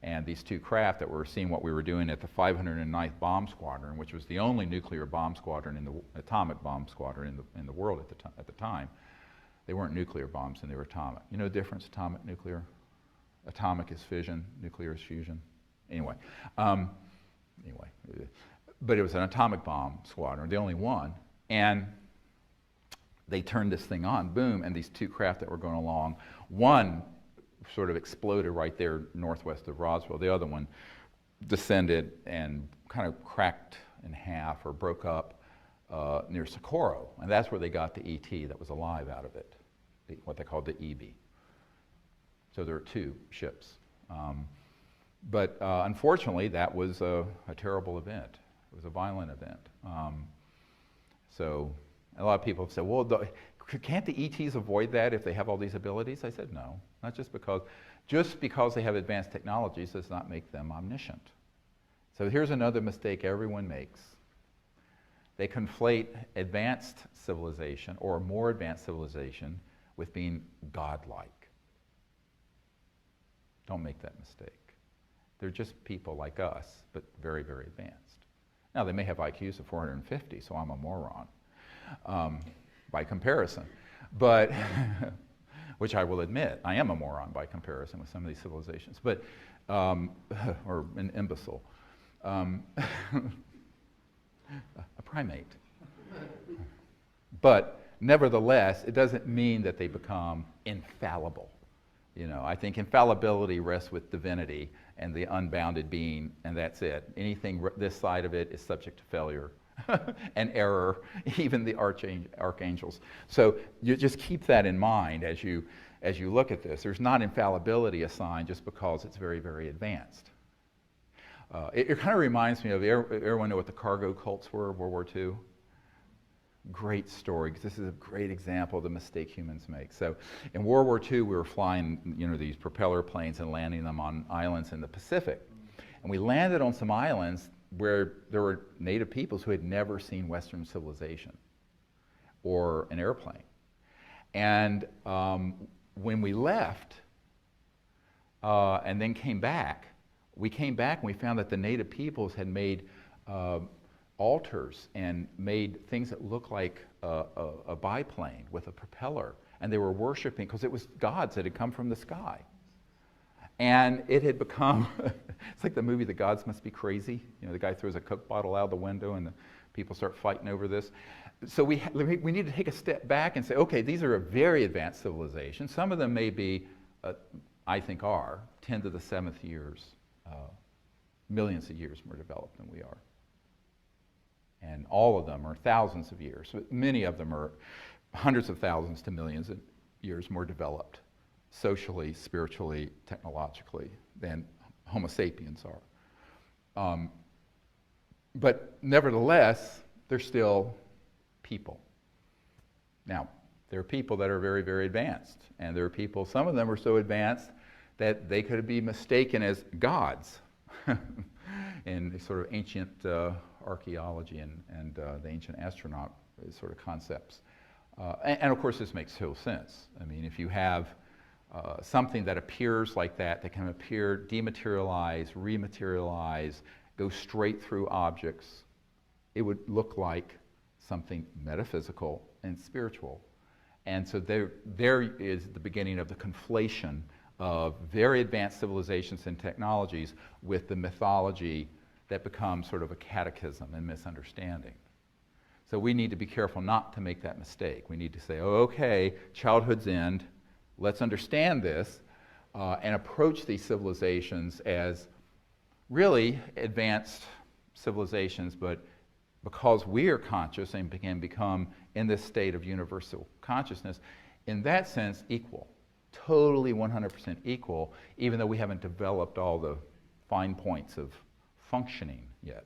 And these two craft that were seeing what we were doing at the 509th Bomb Squadron, which was the only nuclear bomb squadron, atomic bomb squadron in the world at the time, they weren't nuclear bombs and they were atomic. You know the difference, atomic, nuclear? Atomic is fission, nuclear is fusion. Anyway, but it was an atomic bomb squadron, the only one, and they turned this thing on, boom, and these two craft that were going along, one sort of exploded right there northwest of Roswell. The other one descended and kind of cracked in half or broke up near Socorro, and that's where they got the ET that was alive out of it, what they called the EB. So there are two ships. But unfortunately, that was a terrible event. It was a violent event. So a lot of people have said, well, can't the ETs avoid that if they have all these abilities? I said, no, not just because they have advanced technologies does not make them omniscient. So here's another mistake everyone makes. They conflate advanced civilization or more advanced civilization with being godlike. Don't make that mistake. They're just people like us, but very, very advanced. Now, they may have IQs of 450, so I'm a moron by comparison. But, which I will admit, I am a moron by comparison with some of these civilizations, but, or an imbecile. A primate. But nevertheless, it doesn't mean that they become infallible. You know, I think infallibility rests with divinity and the unbounded being, and that's it. Anything this side of it is subject to failure and error, even the archangels. So you just keep that in mind as you look at this. There's not infallibility assigned just because it's very, very advanced. It kind of reminds me of, everyone know what the cargo cults were of World War II? Great story, because this is a great example of the mistake humans make. So in World War II, we were flying, these propeller planes and landing them on islands in the Pacific. And we landed on some islands where there were native peoples who had never seen Western civilization or an airplane. And when we left and then came back, we found that the native peoples had made altars and made things that looked like a biplane with a propeller. And they were worshiping, because it was gods that had come from the sky. And it had become, it's like the movie The Gods Must Be Crazy. The guy throws a Coke bottle out the window and the people start fighting over this. So we need to take a step back and say, okay, these are a very advanced civilization. Some of them may be, I think are, 10 to the 7th years, millions of years more developed than we are. And all of them are thousands of years. Many of them are hundreds of thousands to millions of years more developed, socially, spiritually, technologically, than Homo sapiens are. But nevertheless, they're still people. Now, there are people that are very, very advanced. And there are people, some of them are so advanced that they could be mistaken as gods in sort of ancient archaeology and the ancient astronaut sort of concepts. And of course, this makes total sense. I mean, if you have something that appears like that can appear, dematerialize, rematerialize, go straight through objects, it would look like something metaphysical and spiritual. And so there is the beginning of the conflation of very advanced civilizations and technologies with the mythology that becomes sort of a catechism and misunderstanding. So we need to be careful not to make that mistake. We need to say, oh, okay, childhood's end, let's understand this, and approach these civilizations as really advanced civilizations, but because we are conscious and can become in this state of universal consciousness, in that sense, equal. Totally 100% equal, even though we haven't developed all the fine points of functioning yet.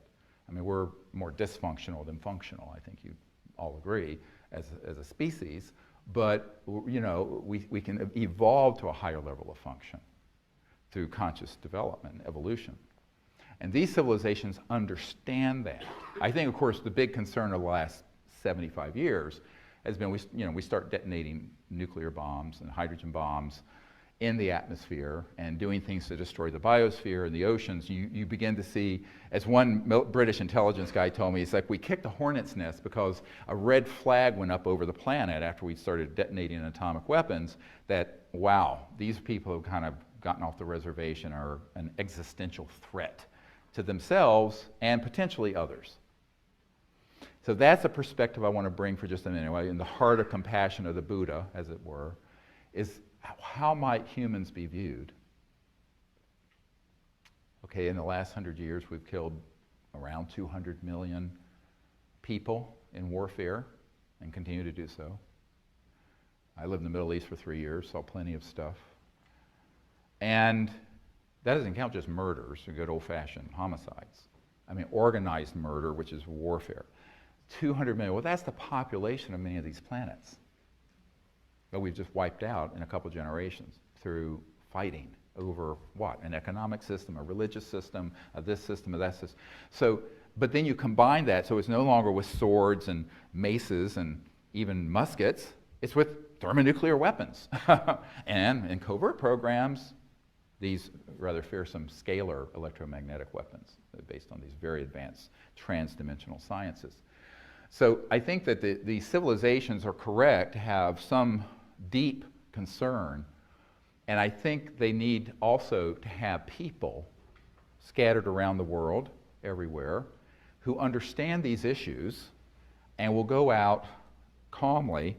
I mean, we're more dysfunctional than functional, I think you all agree, as a species, but we can evolve to a higher level of function through conscious development and evolution. And these civilizations understand that. I think, of course, the big concern of the last 75 years has been we start detonating nuclear bombs and hydrogen bombs in the atmosphere and doing things to destroy the biosphere and the oceans. You begin to see, as one British intelligence guy told me, it's like we kicked a hornet's nest because a red flag went up over the planet after we started detonating atomic weapons, that, wow, these people have kind of gotten off the reservation are an existential threat to themselves and potentially others. So that's a perspective I want to bring for just a minute. In the heart of compassion of the Buddha, as it were, is how might humans be viewed? Okay, in the last 100 years, we've killed around 200 million people in warfare and continue to do so. I lived in the Middle East for 3 years, saw plenty of stuff. And that doesn't count just murders, or good old-fashioned homicides. I mean, organized murder, which is warfare. 200 million, well, that's the population of many of these planets that we've just wiped out in a couple generations through fighting over what? An economic system, a religious system, this system, that system. So, but then you combine that, so it's no longer with swords and maces and even muskets, it's with thermonuclear weapons. And in covert programs, these rather fearsome scalar electromagnetic weapons based on these very advanced transdimensional sciences. So I think that the civilizations are correct to have some deep concern, and I think they need also to have people scattered around the world, everywhere, who understand these issues and will go out calmly,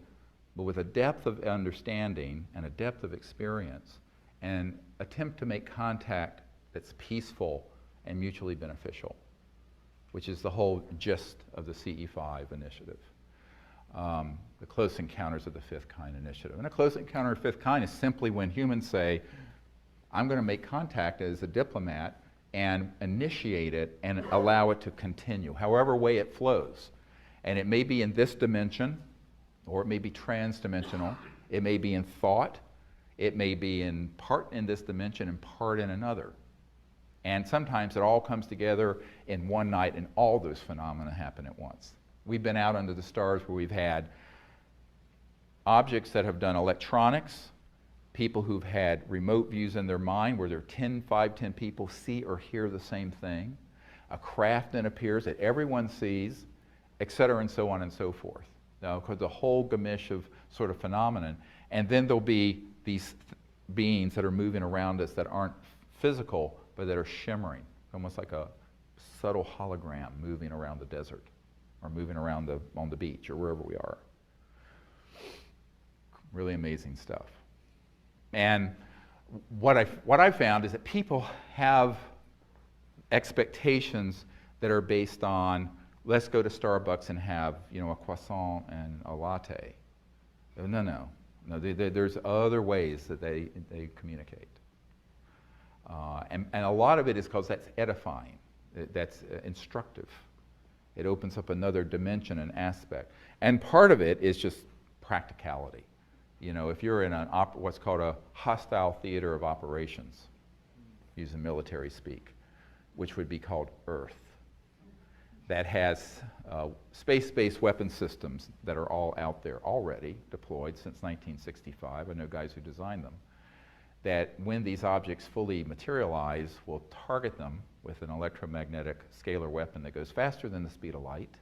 but with a depth of understanding and a depth of experience, and attempt to make contact that's peaceful and mutually beneficial, which is the whole gist of the CE5 initiative, the Close Encounters of the Fifth Kind initiative. And a close encounter of the fifth kind is simply when humans say, I'm going to make contact as a diplomat and initiate it and allow it to continue, however way it flows. And it may be in this dimension, or it may be transdimensional, it may be in thought, it may be in part in this dimension and part in another. And sometimes it all comes together in one night and all those phenomena happen at once. We've been out under the stars where we've had objects that have done electronics, people who've had remote views in their mind where there are 5, 10 people see or hear the same thing. A craft then appears that everyone sees, et cetera, and so on and so forth. Now, because the whole gamish of sort of phenomenon. And then there'll be these beings that are moving around us that aren't physical, but that are shimmering, almost like a subtle hologram moving around the desert or moving around on the beach or wherever we are. Really amazing stuff. And what I found is that people have expectations that are based on, let's go to Starbucks and have, a croissant and a latte. No, there's other ways that they communicate. And a lot of it is because that's edifying, that's instructive. It opens up another dimension and aspect. And part of it is just practicality. If you're in what's called a hostile theater of operations, using military speak, which would be called Earth, that has space-based weapon systems that are all out there already, deployed since 1965. I know guys who designed them. That when these objects fully materialize, will target them with an electromagnetic scalar weapon that goes faster than the speed of light.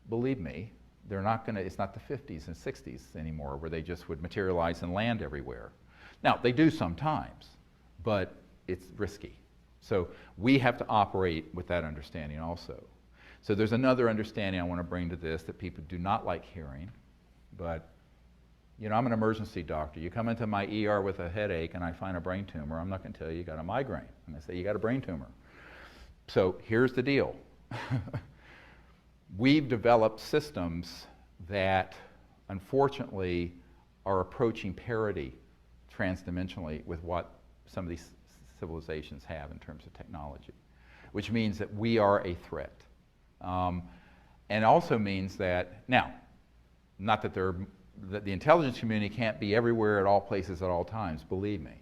Believe me, they're not going to, it's not the 50s and 60s anymore where they just would materialize and land everywhere. Now, they do sometimes, but it's risky. So we have to operate with that understanding also. So there's another understanding I want to bring to this that people do not like hearing, but I'm an emergency doctor. You come into my ER with a headache and I find a brain tumor, I'm not going to tell you got a migraine. I'm going to say you got a brain tumor. So here's the deal. We've developed systems that unfortunately are approaching parity transdimensionally with what some of these civilizations have in terms of technology, which means that we are a threat. And also means that, now, not that the intelligence community can't be everywhere at all places at all times, believe me.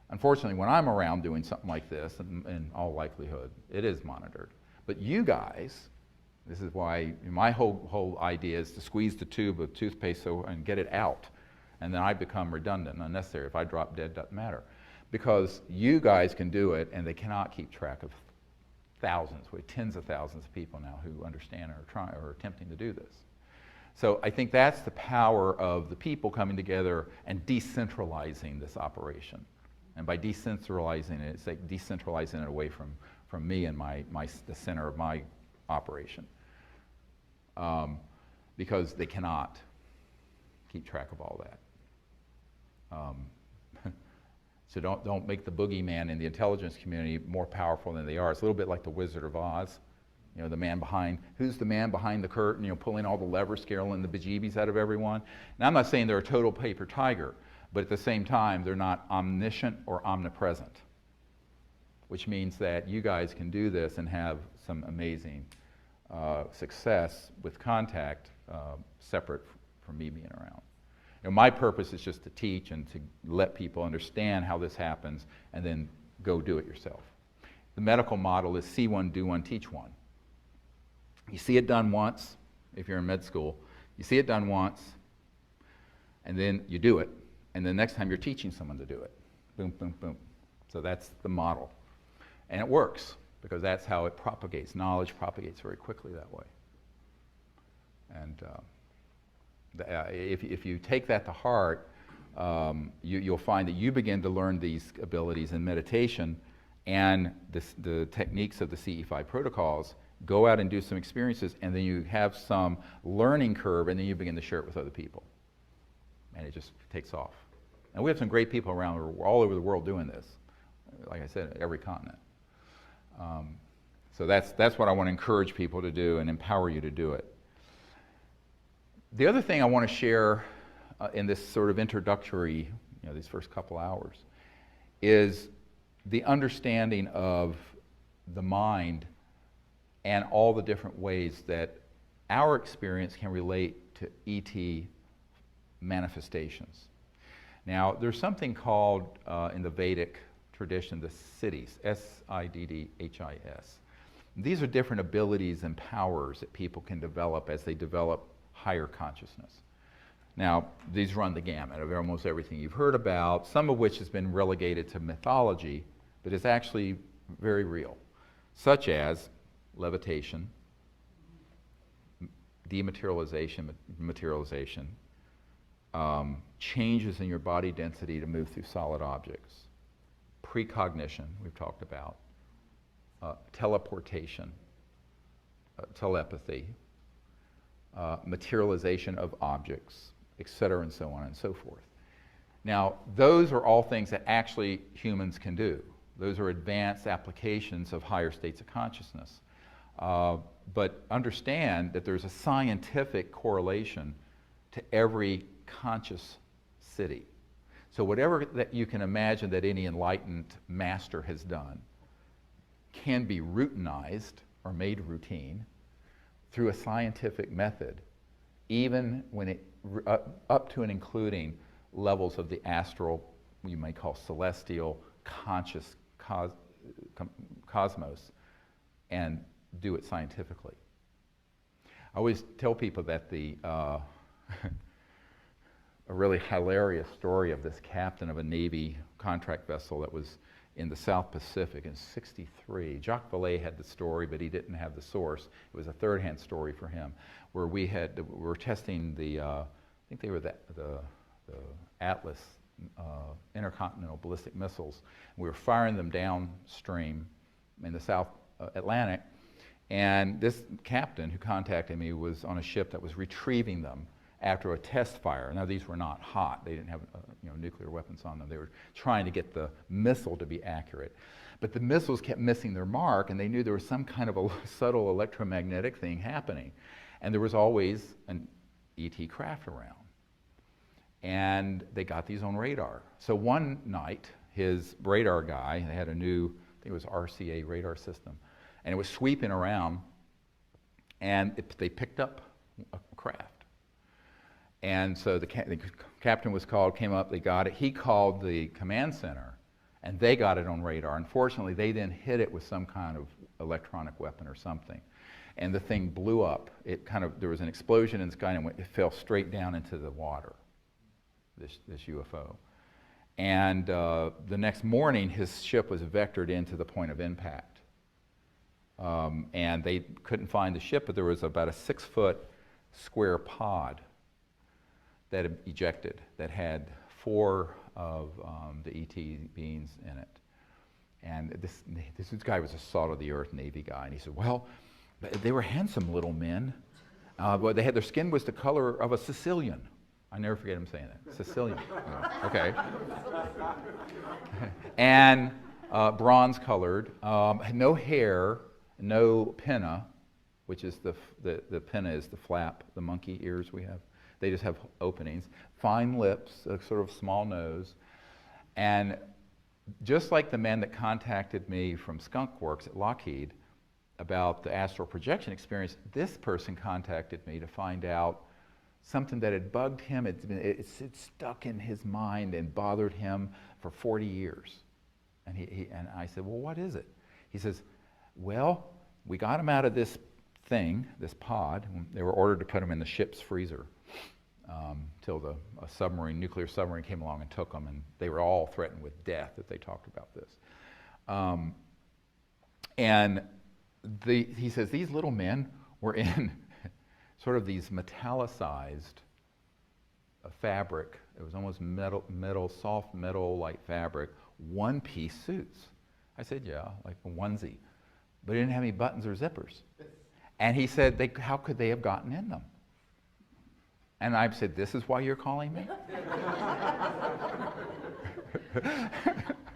Unfortunately, when I'm around doing something like this, in all likelihood, it is monitored. But you guys, this is why my whole idea is to squeeze the tube of toothpaste and get it out. And then I become redundant, unnecessary. If I drop dead, doesn't matter. Because you guys can do it, and they cannot keep track of thousands, tens of thousands of people now who understand or attempting to do this. So I think that's the power of the people coming together and decentralizing this operation. And by decentralizing it, it's like decentralizing it away from me and the center of my operation. Because they cannot keep track of all that. So don't make the boogeyman in the intelligence community more powerful than they are. It's a little bit like the Wizard of Oz. You know, the man behind, who's the man behind the curtain, you know, pulling all the levers, scaling the bejeebies out of everyone. Now, I'm not saying they're a total paper tiger, but at the same time, they're not omniscient or omnipresent, which means that you guys can do this and have some amazing success with contact separate from me being around. You know, my purpose is just to teach and to let people understand how this happens and then go do it yourself. The medical model is see one, do one, teach one. You see it done once, if you're in med school, you see it done once, and then you do it, and the next time you're teaching someone to do it. Boom, boom, boom. So that's the model. And it works, because that's how it propagates. Knowledge propagates very quickly that way. And if you take that to heart, you'll find that you begin to learn these abilities in meditation and the techniques of the CE5 protocols. Go out and do some experiences, and then you have some learning curve, and then you begin to share it with other people. And it just takes off. And we have some great people around all over the world doing this. Like I said, every continent. So that's what I want to encourage people to do and empower you to do it. The other thing I want to share in this sort of introductory, these first couple hours, is the understanding of the mind and all the different ways that our experience can relate to ET manifestations. Now, there's something called, in the Vedic tradition, the siddhis, S-I-D-D-H-I-S. These are different abilities and powers that people can develop as they develop higher consciousness. Now, these run the gamut of almost everything you've heard about, some of which has been relegated to mythology, but is actually very real, such as levitation, dematerialization, materialization, changes in your body density to move through solid objects, precognition, we've talked about, teleportation, telepathy, materialization of objects, etc., and so on and so forth. Now, those are all things that actually humans can do. Those are advanced applications of higher states of consciousness. But understand that there's a scientific correlation to every conscious city. So whatever that you can imagine that any enlightened master has done can be routinized or made routine through a scientific method, even when it, up to and including levels of the astral, you may call celestial, conscious cosmos, and do it scientifically. I always tell people that a really hilarious story of this captain of a Navy contract vessel that was in the South Pacific in '63. Jacques Vallée had the story, but he didn't have the source. It was a third-hand story for him, where we were testing I think they were the Atlas intercontinental ballistic missiles. We were firing them downstream in the South Atlantic, and this captain who contacted me was on a ship that was retrieving them after a test fire. Now, these were not hot. They didn't have nuclear weapons on them. They were trying to get the missile to be accurate. But the missiles kept missing their mark, and they knew there was some kind of a subtle electromagnetic thing happening. And there was always an ET craft around. And they got these on radar. So one night, his radar guy, they had a new, I think it was RCA radar system, and it was sweeping around, and they picked up a craft. And so the captain was called, came up, they got it. He called the command center, and they got it on radar. Unfortunately, they then hit it with some kind of electronic weapon or something. And the thing blew up. There was an explosion in the sky, and it fell straight down into the water, this UFO. And the next morning, his ship was vectored into the point of impact. And they couldn't find the ship, but there was about a 6-foot square pod that had ejected, that had 4 of the ET beings in it. And this guy was a salt-of-the-earth Navy guy, and he said, well, they were handsome little men, but their skin was the color of a Sicilian. I never forget him saying that. Sicilian. No. Okay. And bronze colored, no hair, no pinna, which is the pinna is the flap, the monkey ears we have. They just have openings. Fine lips, a sort of small nose. And just like the man that contacted me from Skunk Works at Lockheed about the astral projection experience, this person contacted me to find out something that had bugged him. It stuck in his mind and bothered him for 40 years. And I said, well, what is it? He says, well, we got him out of this thing, this pod. They were ordered to put him in the ship's freezer till a nuclear submarine came along and took them, and they were all threatened with death if they talked about this. He says these little men were in sort of these metallicized fabric. It was almost metal, soft metal-like fabric, one-piece suits. I said, yeah, like a onesie. But it didn't have any buttons or zippers. And he said, how could they have gotten in them? And I said, this is why you're calling me?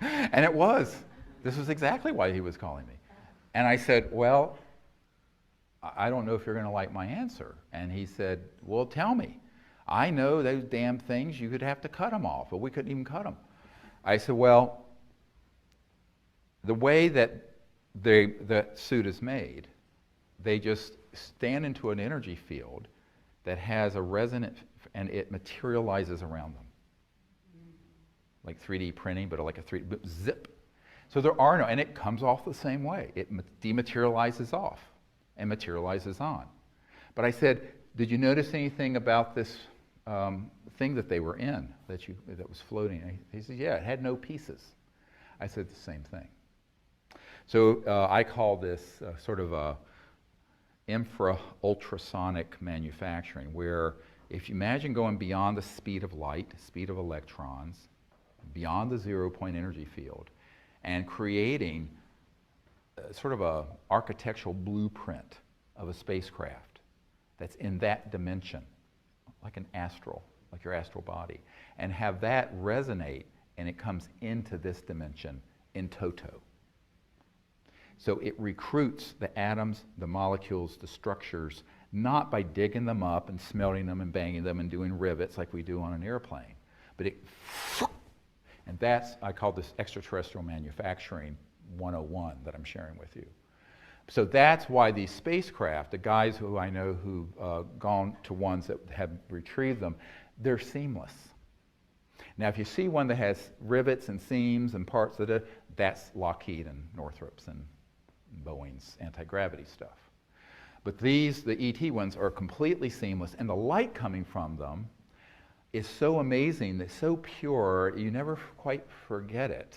And it was. This was exactly why he was calling me. And I said, well, I don't know if you're going to like my answer. And he said, well, tell me. I know those damn things, you could have to cut them off, but we couldn't even cut them. I said, well, the way that the suit is made, they just stand into an energy field that has a resonant, and it materializes around them. Like 3D printing, but like a 3D, zip. So there are no, and it comes off the same way. It dematerializes off and materializes on. But I said, did you notice anything about this thing that they were in, that was floating? He said, yeah, it had no pieces. I said the same thing. So I call this sort of a infra-ultrasonic manufacturing, where if you imagine going beyond the speed of light, speed of electrons, beyond the zero-point energy field, and creating sort of a architectural blueprint of a spacecraft that's in that dimension, like an astral, like your astral body, and have that resonate, and it comes into this dimension in toto. So it recruits the atoms, the molecules, the structures, not by digging them up and smelting them and banging them and doing rivets like we do on an airplane, but and that's, I call this extraterrestrial manufacturing 101 that I'm sharing with you. So that's why these spacecraft, the guys who I know who've gone to ones that have retrieved them, they're seamless. Now, if you see one that has rivets and seams and parts of it, that's Lockheed and Northrop's and Boeing's anti-gravity stuff. But these, the ET ones, are completely seamless, and the light coming from them is so amazing, it's so pure, you never quite forget it,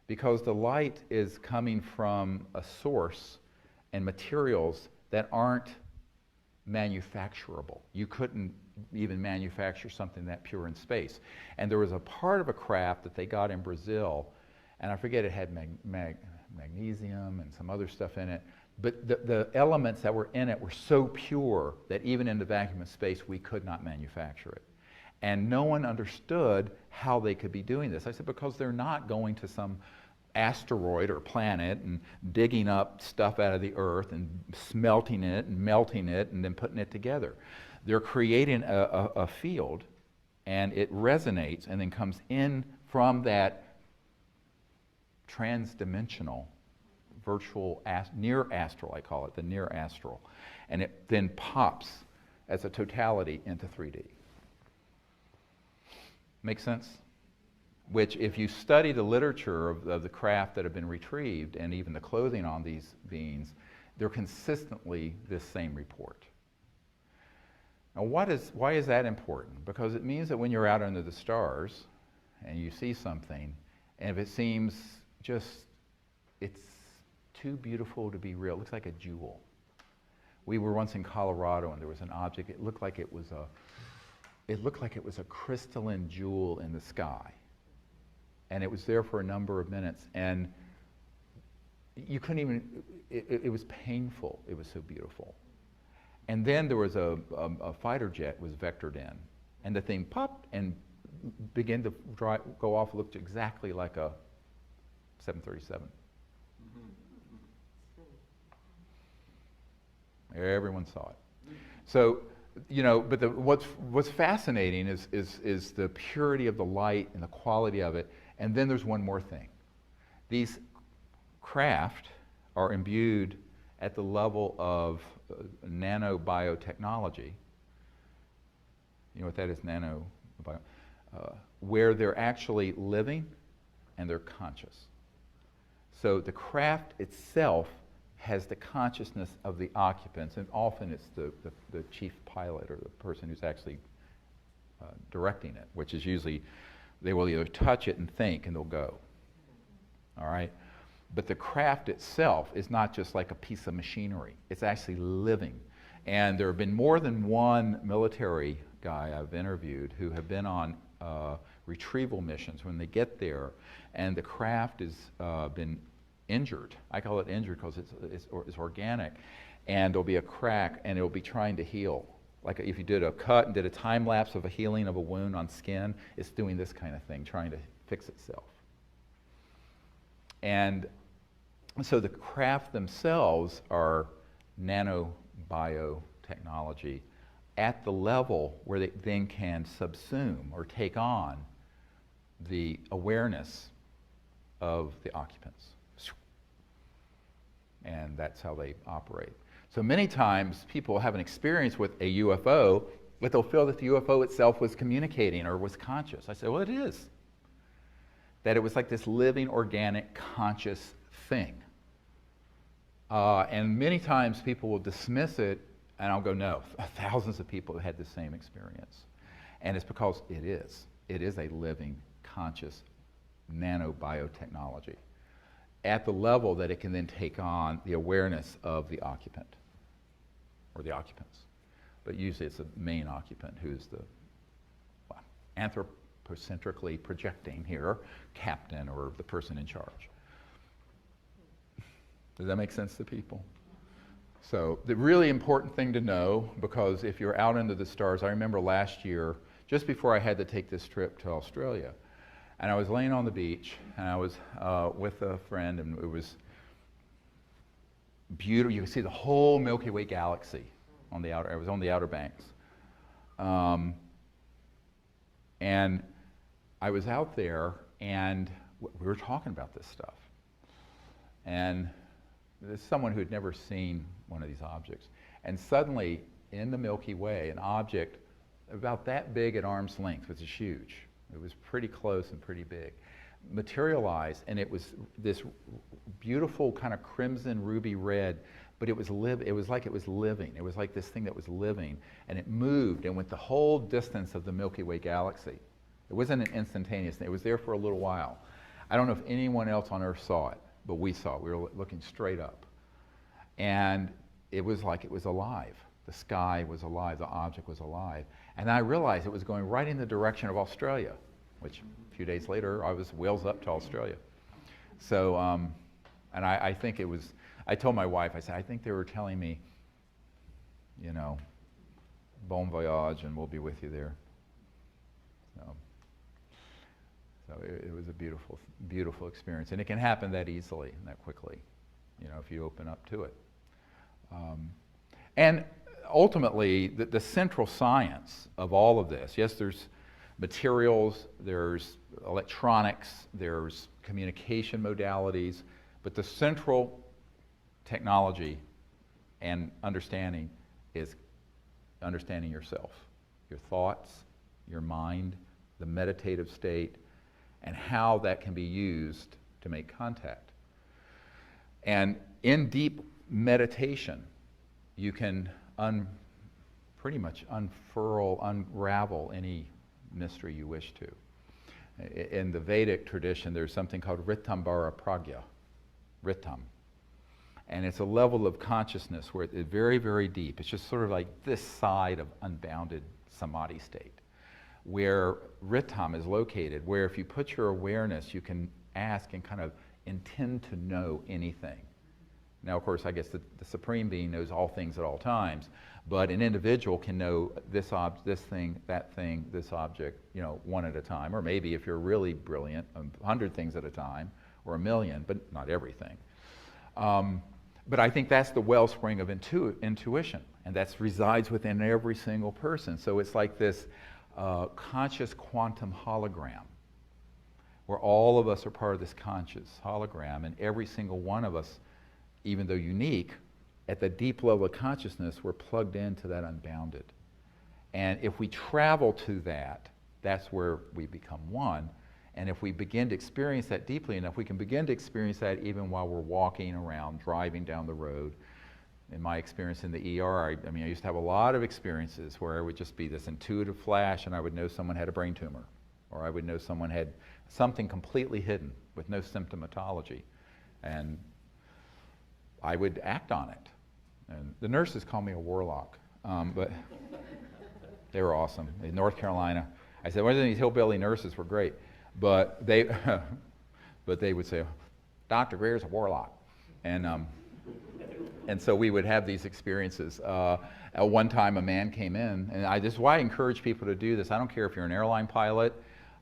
because the light is coming from a source and materials that aren't manufacturable. You couldn't even manufacture something that pure in space. And there was a part of a craft that they got in Brazil, and I forget, it had magnesium and some other stuff in it, but the elements that were in it were so pure that even in the vacuum of space we could not manufacture it. And no one understood how they could be doing this. I said, because they're not going to some asteroid or planet and digging up stuff out of the earth and smelting it and melting it and then putting it together. They're creating a field, and it resonates and then comes in from that transdimensional virtual near astral, I call it, the near astral, and it then pops as a totality into 3D. Make sense? Which, if you study the literature of the craft that have been retrieved and even the clothing on these beings, they're consistently this same report. Now, why is that important? Because it means that when you're out under the stars and you see something, and if it seems it's too beautiful to be real, it looks like a jewel. We were once in Colorado, and there was an object, it looked like it was a crystalline jewel in the sky. And it was there for a number of minutes, and you couldn't even, it was painful, it was so beautiful. And then there was a fighter jet was vectored in, and the thing popped and began to go off, looked exactly like a 737. Everyone saw it. So, you know, but what's fascinating is the purity of the light and the quality of it. And then there's one more thing. These craft are imbued at the level of nanobiotechnology. You know what that is, nanobio? Where they're actually living and they're conscious. So the craft itself has the consciousness of the occupants, and often it's the chief pilot or the person who's actually directing it, which is usually, they will either touch it and think and they'll go. All right? But the craft itself is not just like a piece of machinery. It's actually living. And there have been more than one military guy I've interviewed who have been on retrieval missions when they get there and the craft has been injured. I call it injured because it's organic, and there'll be a crack and it'll be trying to heal. Like if you did a cut and did a time lapse of a healing of a wound on skin, it's doing this kind of thing, trying to fix itself. And so the craft themselves are nanobiotechnology at the level where they then can subsume or take on the awareness of the occupants. And that's how they operate. So many times people have an experience with a UFO, but they'll feel that the UFO itself was communicating or was conscious. I say, well, it is. That it was like this living, organic, conscious thing. And many times people will dismiss it, and I'll go, no, thousands of people have had the same experience. And it's because it is. It is a living, conscious nanobiotechnology at the level that it can then take on the awareness of the occupant or the occupants. But usually it's the main occupant who's the anthropocentrically projecting here, captain or the person in charge. Does that make sense to people? So the really important thing to know, because if you're out into the stars, I remember last year, just before I had to take this trip to Australia, and I was laying on the beach, and I was with a friend, and it was beautiful. You could see the whole Milky Way galaxy on the outer. I was on the Outer Banks, and I was out there, and we were talking about this stuff. And there's someone who had never seen one of these objects, and suddenly in the Milky Way, an object about that big at arm's length, which is huge. It was pretty close and pretty big, materialized, and it was this beautiful kind of crimson ruby red, but it was like it was living. It was like this thing that was living, and it moved and went the whole distance of the Milky Way galaxy. It wasn't an instantaneous thing. It was there for a little while. I don't know if anyone else on Earth saw it, but we saw it. We were looking straight up, and it was like it was alive. The sky was alive. The object was alive. And I realized it was going right in the direction of Australia, which a few days later I was wheels up to Australia. So, and I think it was, I told my wife, I said, I think they were telling me, you know, bon voyage, and we'll be with you there. So it was a beautiful, beautiful experience. And it can happen that easily and that quickly, you know, if you open up to it. And ultimately, the central science of all of this, yes, there's materials, there's electronics, there's communication modalities, but the central technology and understanding is understanding yourself, your thoughts, your mind, the meditative state, and how that can be used to make contact. And in deep meditation, you can pretty much unravel any mystery you wish to. In the Vedic tradition, there's something called Ritambara Pragya, Ritam. And it's a level of consciousness where it's very, very deep. It's just sort of like this side of unbounded Samadhi state, where Ritam is located, where if you put your awareness, you can ask and kind of intend to know anything. Now, of course, I guess the Supreme Being knows all things at all times, But an individual can know this thing, that thing, this object, one at a time. Or maybe if you're really brilliant, 100 things at a time, or 1,000,000, but not everything. But I think that's the wellspring of intuition, and that resides within every single person. So it's like this conscious quantum hologram, where all of us are part of this conscious hologram, and every single one of us, even though unique, at the deep level of consciousness, we're plugged into that unbounded. And if we travel to that, that's where we become one. And if we begin to experience that deeply enough, we can begin to experience that even while we're walking around, driving down the road. In my experience in the ER, I used to have a lot of experiences where it would just be this intuitive flash, and I would know someone had a brain tumor, or I would know someone had something completely hidden with no symptomatology. And I would act on it. And the nurses call me a warlock, but they were awesome. In North Carolina, I said, well, these hillbilly nurses were great, but they would say, Dr. Greer's a warlock. And so we would have these experiences. At one time, a man came in, and this is why I encourage people to do this. I don't care if you're an airline pilot,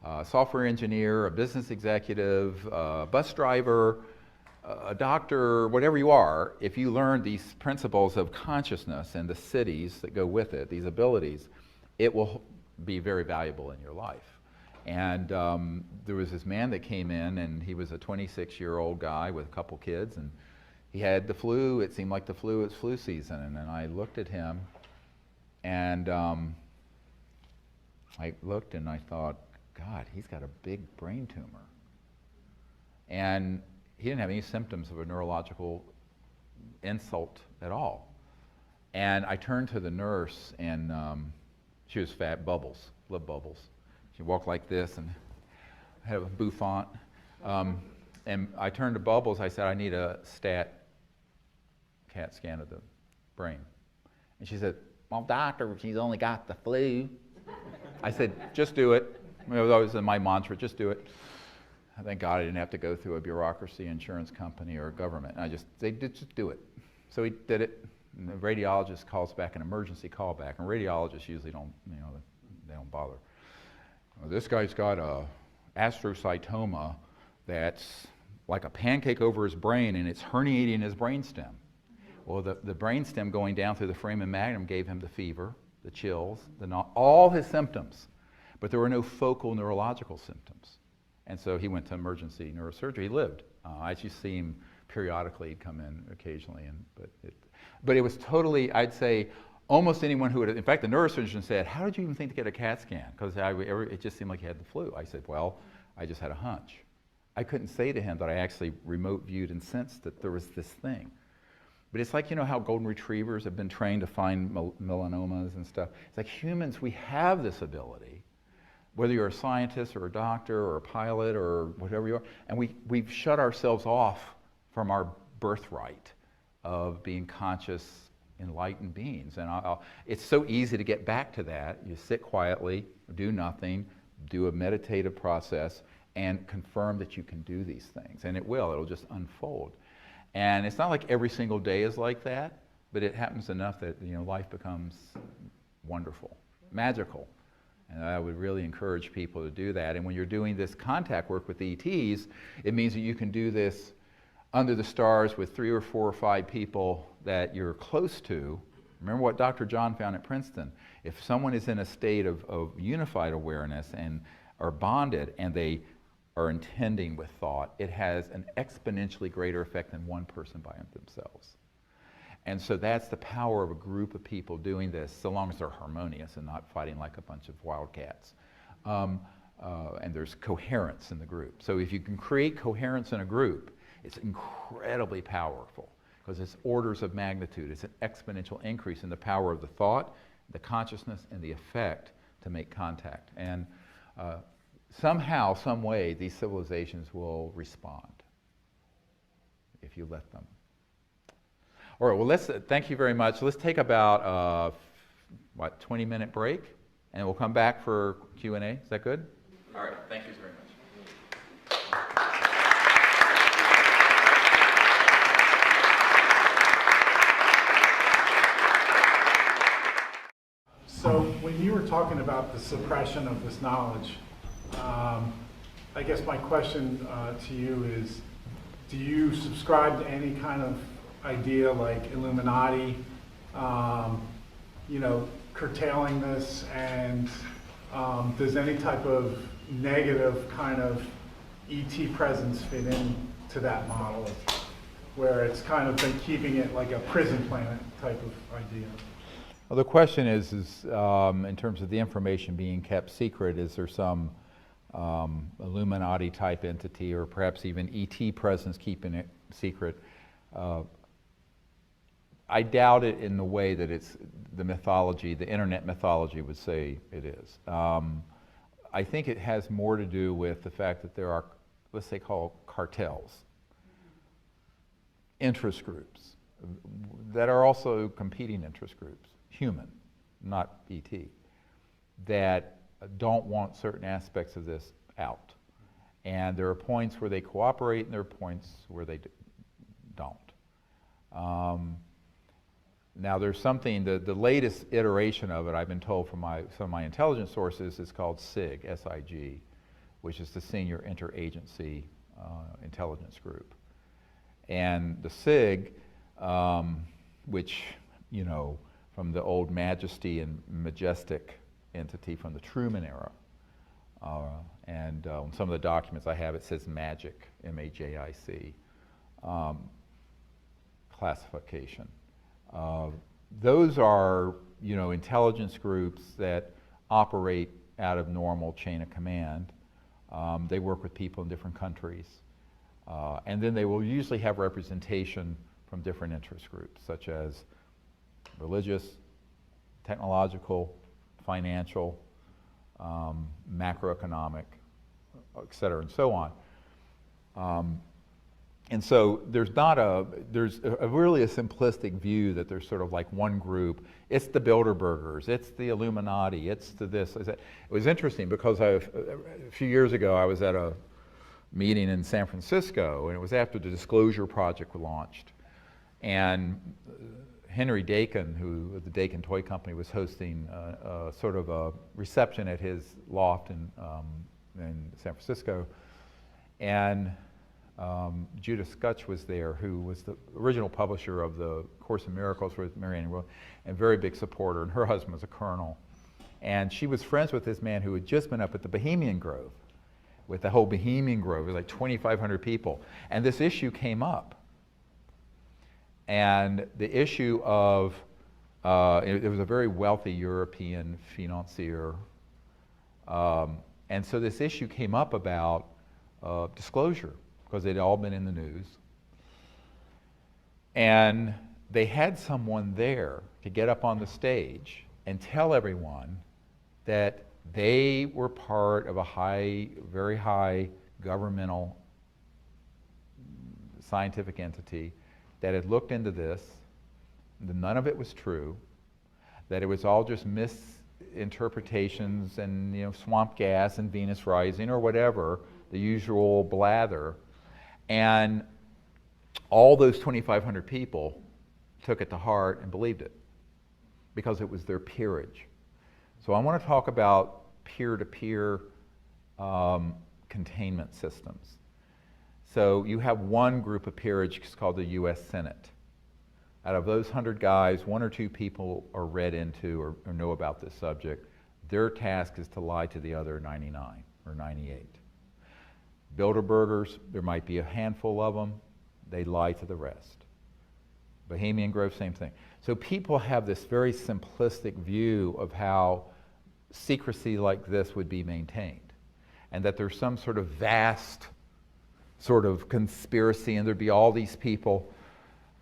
a software engineer, a business executive, a bus driver, a doctor, whatever you are. If you learn these principles of consciousness and the cities that go with it, these abilities, it will be very valuable in your life. And there was this man that came in, and he was a 26-year-old guy with a couple kids, and he had the flu. It seemed like the flu was flu season. And then I looked at him, and I looked and I thought, God, he's got a big brain tumor. And he didn't have any symptoms of a neurological insult at all. And I turned to the nurse, and she was fat, bubbles, blood bubbles. She walked like this and had a bouffant. And I turned to Bubbles. I said, I need a CAT scan of the brain. And she said, well, doctor, she's only got the flu. I said, just do it. That was always my mantra, just do it. Thank God I didn't have to go through a bureaucracy, insurance company, or government. And they did just do it. So he did it. And the radiologist calls back an emergency callback. And radiologists usually don't, they don't bother. Well, this guy's got a astrocytoma that's like a pancake over his brain, and it's herniating his brainstem. Well, the brainstem going down through the foramen magnum gave him the fever, the chills, all his symptoms. But there were no focal neurological symptoms. And so he went to emergency neurosurgery. He lived. I used to see him periodically. He'd come in occasionally. But it was totally, I'd say, almost anyone who would, in fact, the neurosurgeon said, how did you even think to get a CAT scan? Because it just seemed like he had the flu. I said, well, I just had a hunch. I couldn't say to him that I actually remote viewed and sensed that there was this thing. But it's like, how golden retrievers have been trained to find melanomas and stuff. It's like humans, we have this ability, whether you're a scientist or a doctor or a pilot or whatever you are, and we've shut ourselves off from our birthright of being conscious, enlightened beings. And it's so easy to get back to that. You sit quietly, do nothing, do a meditative process, and confirm that you can do these things. And it'll just unfold. And it's not like every single day is like that, but it happens enough that life becomes wonderful, magical. And I would really encourage people to do that. And when you're doing this contact work with ETs, it means that you can do this under the stars with 3 or 4 or 5 people that you're close to. Remember what Dr. John found at Princeton. If someone is in a state of unified awareness and are bonded and they are intending with thought, it has an exponentially greater effect than one person by themselves. And so that's the power of a group of people doing this, so long as they're harmonious and not fighting like a bunch of wildcats. And there's coherence in the group. So if you can create coherence in a group, it's incredibly powerful because it's orders of magnitude. It's an exponential increase in the power of the thought, the consciousness, and the effect to make contact. And somehow, some way, these civilizations will respond if you let them. All right, well, thank you very much. Let's take about, 20-minute break, and we'll come back for Q&A. Is that good? All right, thank you very much. So when you were talking about the suppression of this knowledge, I guess my question to you is, do you subscribe to any kind of idea like Illuminati, curtailing this, and does any type of negative kind of ET presence fit into that model, where it's kind of been keeping it like a prison planet type of idea? Well, the question is in terms of the information being kept secret, is there some Illuminati type entity, or perhaps even ET presence keeping it secret? I doubt it in the way that it's the mythology, the internet mythology would say it is. I think it has more to do with the fact that there are, let's say, called cartels, interest groups that are also competing interest groups, human, not ET, that don't want certain aspects of this out. And there are points where they cooperate and there are points where they don't. Now there's something, the latest iteration of it, I've been told from some of my intelligence sources, is called SIG, S-I-G, which is the Senior Interagency Intelligence Group. And the SIG, which, from the old majesty and majestic entity from the Truman era, and some of the documents I have, it says MAJIC, M-A-J-I-C, classification. Those are, intelligence groups that operate out of normal chain of command. They work with people in different countries. And then they will usually have representation from different interest groups, such as religious, technological, financial, macroeconomic, et cetera, and so on. And so there's really a simplistic view that there's sort of like one group. It's the Bilderbergers, it's the Illuminati, it's the this. It was interesting because a few years ago I was at a meeting in San Francisco, and it was after the Disclosure Project was launched. And Henry Dakin, who the Dakin Toy Company, was hosting sort of a reception at his loft in San Francisco. And Judith Scutch was there, who was the original publisher of the Course in Miracles with Marianne Williamson, and very big supporter, and her husband was a colonel. And she was friends with this man who had just been up at the Bohemian Grove, with the whole Bohemian Grove, like 2,500 people. And this issue came up. And the issue of, it was a very wealthy European financier. And so this issue came up about disclosure, because they'd all been in the news. And they had someone there to get up on the stage and tell everyone that they were part of a very high governmental scientific entity that had looked into this, that none of it was true, that it was all just misinterpretations and swamp gas and Venus rising or whatever, the usual blather. And all those 2,500 people took it to heart and believed it because it was their peerage. So I want to talk about peer-to-peer containment systems. So you have one group of peerage called the U.S. Senate. Out of those 100 guys, 1 or 2 people are read into or know about this subject. Their task is to lie to the other 99 or 98. Bilderbergers, there might be a handful of them. They lie to the rest. Bohemian Grove, same thing. So people have this very simplistic view of how secrecy like this would be maintained, and that there's some sort of vast sort of conspiracy, and there'd be all these people.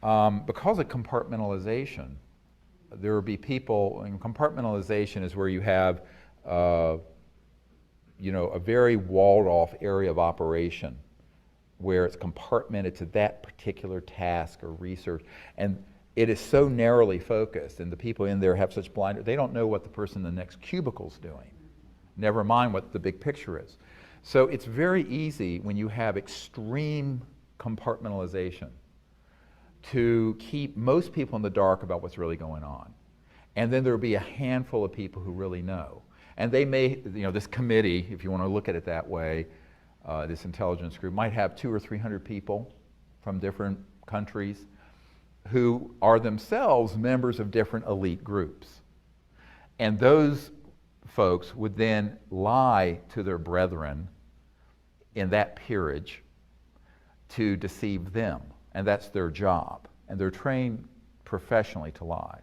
Because of compartmentalization, there would be people, and compartmentalization is where you have a very walled-off area of operation where it's compartmented to that particular task or research, and it is so narrowly focused, and the people in there have such blind, they don't know what the person in the next cubicle's doing, never mind what the big picture is. So it's very easy when you have extreme compartmentalization to keep most people in the dark about what's really going on. And then there will be a handful of people who really know. And they may, this committee, if you want to look at it that way, this intelligence group might have 200 or 300 people from different countries who are themselves members of different elite groups. And those folks would then lie to their brethren in that peerage to deceive them. And that's their job. And they're trained professionally to lie.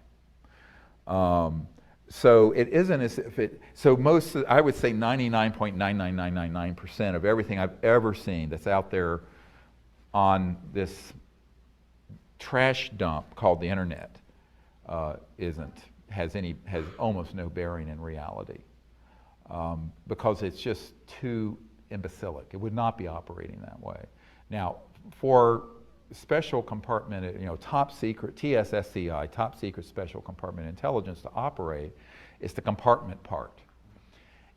So it isn't as if it, so most, I would say 99.99999% of everything I've ever seen that's out there on this trash dump called the internet has almost no bearing in reality. Because it's just too imbecilic. It would not be operating that way. Now, for special compartment, top secret, TSSCI, top secret special compartment intelligence to operate, is the compartment part.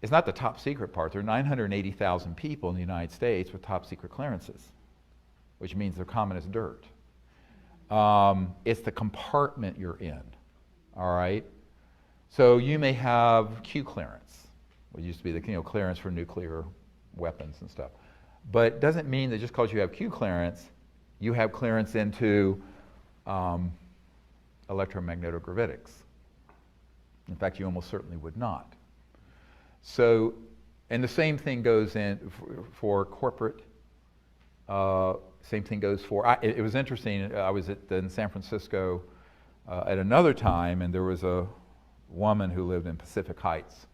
It's not the top secret part. There are 980,000 people in the United States with top secret clearances, which means they're common as dirt. It's the compartment you're in, all right? So you may have Q clearance, which used to be the clearance for nuclear weapons and stuff. But it doesn't mean that just because you have Q clearance, you have clearance into electromagnetogravitics. In fact, you almost certainly would not. So, and the same thing goes in for corporate. Same thing goes for, it was interesting, I was in San Francisco at another time, and there was a woman who lived in Pacific Heights,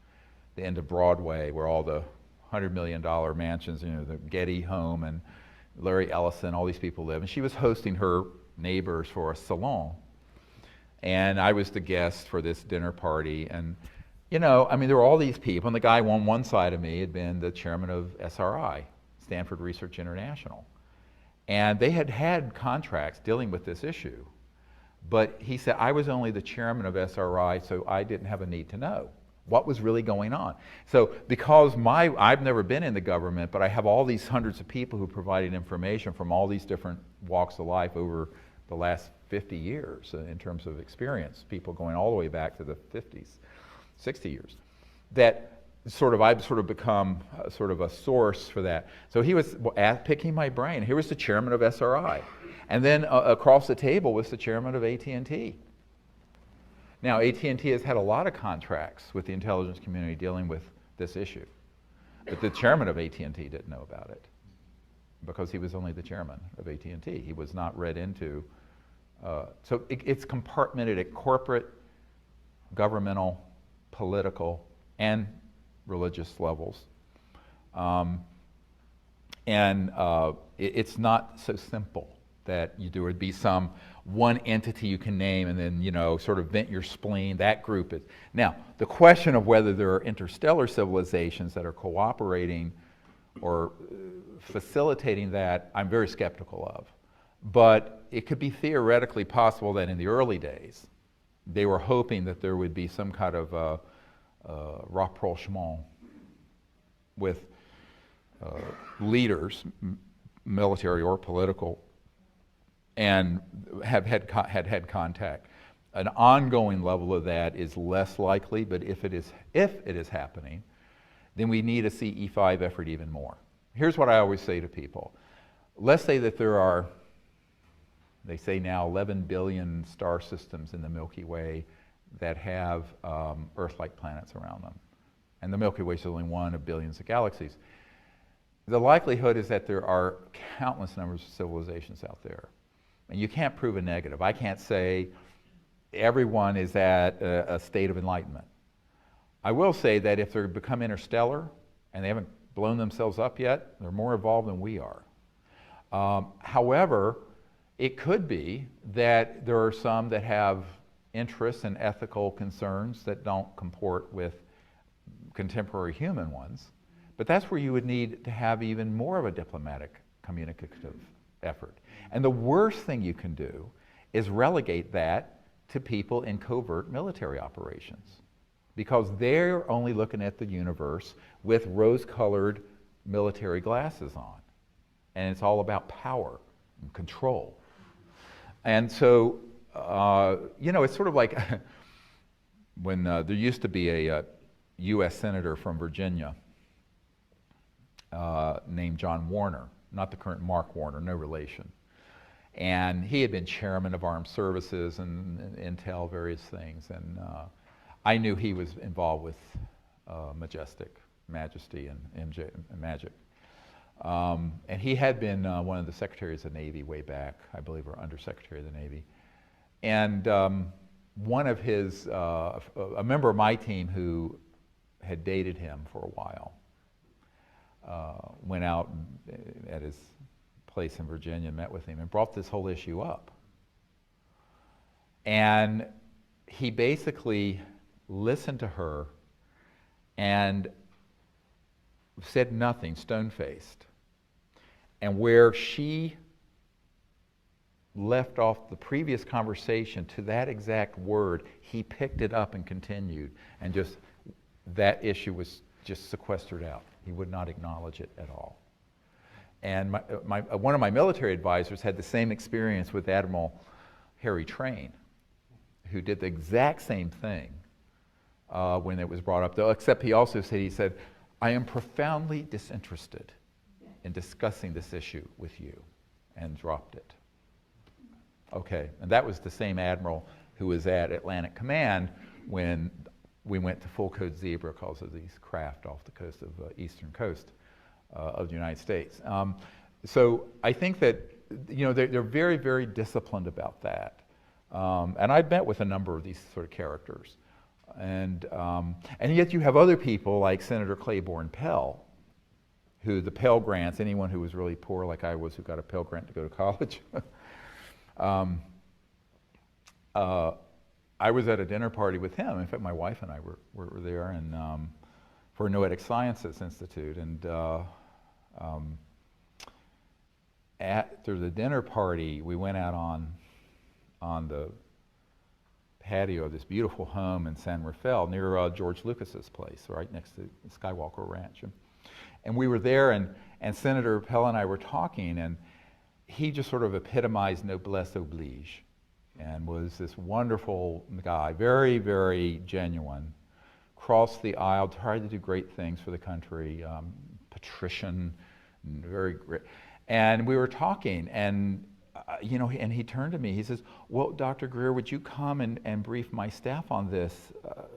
the end of Broadway, where all the $100 million mansions, the Getty home and Larry Ellison, all these people live. And she was hosting her neighbors for a salon. And I was the guest for this dinner party. And, there were all these people. And the guy on one side of me had been the chairman of SRI, Stanford Research International. And they had had contracts dealing with this issue. But he said, I was only the chairman of SRI, so I didn't have a need to know what was really going on. So because I've never been in the government, but I have all these hundreds of people who provided information from all these different walks of life over the last 50 years in terms of experience, people going all the way back to the 50s, 60 years, that I've become sort of a source for that. So he was picking my brain. Here was the chairman of SRI. And then across the table was the chairman of AT&T. Now, AT&T has had a lot of contracts with the intelligence community dealing with this issue. But the chairman of AT&T didn't know about it because he was only the chairman of AT&T. He was not read into. So it's compartmented at corporate, governmental, political, and religious levels. It's not so simple that there would be some one entity you can name and then, sort of vent your spleen. That group is. Now, the question of whether there are interstellar civilizations that are cooperating or facilitating that, I'm very skeptical of. But it could be theoretically possible that in the early days, they were hoping that there would be some kind of rapprochement with leaders, military or political, and had contact. An ongoing level of that is less likely, but if it is happening, then we need a CE5 effort even more. Here's what I always say to people. Let's say that there are, they say now, 11 billion star systems in the Milky Way that have Earth-like planets around them. And the Milky Way is only one of billions of galaxies. The likelihood is that there are countless numbers of civilizations out there. And you can't prove a negative. I can't say everyone is at a state of enlightenment. I will say that if they become interstellar and they haven't blown themselves up yet, they're more evolved than we are. However, it could be that there are some that have interests and ethical concerns that don't comport with contemporary human ones. But that's where you would need to have even more of a diplomatic communicative effort. And the worst thing you can do is relegate that to people in covert military operations, because they're only looking at the universe with rose-colored military glasses on. And it's all about power and control. And so, it's sort of like when there used to be a U.S. senator from Virginia named John Warner, not the current Mark Warner, no relation. And he had been chairman of Armed Services and Intel, various things. And I knew he was involved with Majesty and Magic. And he had been one of the secretaries of the Navy way back, I believe, or undersecretary of the Navy. And one of his, a member of my team who had dated him for a while, went out at his place in Virginia, met with him, and brought this whole issue up. And he basically listened to her and said nothing, stone-faced. And where she left off the previous conversation to that exact word, he picked it up and continued, and just that issue was just sequestered out. He would not acknowledge it at all. And one of my military advisors had the same experience with Admiral Harry Train, who did the exact same thing when it was brought up, though, except he also said, he said, I am profoundly disinterested in discussing this issue with you, and dropped it. Okay, and that was the same admiral who was at Atlantic Command when we went to full code zebra because of these craft off the coast of eastern coast of the United States. So I think that, you know, they're very, very disciplined about that. And I've met with a number of these sort of characters. And yet you have other people like Senator Claiborne Pell, who the Pell Grants, anyone who was really poor like I was who got a Pell Grant to go to college. I was at a dinner party with him. In fact, my wife and I were there and, for Noetic Sciences Institute. And after the dinner party, we went out on the patio of this beautiful home in San Rafael near George Lucas's place, right next to Skywalker Ranch. And we were there, and Senator Pell and I were talking, and he just sort of epitomized noblesse oblige, and was this wonderful guy, very, very genuine, crossed the aisle, tried to do great things for the country, patrician, very great. And we were talking, and you know, and he turned to me, he says, well, Dr. Greer, would you come and brief my staff on this?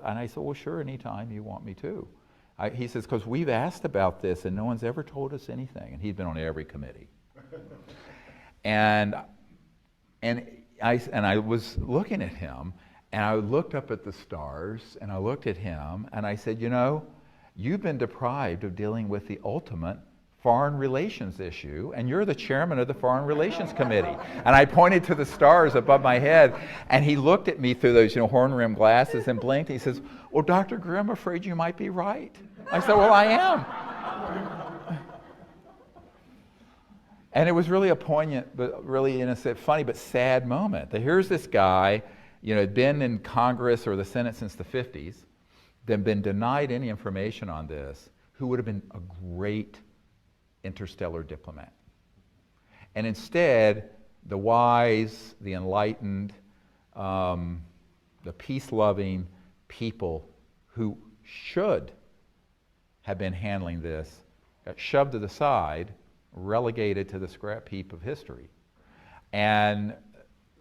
And I said, well, sure, anytime you want me to. He says, because we've asked about this and no one's ever told us anything. And he'd been on every committee. And I was looking at him, and I looked up at the stars, and I looked at him, and I said, you know, you've been deprived of dealing with the ultimate foreign relations issue, and you're the chairman of the Foreign Relations Committee. And I pointed to the stars above my head, and he looked at me through those, you know, horn-rimmed glasses and blinked. He says, well, Dr. Greer, I'm afraid you might be right. I said, well, I am. And it was really a poignant, but really, in a sense, funny but sad moment. That here's this guy, you know, had been in Congress or the Senate since the 50s, then been denied any information on this, who would have been a great interstellar diplomat. And instead, the wise, the enlightened, the peace-loving people who should have been handling this got shoved to the side, relegated to the scrap heap of history. And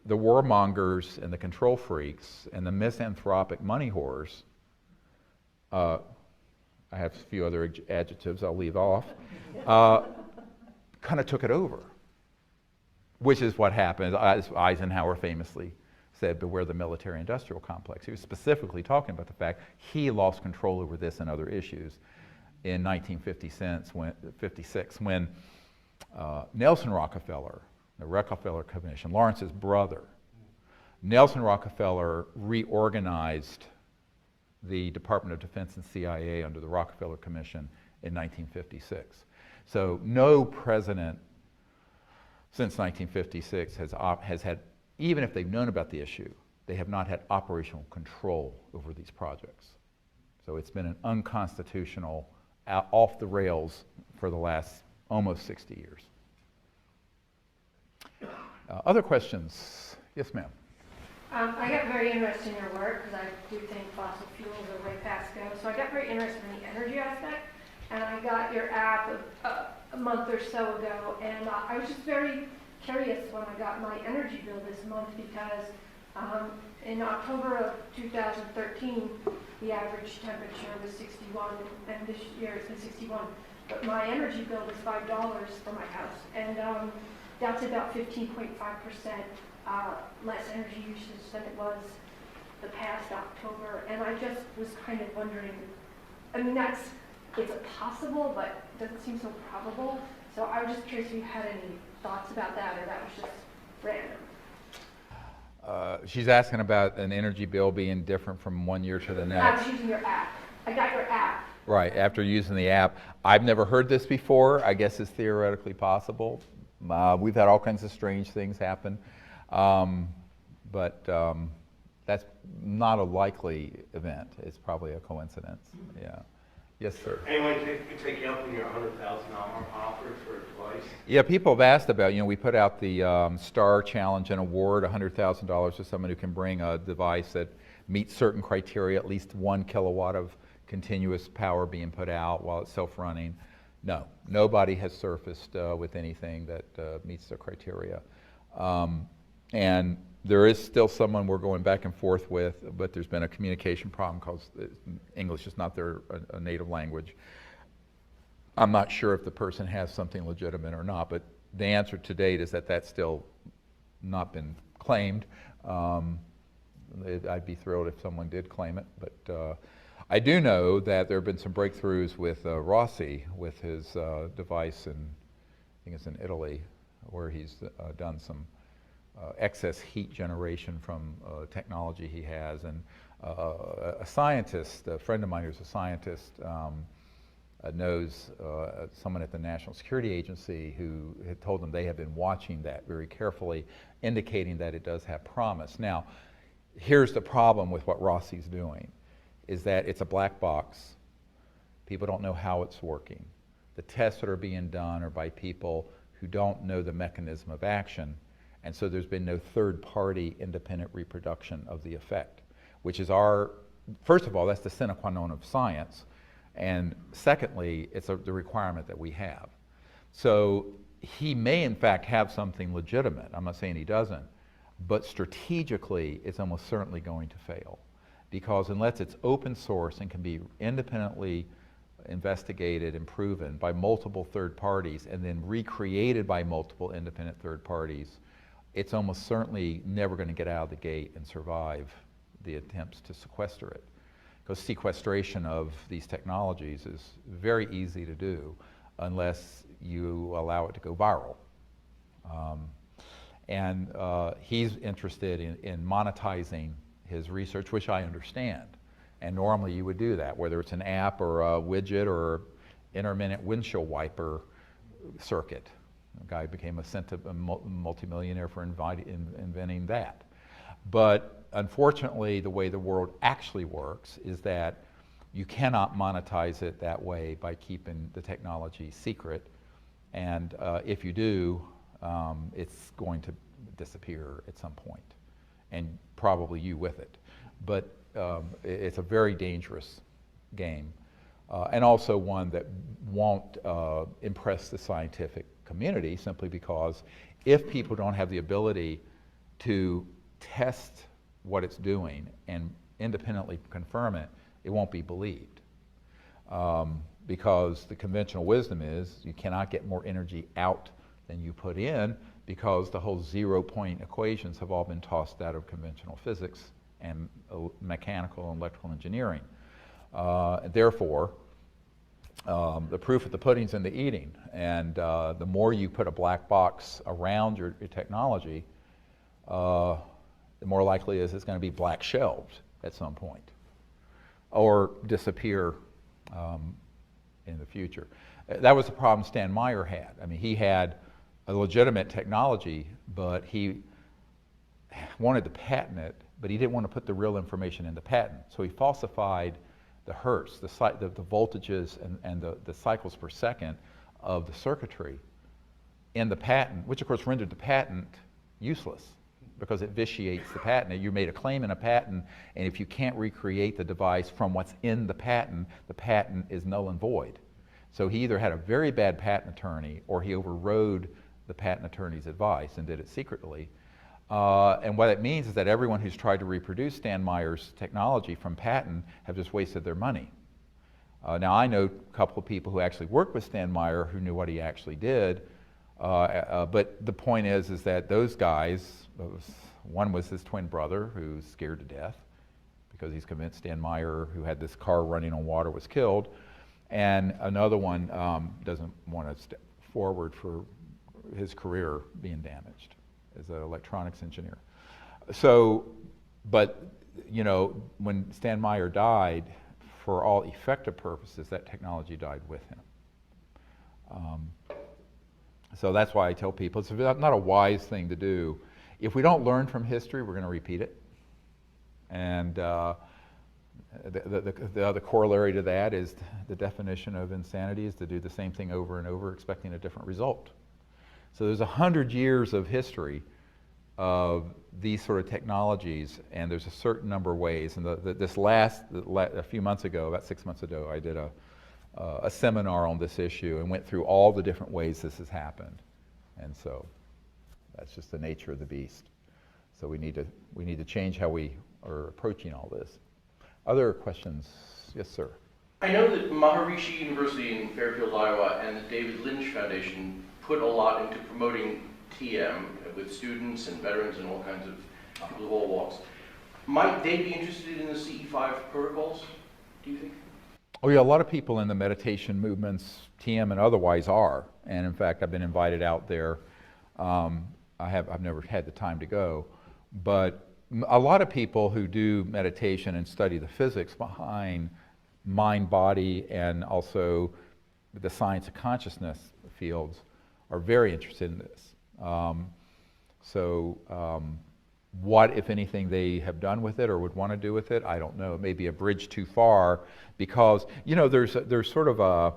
the warmongers and the control freaks and the misanthropic money whores, I have a few other adjectives I'll leave off, kind of took it over, which is what happened, as Eisenhower famously said, beware the military-industrial complex. He was specifically talking about the fact he lost control over this and other issues in 1956 when Nelson Rockefeller, the Rockefeller Commission, Lawrence's brother, Nelson Rockefeller reorganized the Department of Defense and CIA under the Rockefeller Commission in 1956. So no president since 1956 has had, even if they've known about the issue, they have not had operational control over these projects. So it's been an unconstitutional, off the rails for the last almost 60 years. Other questions? Yes, ma'am. I got very interested in your work because I do think fossil fuels are way past go. So I got very interested in the energy aspect, and I got your app a month or so ago, and I was just very curious when I got my energy bill this month because in October of 2013, the average temperature was 61, and this year it's been 61. But my energy bill was $5 for my house, and that's about 15.5% less energy usage than it was the past October. And I just was kind of wondering, I mean, it's possible, but it doesn't seem so probable. So I was just curious if you had any thoughts about that, or that was just random. She's asking about an energy bill being different from one year to the next. I was using your app. I got your app. Right, after using the app. I've never heard this before. I guess it's theoretically possible. We've had all kinds of strange things happen. But that's not a likely event. It's probably a coincidence. Yeah. Yes, sir. Anyone could take you up on your $100,000 offer for it twice? Yeah, people have asked about, we put out the Star Challenge and award $100,000 to someone who can bring a device that meets certain criteria, at least 1 kilowatt of continuous power being put out while it's self-running. No, nobody has surfaced with anything that meets the criteria. And there is still someone we're going back and forth with, but there's been a communication problem because English is not their native language. I'm not sure if the person has something legitimate or not, but the answer to date is that that's still not been claimed. I'd be thrilled if someone did claim it, but I do know that there have been some breakthroughs with Rossi, with his device in, I think it's in Italy, where he's done some excess heat generation from technology he has. And a scientist, a friend of mine who's a scientist, knows someone at the National Security Agency who had told them they have been watching that very carefully, indicating that it does have promise. Now, here's the problem with what Rossi's doing, is that it's a black box. People don't know how it's working. The tests that are being done are by people who don't know the mechanism of action, and so there's been no third-party independent reproduction of the effect, which is first of all, that's the sine qua non of science, and secondly, it's the requirement that we have. So he may in fact have something legitimate. I'm not saying he doesn't, but strategically, it's almost certainly going to fail, because unless it's open source and can be independently investigated and proven by multiple third parties and then recreated by multiple independent third parties, it's almost certainly never going to get out of the gate and survive the attempts to sequester it. Because sequestration of these technologies is very easy to do unless you allow it to go viral. He's interested in monetizing his research, which I understand. And normally you would do that, whether it's an app or a widget or intermittent windshield wiper circuit. A guy became a multimillionaire for inventing that. But unfortunately, the way the world actually works is that you cannot monetize it that way by keeping the technology secret. And if you do, it's going to disappear at some point, and probably you with it. But it's a very dangerous game, and also one that won't impress the scientific community, simply because if people don't have the ability to test what it's doing and independently confirm it, it won't be believed. Because the conventional wisdom is you cannot get more energy out than you put in, because the whole 0-point equations have all been tossed out of conventional physics and mechanical and electrical engineering. Therefore, the proof of the pudding's in the eating, and the more you put a black box around your technology, the more likely is it's going to be black shelved at some point, or disappear in the future. That was the problem Stan Meyer had. I mean, he had a legitimate technology, but he wanted to patent it, but he didn't want to put the real information in the patent. So he falsified the hertz, the voltages and the cycles per second of the circuitry in the patent, which of course rendered the patent useless. because it vitiates the patent. You made a claim in a patent, and if you can't recreate the device from what's in the patent is null and void. So he either had a very bad patent attorney, or he overrode the patent attorney's advice and did it secretly. And what it means is that everyone who's tried to reproduce Stan Meyer's technology from patent have just wasted their money. Now I know a couple of people who actually worked with Stan Meyer who knew what he actually did, but the point is that those guys, one was his twin brother who's scared to death because he's convinced Stan Meyer, who had this car running on water, was killed, and another one doesn't want to step forward for his career being damaged as an electronics engineer. So, but you know, when Stan Meyer died, for all effective purposes, that technology died with him. So that's why I tell people it's not a wise thing to do. If we don't learn from history, we're going to repeat it. And the other corollary to that is the definition of insanity is to do the same thing over and over, expecting a different result. So there's 100 years of history of these sort of technologies, and there's a certain number of ways. And a few months ago, about 6 months ago, I did a seminar on this issue and went through all the different ways this has happened. And so that's just the nature of the beast. So we need to change how we are approaching all this. Other questions? Yes, sir. I know that Maharishi University in Fairfield, Iowa, and the David Lynch Foundation put a lot into promoting TM with students and veterans and all kinds of people of all walks. Might they be interested in the CE5 protocols, do you think? Oh yeah, a lot of people in the meditation movements, TM and otherwise, are. And in fact, I've been invited out there. I've never had the time to go, but a lot of people who do meditation and study the physics behind mind, body, and also the science of consciousness fields are very interested in this. What, if anything, they have done with it or would want to do with it, I don't know. It may be a bridge too far because, you know, there's sort of a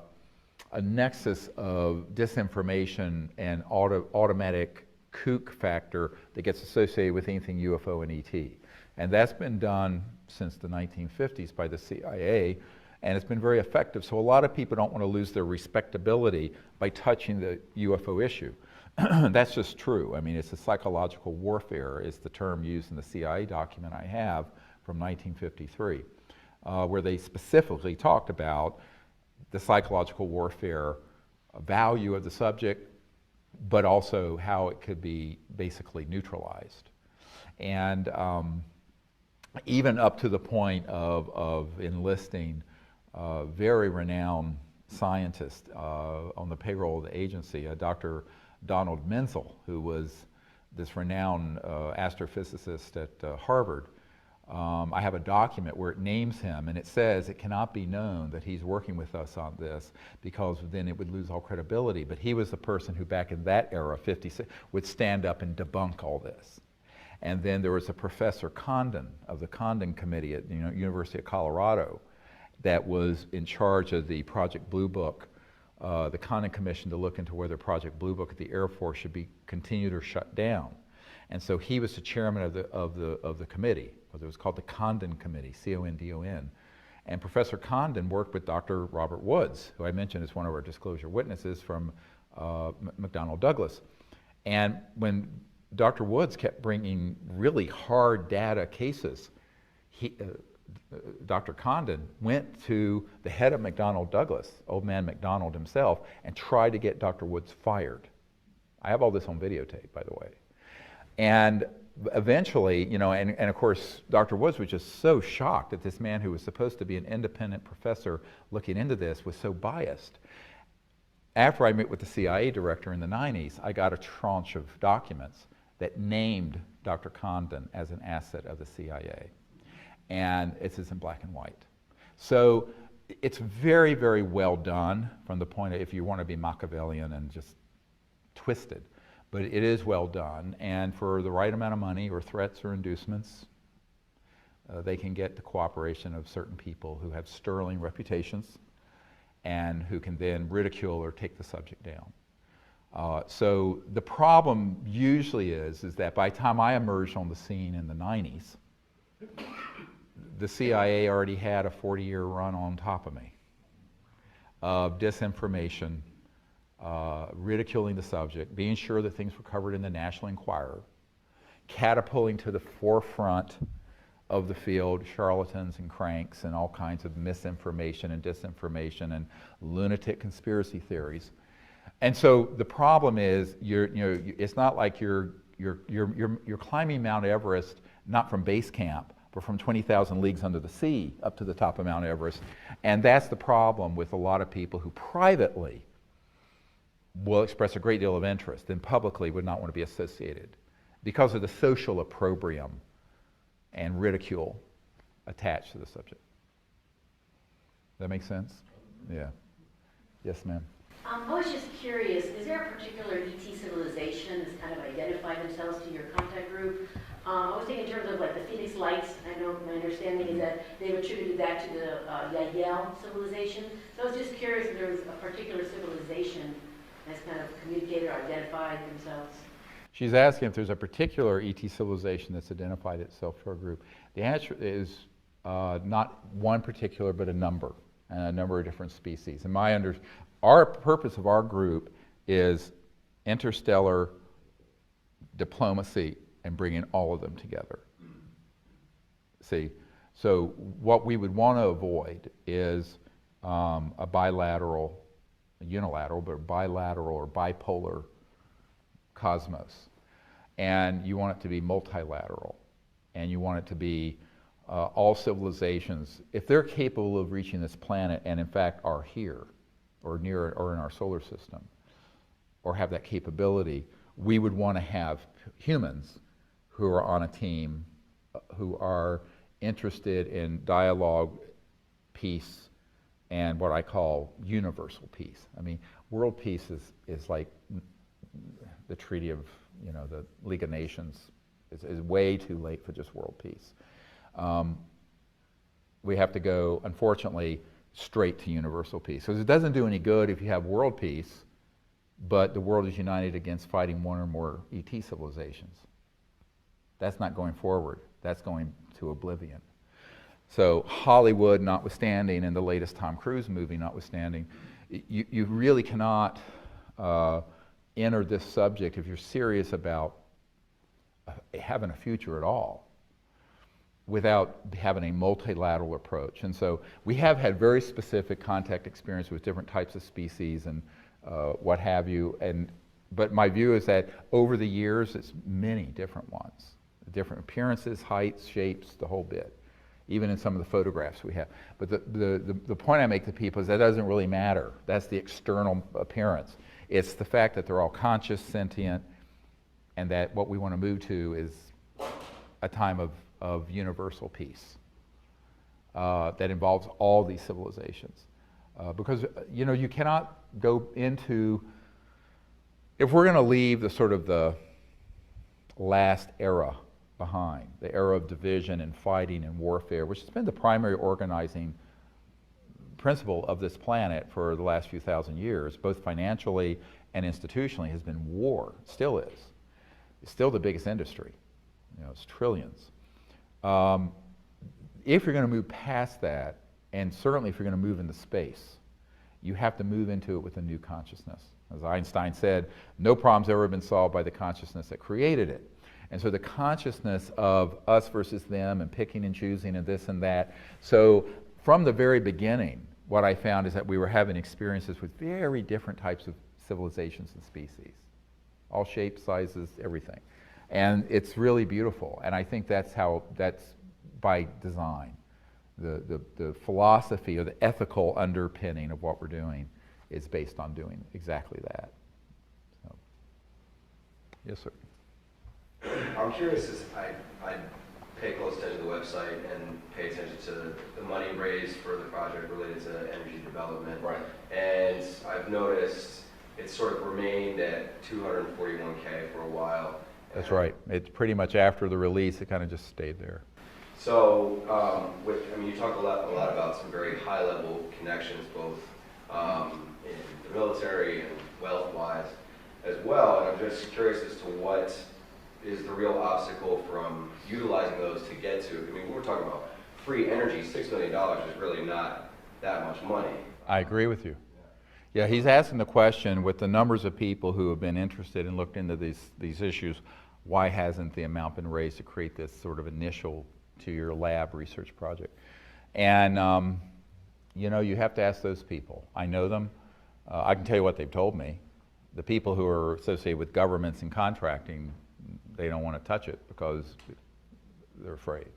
nexus of disinformation and automatic kook factor that gets associated with anything UFO and ET. And that's been done since the 1950s by the CIA, and it's been very effective. So a lot of people don't want to lose their respectability by touching the UFO issue. That's just true. I mean, it's a psychological warfare is the term used in the CIA document I have from 1953, where they specifically talked about the psychological warfare value of the subject, but also how it could be basically neutralized. And even up to the point of enlisting very renowned scientists on the payroll of the agency, Dr. Donald Menzel, who was this renowned astrophysicist at Harvard. I have a document where it names him, and it says it cannot be known that he's working with us on this because then it would lose all credibility. But he was the person who back in that era, 56, would stand up and debunk all this. And then there was a Professor Condon of the Condon Committee at the University of Colorado that was in charge of the Project Blue Book, the Condon Commission, to look into whether Project Blue Book at the Air Force should be continued or shut down. And so he was the chairman of the committee. It was called the Condon Committee, C-O-N-D-O-N. And Professor Condon worked with Dr. Robert Woods, who I mentioned is one of our disclosure witnesses from McDonnell Douglas. And when Dr. Woods kept bringing really hard data cases, Dr. Condon went to the head of McDonnell Douglas, old man McDonald himself, and tried to get Dr. Woods fired. I have all this on videotape, by the way. And eventually, and of course, Dr. Woods was just so shocked that this man who was supposed to be an independent professor looking into this was so biased. After I met with the CIA director in the 90s, I got a tranche of documents that named Dr. Condon as an asset of the CIA. And it's in black and white. So it's very, very well done from the point of, if you want to be Machiavellian and just twisted, but it is well done. And for the right amount of money or threats or inducements, they can get the cooperation of certain people who have sterling reputations and who can then ridicule or take the subject down. So the problem usually is that by the time I emerged on the scene in the 90s, the CIA already had a 40-year run on top of me of disinformation, ridiculing the subject, being sure that things were covered in the National Enquirer, catapulting to the forefront of the field charlatans and cranks and all kinds of misinformation and disinformation and lunatic conspiracy theories. And so the problem is, it's not like you're climbing Mount Everest not from base camp, but from 20,000 leagues under the sea up to the top of Mount Everest. And that's the problem with a lot of people who privately will express a great deal of interest and publicly would not want to be associated because of the social opprobrium and ridicule attached to the subject. Does that make sense? Yeah. Yes, ma'am. I was just curious, is there a particular ET civilization that's kind of identified themselves to your contact group? I was thinking in terms of like the Phoenix Lights. I know my understanding is that they've attributed that to the Yael civilization. So I was just curious if there was a particular civilization that's kind of communicated or identified themselves. She's asking if there's a particular ET civilization that's identified itself to our group. The answer is not one particular, but a number, and a number of different species. And our purpose of our group is interstellar diplomacy and bringing all of them together. See, so what we would want to avoid is a bilateral, unilateral, but bilateral or bipolar cosmos. And you want it to be multilateral. And you want it to be all civilizations, if they're capable of reaching this planet and in fact are here or near it or in our solar system or have that capability, we would want to have humans who are on a team who are interested in dialogue, peace, and what I call universal peace. I mean, world peace is like the treaty of, the League of Nations is way too late for just world peace. We have to go, unfortunately, straight to universal peace. Because it doesn't do any good if you have world peace, but the world is united against fighting one or more ET civilizations. That's not going forward. That's going to oblivion. So Hollywood notwithstanding, and the latest Tom Cruise movie notwithstanding, you really cannot enter this subject if you're serious about having a future at all without having a multilateral approach. And so we have had very specific contact experience with different types of species and what have you. But my view is that over the years, it's many different ones. Different appearances, heights, shapes, the whole bit. Even in some of the photographs we have. But the point I make to people is that doesn't really matter. That's the external appearance. It's the fact that they're all conscious, sentient, and that what we want to move to is a time of universal peace that involves all these civilizations. Because, you cannot go into, if we're going to leave the sort of the last era behind, the era of division and fighting and warfare, which has been the primary organizing principle of this planet for the last few thousand years, both financially and institutionally, has been war. Still is. It's still the biggest industry. It's trillions. If you're going to move past that, and certainly if you're going to move into space, you have to move into it with a new consciousness. As Einstein said, no problem's ever been solved by the consciousness that created it. And so the consciousness of us versus them and picking and choosing and this and that. So from the very beginning, what I found is that we were having experiences with very different types of civilizations and species. All shapes, sizes, everything. And it's really beautiful. And I think that's by design. The philosophy or the ethical underpinning of what we're doing is based on doing exactly that. So. Yes, sir. I'm curious, I pay close attention to the website and pay attention to the money raised for the project related to energy development. Right. And I've noticed it's sort of remained at $241K for a while. That's right. It's pretty much after the release, it kind of just stayed there. So, you talk a lot about some very high-level connections, both in the military and wealth-wise. as well, and I'm just curious as to what is the real obstacle from utilizing those to get to. I mean, we're talking about free energy. $6 million is really not that much money. I agree with you. Yeah, he's asking the question, with the numbers of people who have been interested and looked into these issues, why hasn't the amount been raised to create this sort of initial to your lab research project? And you know, you have to ask those people. I know them. I can tell you what they've told me. The people who are associated with governments and contracting, they don't want to touch it because they're afraid.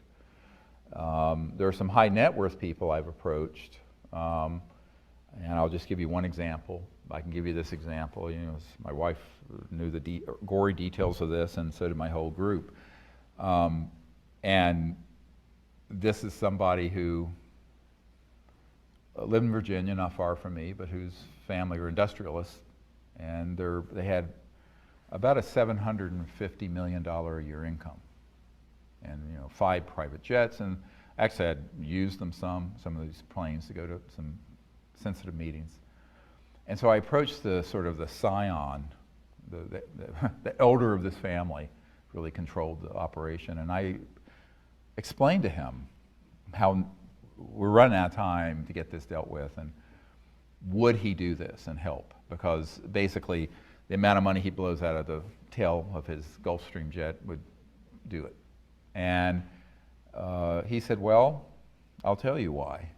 There are some high net worth people I've approached, and I'll just give you one example. I can give you this example. You know, my wife knew the gory details of this, and so did my whole group. And this is somebody who lived in Virginia, not far from me, but whose family are industrialists, and they had about a $750 million a year income, and 5 private jets, and actually I'd used them some of these planes to go to some sensitive meetings. And so I approached the scion, the elder of this family, really controlled the operation, and I explained to him how we're running out of time to get this dealt with, and would he do this and help? Because basically the amount of money he blows out of the tail of his Gulfstream jet would do it. And he said, well, I'll tell you why.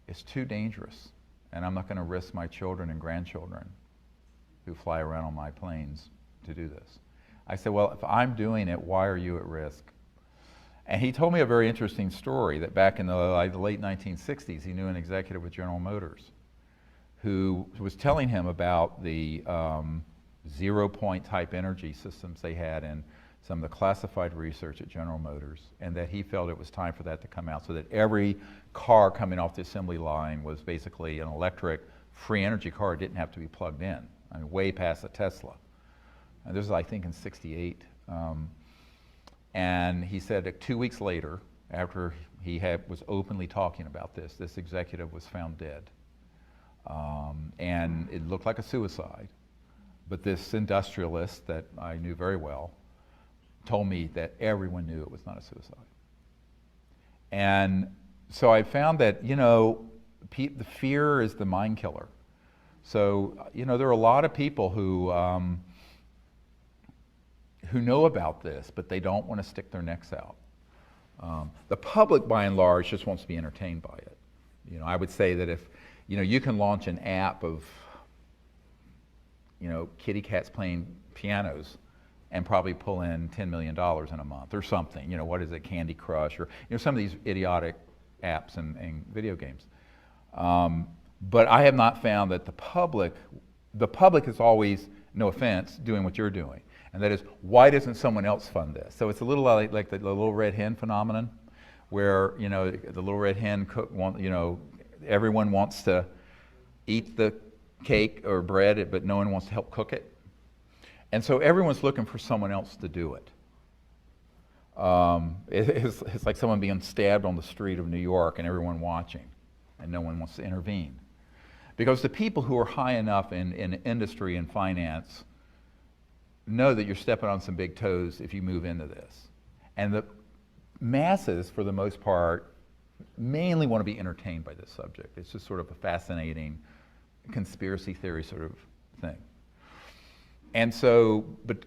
It's too dangerous, and I'm not going to risk my children and grandchildren who fly around on my planes to do this. I said, well, if I'm doing it, why are you at risk? And he told me a very interesting story that back in the late 1960s, he knew an executive with General Motors who was telling him about the zero-point type energy systems they had in some of the classified research at General Motors, and that he felt it was time for that to come out so that every car coming off the assembly line was basically an electric free energy car. It didn't have to be plugged in. I mean, way past a Tesla. And this is, I think, in '68. And he said that 2 weeks later, after he was openly talking about this executive was found dead. And it looked like a suicide. But this industrialist that I knew very well told me that everyone knew it was not a suicide. And so I found that, the fear is the mind killer. So, there are a lot of people who know about this, but they don't want to stick their necks out. The public, by and large, just wants to be entertained by it. I would say that if, you can launch an app of, kitty cats playing pianos and probably pull in $10 million in a month or something. What is it, Candy Crush, or some of these idiotic apps and video games. But I have not found that the public is always, no offense, doing what you're doing. And that is, why doesn't someone else fund this? So it's a little like the little red hen phenomenon, where the little red hen everyone wants to eat the cake or bread, but no one wants to help cook it. And so everyone's looking for someone else to do it. It's like someone being stabbed on the street of New York and everyone watching, and no one wants to intervene. Because the people who are high enough in industry and finance know that you're stepping on some big toes if you move into this. And the masses, for the most part, mainly want to be entertained by this subject. It's just sort of a fascinating conspiracy theory sort of thing. And so,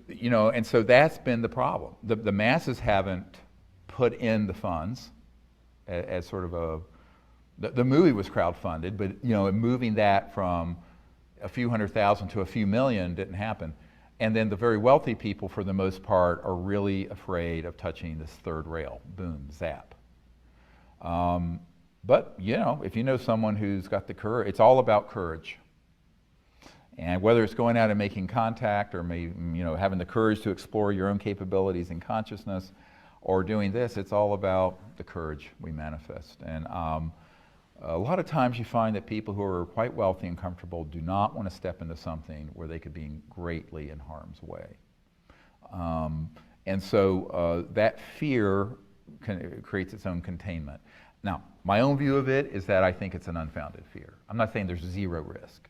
and so that's been the problem. The masses haven't put in the funds as sort of the movie was crowdfunded, but moving that from a few $100,000 to a few million didn't happen. And then the very wealthy people, for the most part, are really afraid of touching this third rail. Boom, zap. But if you know someone who's got the courage, it's all about courage. And whether it's going out and making contact, or maybe, having the courage to explore your own capabilities and consciousness, or doing this, it's all about the courage we manifest. And a lot of times you find that people who are quite wealthy and comfortable do not want to step into something where they could be greatly in harm's way. And so that fear creates its own containment. Now, my own view of it is that I think it's an unfounded fear. I'm not saying there's zero risk.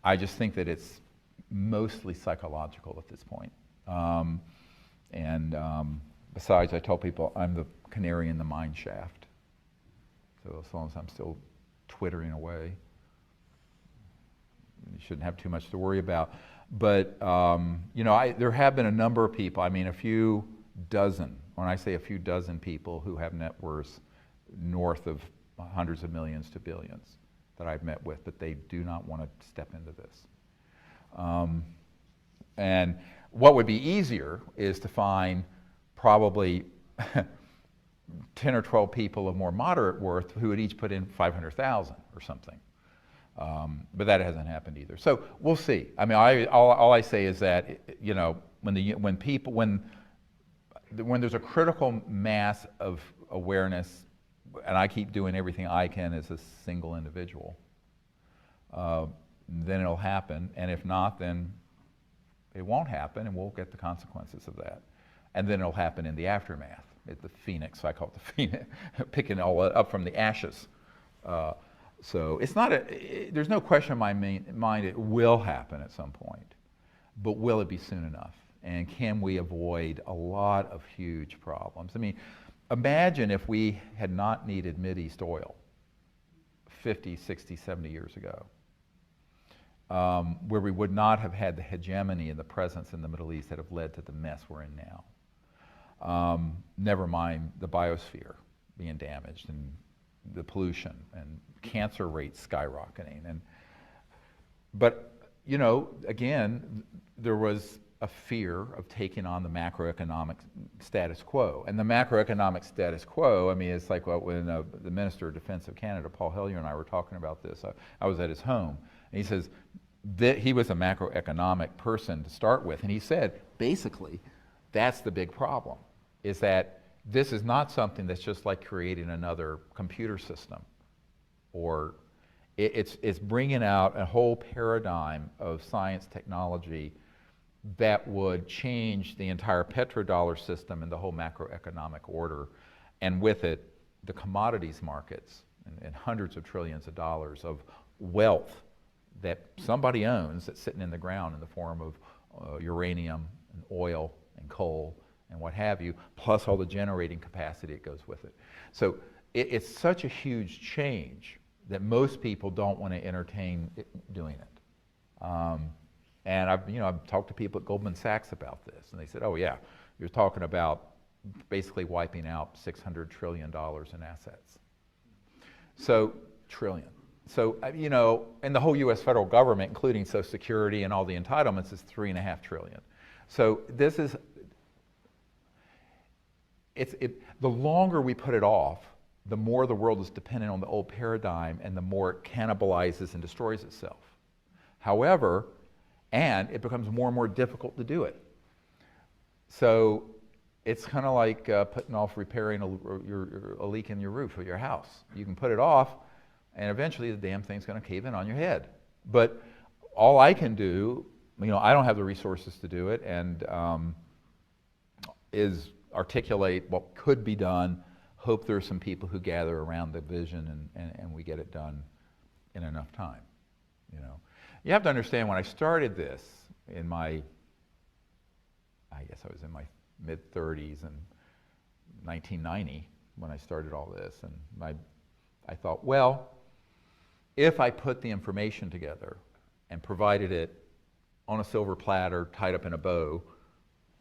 I just think that it's mostly psychological at this point. Besides, I tell people I'm the canary in the mine shaft. So as long as I'm still twittering away, you shouldn't have too much to worry about. But, there have been a number of people, a few dozen, when I say a few dozen people who have net worths north of hundreds of millions to billions that I've met with, but they do not want to step into this. And what would be easier is to find probably 10 or 12 people of more moderate worth who would each put in 500,000 or something. But that hasn't happened either. So we'll see. All I say is that, when there's a critical mass of awareness, and I keep doing everything I can as a single individual, then it'll happen. And if not, then it won't happen, and we'll get the consequences of that. And then it'll happen in the aftermath. The phoenix, I call it the phoenix, picking all up from the ashes. So it's not there's no question in my mind it will happen at some point, but will it be soon enough? And can we avoid a lot of huge problems? Imagine if we had not needed Mideast oil 50, 60, 70 years ago, where we would not have had the hegemony and the presence in the Middle East that have led to the mess we're in now. Never mind the biosphere being damaged and the pollution and cancer rates skyrocketing. But again, there was a fear of taking on the macroeconomic status quo. And the macroeconomic status quo, it's like when the Minister of Defense of Canada, Paul Hellyer, and I were talking about this. I was at his home, and he says that he was a macroeconomic person to start with, and he said, basically, that's the big problem, is that this is not something that's just like creating another computer system, or it's bringing out a whole paradigm of science technology that would change the entire petrodollar system and the whole macroeconomic order, and with it, the commodities markets and hundreds of trillions of dollars of wealth that somebody owns that's sitting in the ground in the form of uranium and oil and coal and what have you, plus all the generating capacity that goes with it. So it's such a huge change that most people don't want to entertain doing it. And I've talked to people at Goldman Sachs about this, and they said, oh yeah, you're talking about basically wiping out $600 trillion in assets. So, trillion. So, and the whole US federal government, including Social Security and all the entitlements, is $3.5 trillion. So this is, the longer we put it off, the more the world is dependent on the old paradigm and the more it cannibalizes and destroys itself. However, and it becomes more and more difficult to do it. So it's kind of like putting off repairing a leak in your roof of your house. You can put it off, and eventually the damn thing's going to cave in on your head. But all I can do, I don't have the resources to do it, and is articulate what could be done, hope there's some people who gather around the vision, and we get it done in enough time. You have to understand, when I started this I guess I was in my mid-30s in 1990 when I started all this, and I thought, well, if I put the information together and provided it on a silver platter tied up in a bow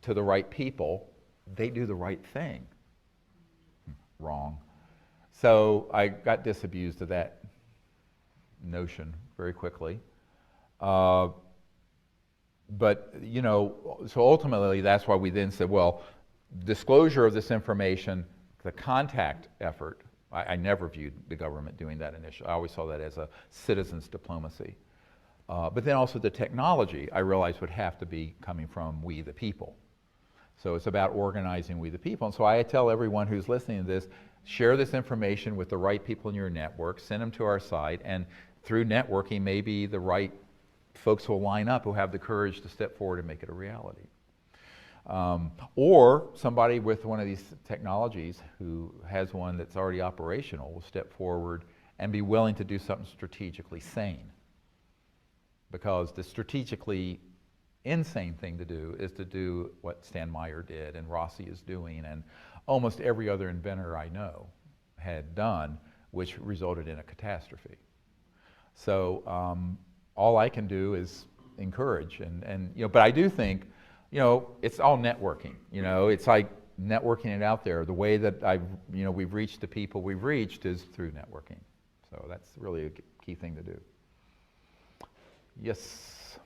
to the right people, they do the right thing. Wrong. So I got disabused of that notion very quickly. But, so ultimately that's why we then said, well, disclosure of this information, the contact effort, I never viewed the government doing that initially. I always saw that as a citizen's diplomacy. But then also the technology, I realized, would have to be coming from we the people. So it's about organizing we the people. And so I tell everyone who's listening to this, share this information with the right people in your network, send them to our site, and through networking, maybe the right folks will line up who have the courage to step forward and make it a reality. Or somebody with one of these technologies who has one that's already operational will step forward and be willing to do something strategically sane. Because the strategically insane thing to do is to do what Stan Meyer did and Rossi is doing and almost every other inventor I know had done, which resulted in a catastrophe. So all I can do is encourage, and but I do think, it's all networking. It's like networking it out there. The way that we've reached the people we've reached is through networking. So that's really a key thing to do. Yes.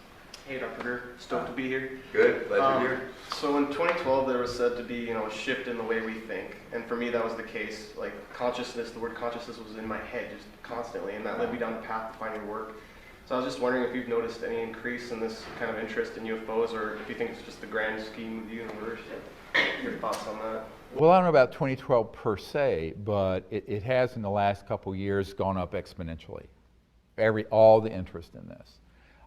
Hey, Dr. Greer, stoked to be here. Good, glad you're here. So in 2012, there was said to be, a shift in the way we think, and for me, that was the case. Like consciousness, the word consciousness was in my head just constantly, and that led me down the path to finding work. So I was just wondering if you've noticed any increase in this kind of interest in UFOs, or if you think it's just the grand scheme of the universe. Your thoughts on that? Well, I don't know about 2012 per se, but it has in the last couple years gone up exponentially. All the interest in this.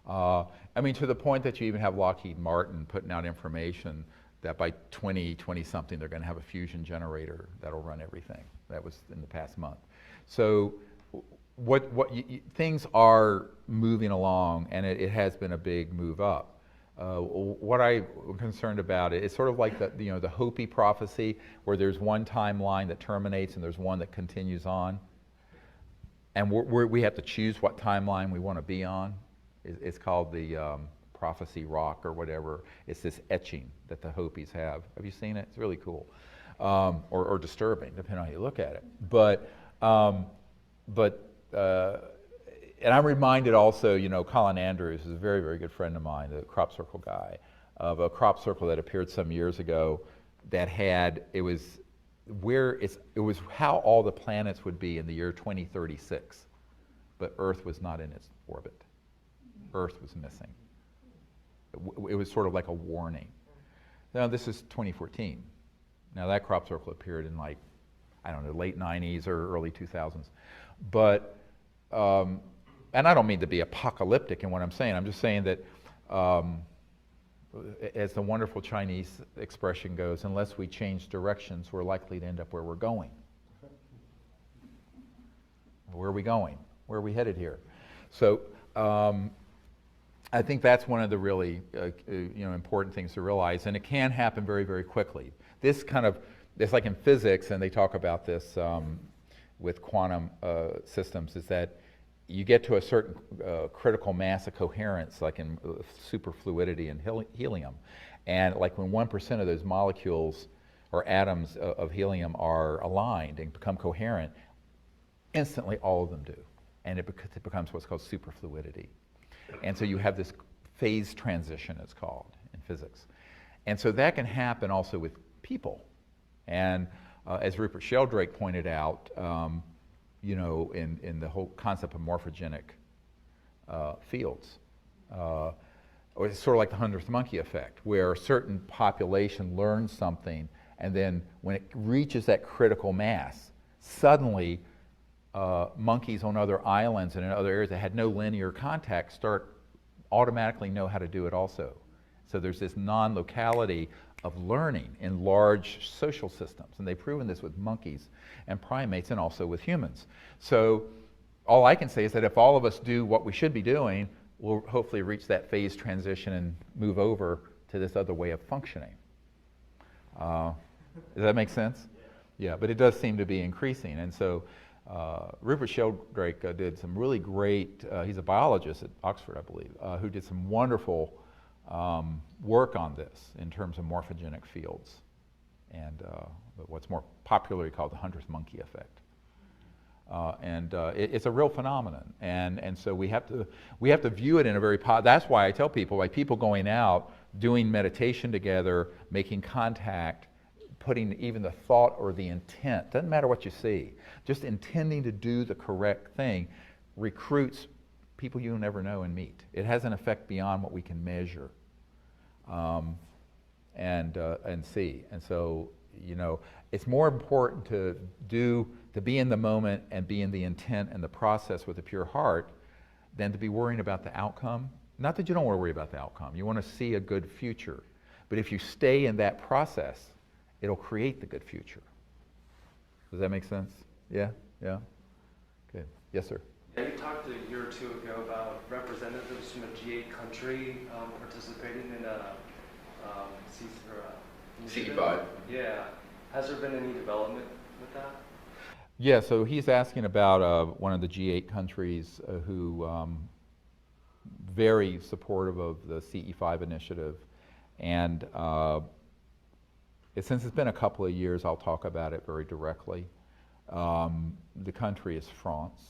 To the point that you even have Lockheed Martin putting out information that by 2020 something they're going to have a fusion generator that'll run everything. That was in the past month. So things are moving along, and it has been a big move up. What I'm concerned about it's sort of like the Hopi prophecy, where there's one timeline that terminates and there's one that continues on, and we have to choose what timeline we want to be on. It's called the prophecy rock or whatever. It's this etching that the Hopis have. Have you seen it? It's really cool, or disturbing, depending on how you look at it. And I'm reminded also, Colin Andrews is a very, very good friend of mine, the crop circle guy, of a crop circle that appeared some years ago that it was how all the planets would be in the year 2036, but Earth was not in its orbit. Earth was missing. It was sort of like a warning. Now this is 2014. Now that crop circle appeared in late 90s or early 2000s. But, and I don't mean to be apocalyptic in what I'm saying. I'm just saying that as the wonderful Chinese expression goes, unless we change directions, we're likely to end up where we're going. Where are we going? Where are we headed here? So I think that's one of the really important things to realize, and it can happen very, very quickly. It's like in physics, and they talk about this with quantum systems, is that you get to a certain critical mass of coherence, like in superfluidity and helium, and like when 1% of those molecules or atoms of helium are aligned and become coherent, instantly all of them do, and it becomes what's called superfluidity. And so you have this phase transition, it's called, in physics. And so that can happen also with people. And as Rupert Sheldrake pointed out, in the whole concept of morphogenic fields, or it's sort of like the 100th monkey effect, where a certain population learns something, and then when it reaches that critical mass, suddenly monkeys on other islands and in other areas that had no linear contact start automatically know how to do it also. So there's this non-locality of learning in large social systems, and they've proven this with monkeys and primates and also with humans. So all I can say is that if all of us do what we should be doing, we'll hopefully reach that phase transition and move over to this other way of functioning. Does that make sense? Yeah, but it does seem to be increasing. And so Rupert Sheldrake did some really great, he's a biologist at Oxford, I believe, who did some wonderful work on this in terms of morphogenic fields and what's more popularly called the 100th monkey effect. It's a real phenomenon, and so we have to view it in a very that's why I tell people, like people going out, doing meditation together, making contact, putting even the thought or the intent, doesn't matter what you see, just intending to do the correct thing, recruits people you'll never know and meet. It has an effect beyond what we can measure and see. And so, it's more important to be in the moment and be in the intent and the process with a pure heart than to be worrying about the outcome. Not that you don't want to worry about the outcome. You want to see a good future. But if you stay in that process, it'll create the good future. Does that make sense? Yeah? Yeah? Good. Yes, sir. Yeah, you talked a year or two ago about representatives from a G8 country participating in a initiative. CE5. Yeah. Has there been any development with that? Yeah, so he's asking about one of the G8 countries who very supportive of the CE5 initiative, and since it's been a couple of years, I'll talk about it very directly. The country is France,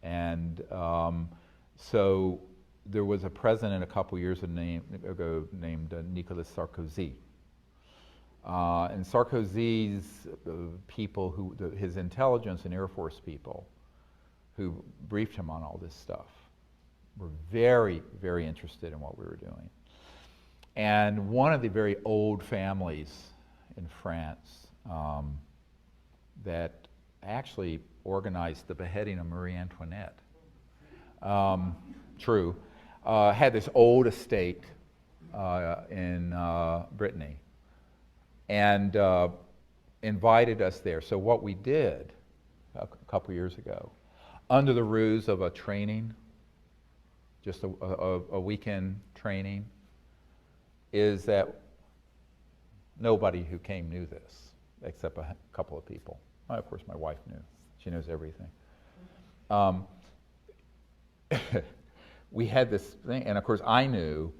and so there was a president a couple years ago named Nicolas Sarkozy. And Sarkozy's people, his intelligence and Air Force people, who briefed him on all this stuff, were very, very interested in what we were doing. And one of the very old families in France that actually organized the beheading of Marie Antoinette, true, had this old estate in Brittany, and invited us there. So what we did a couple years ago, under the ruse of a training, just a weekend training, is that nobody who came knew this, except a couple of people. Of course, my wife knew. She knows everything. We had this thing, and of course I knew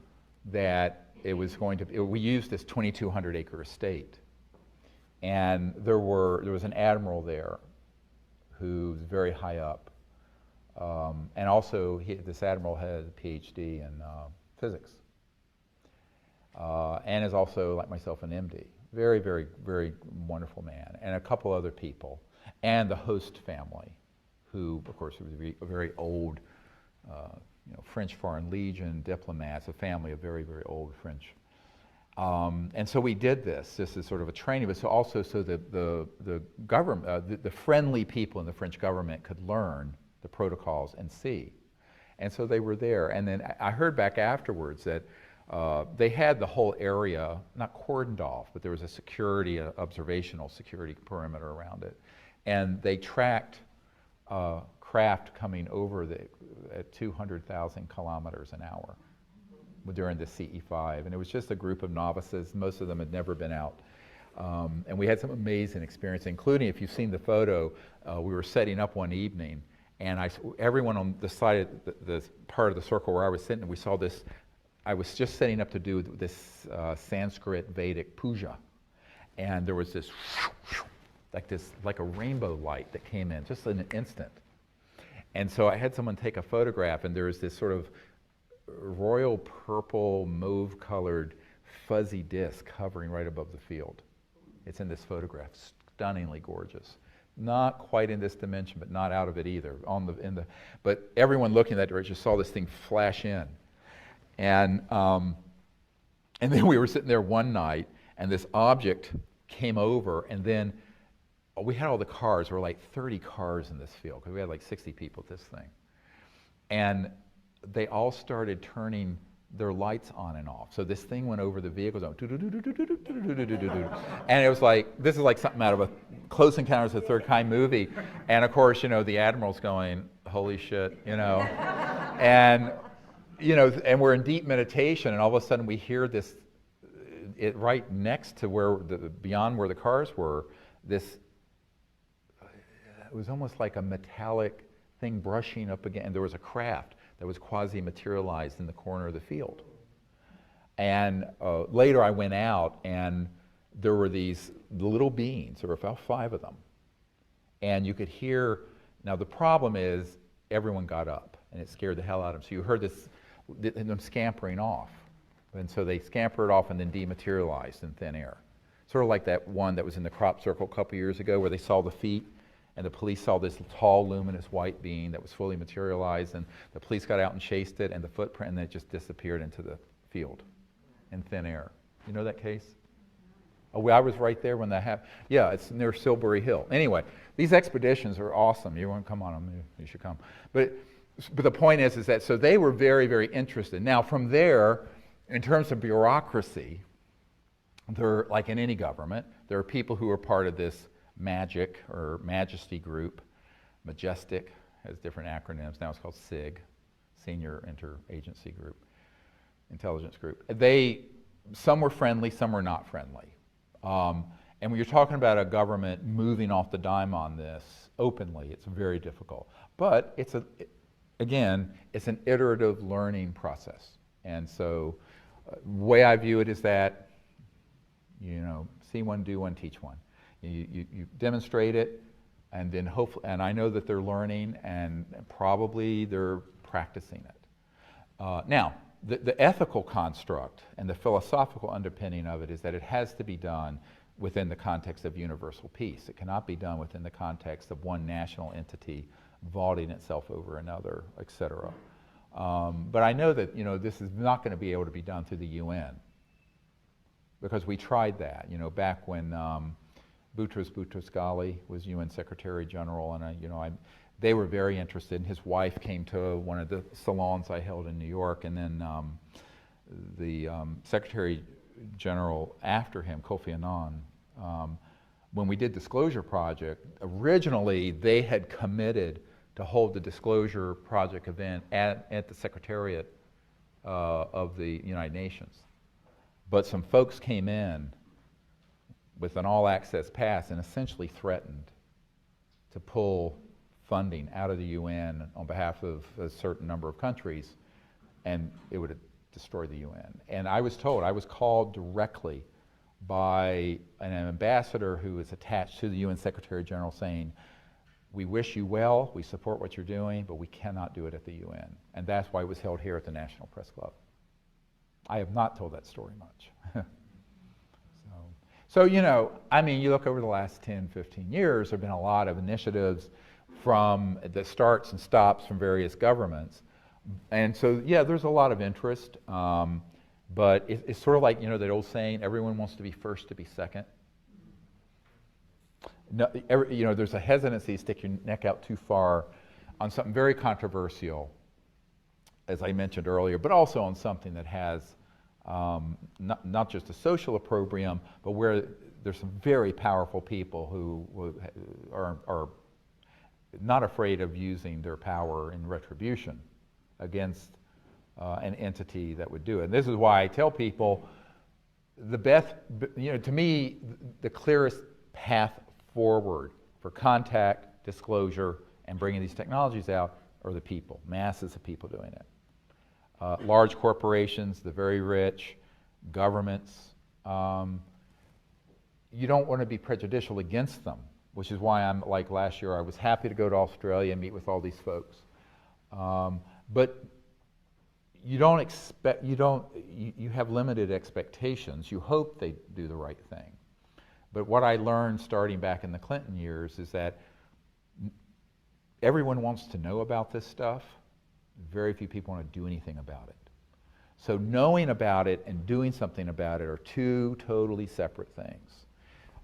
that it was going to be, we used this 2,200 acre estate. And there was an admiral there who's very high up. And also, this admiral had a PhD in physics. And is also, like myself, an MD. Very, very, very wonderful man. And a couple other people. And the host family, who, of course, was a very old French Foreign Legion diplomats, a family of very, very old French. And so we did this. This is sort of a training, but also so that the government, the friendly people in the French government could learn the protocols and see. And so they were there. And then I heard back afterwards that they had the whole area, not cordoned off, but there was a security, observational security perimeter around it. And they tracked craft coming over at 200,000 kilometers an hour during the CE5. And it was just a group of novices. Most of them had never been out. And we had some amazing experience, including, if you've seen the photo, we were setting up one evening, and everyone on the side of the part of the circle where I was sitting, we saw this. I was just setting up to do this Sanskrit Vedic puja, and there was this, like a rainbow light that came in just in an instant. And so I had someone take a photograph, and there was this sort of royal purple, mauve-colored, fuzzy disc hovering right above the field. It's in this photograph, stunningly gorgeous. Not quite in this dimension, but not out of it either. But everyone looking in that direction saw this thing flash in. And then we were sitting there one night, and this object came over, and then we had all the cars. There were like 30 cars in this field, because we had like 60 people at this thing. And they all started turning their lights on and off. So this thing went over the vehicles, and it was like, this is like something out of a Close Encounters of the Third Kind movie. And of course, the admiral's going, holy shit, and and we're in deep meditation, and all of a sudden we hear this, right next to beyond where the cars were, this, it was almost like a metallic thing brushing up again, and there was a craft that was quasi-materialized in the corner of the field. And later I went out, and there were these little beings, there were about 5 of them. And you could hear, now the problem is, everyone got up, and it scared the hell out of them. So you heard them scampering off. And so they scampered off and then dematerialized in thin air. Sort of like that one that was in the crop circle a couple years ago, where they saw the feet, and the police saw this tall, luminous white being that was fully materialized, and the police got out and chased it, and the footprint, and then it just disappeared into the field in thin air. You know that case? Oh, I was right there when that happened. Yeah, it's near Silbury Hill. Anyway, these expeditions are awesome. You want to come on them, you should come. But the point is that, so they were very, very interested. Now, from there, in terms of bureaucracy, there, like in any government, there are people who are part of this magic or majesty group, majestic, has different acronyms. Now it's called SIG, Senior Interagency Group, Intelligence Group. Some were friendly, some were not friendly. And when you're talking about a government moving off the dime on this openly, it's very difficult. But again, it's an iterative learning process. And so the way I view it is that, see one, do one, teach one. You demonstrate it, and then hopefully, and I know that they're learning, and probably they're practicing it. Now, the ethical construct and the philosophical underpinning of it is that it has to be done within the context of universal peace. It cannot be done within the context of one national entity vaulting itself over another, et cetera. But I know that this is not going to be able to be done through the UN, because we tried that. Back when Boutros Boutros-Ghali was UN Secretary General, and they were very interested. And his wife came to one of the salons I held in New York, and then the Secretary General after him, Kofi Annan, when we did Disclosure Project, originally they had committed to hold the Disclosure Project event at the Secretariat of the United Nations. But some folks came in with an all-access pass and essentially threatened to pull funding out of the UN on behalf of a certain number of countries, and it would destroy the UN. And I was called directly by an ambassador who is attached to the UN Secretary General saying, we wish you well, we support what you're doing, but we cannot do it at the UN. And that's why it was held here at the National Press Club. I have not told that story much. So, you look over the last 10, 15 years, there have been a lot of initiatives from the starts and stops from various governments. And so, yeah, there's a lot of interest, but it's sort of like, that old saying, everyone wants to be first to be second. No, there's a hesitancy to stick your neck out too far on something very controversial, as I mentioned earlier, but also on something that has not just a social opprobrium, but where there's some very powerful people who are not afraid of using their power in retribution against an entity that would do it. And this is why I tell people the best, to me, the clearest path forward for contact, disclosure, and bringing these technologies out are the people, masses of people doing it. Large corporations, the very rich, governments, you don't want to be prejudicial against them, which is why I'm, like last year, I was happy to go to Australia and meet with all these folks. But you don't expect, you have limited expectations. You hope they do the right thing. But what I learned starting back in the Clinton years is that everyone wants to know about this stuff. Very few people want to do anything about it. So knowing about it and doing something about it are two totally separate things.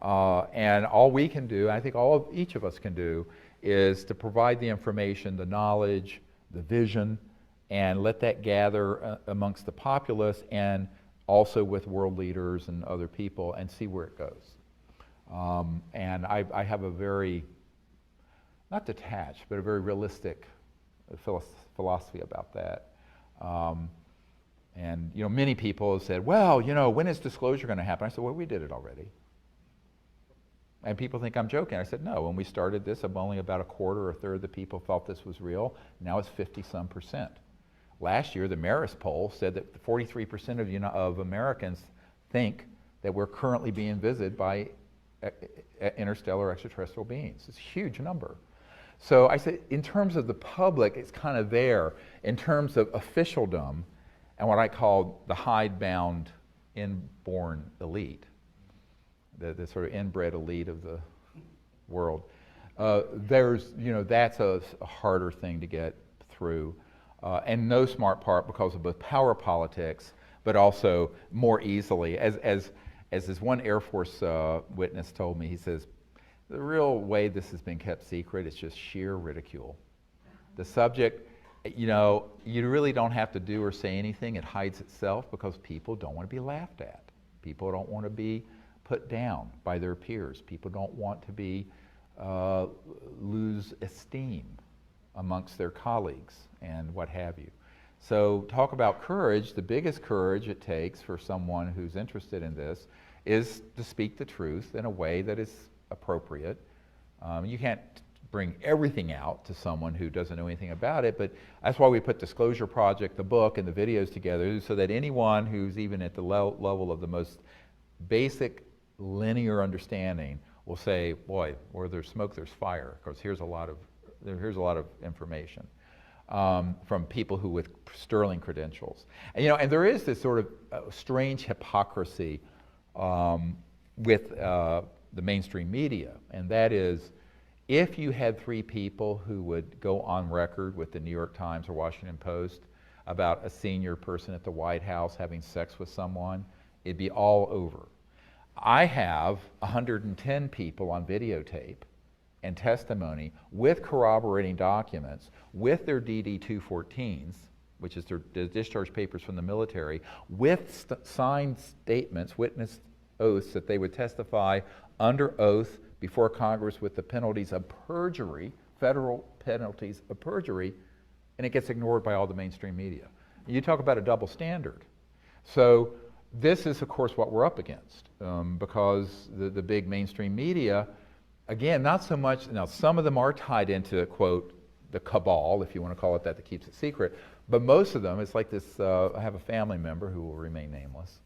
And all we can do, I think each of us can do, is to provide the information, the knowledge, the vision, and let that gather amongst the populace and also with world leaders and other people and see where it goes. And I have a very, not detached, but a very realistic philosophy about that. And many people have said, well, when is disclosure going to happen? I said, well, we did it already. And people think I'm joking. I said, no, when we started this, only about a quarter or a third of the people thought this was real. Now it's 50-some%. Last year, the Marist poll said that 43% of Americans think that we're currently being visited by interstellar extraterrestrial beings. It's a huge number. So I said, in terms of the public, it's kind of there. In terms of officialdom and what I call the hidebound inborn elite, the sort of inbred elite of the world, that's a harder thing to get through. And no smart part because of both power politics, but also more easily. As this one Air Force witness told me, he says, the real way this has been kept secret is just sheer ridicule. The subject, you really don't have to do or say anything. It hides itself because people don't want to be laughed at. People don't want to be put down by their peers. People don't want to be lose esteem. amongst their colleagues and what have you. So talk about courage. The biggest courage it takes for someone who's interested in this is to speak the truth in a way that is appropriate. You can't bring everything out to someone who doesn't know anything about it, but that's why we put Disclosure Project, the book, and the videos together, so that anyone who's even at the level of the most basic linear understanding will say, boy, where there's smoke, there's fire, because here's a lot of information from people who with sterling credentials. And, and there is this sort of strange hypocrisy with the mainstream media, and that is, if you had 3 people who would go on record with the New York Times or Washington Post about a senior person at the White House having sex with someone, it'd be all over. I have 110 people on videotape and testimony with corroborating documents, with their DD-214s, which is their discharge papers from the military, with signed statements, witness oaths that they would testify under oath before Congress with the penalties of perjury, federal penalties of perjury, and it gets ignored by all the mainstream media. You talk about a double standard. So this is, of course, what we're up against, because the big mainstream media, again, not so much, now some of them are tied into, quote, the cabal, if you want to call it that keeps it secret, but most of them, it's like this, I have a family member who will remain nameless,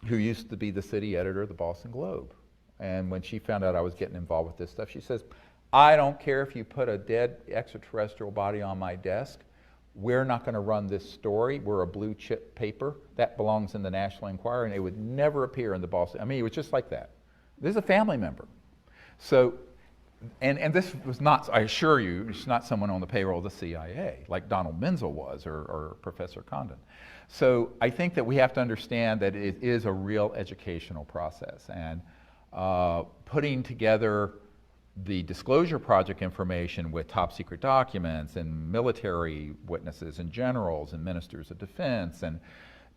who used to be the city editor of the Boston Globe. And when she found out I was getting involved with this stuff, she says, I don't care if you put a dead extraterrestrial body on my desk, we're not going to run this story. We're a blue chip paper. That belongs in the National Enquirer, and it would never appear in the Boston. I mean, it was just like that. This is a family member. So, and this was not, I assure you, it's not someone on the payroll of the CIA, like Donald Menzel was, or Professor Condon. So I think that we have to understand that it is a real educational process, and putting together the Disclosure Project information with top secret documents and military witnesses and generals and ministers of defense and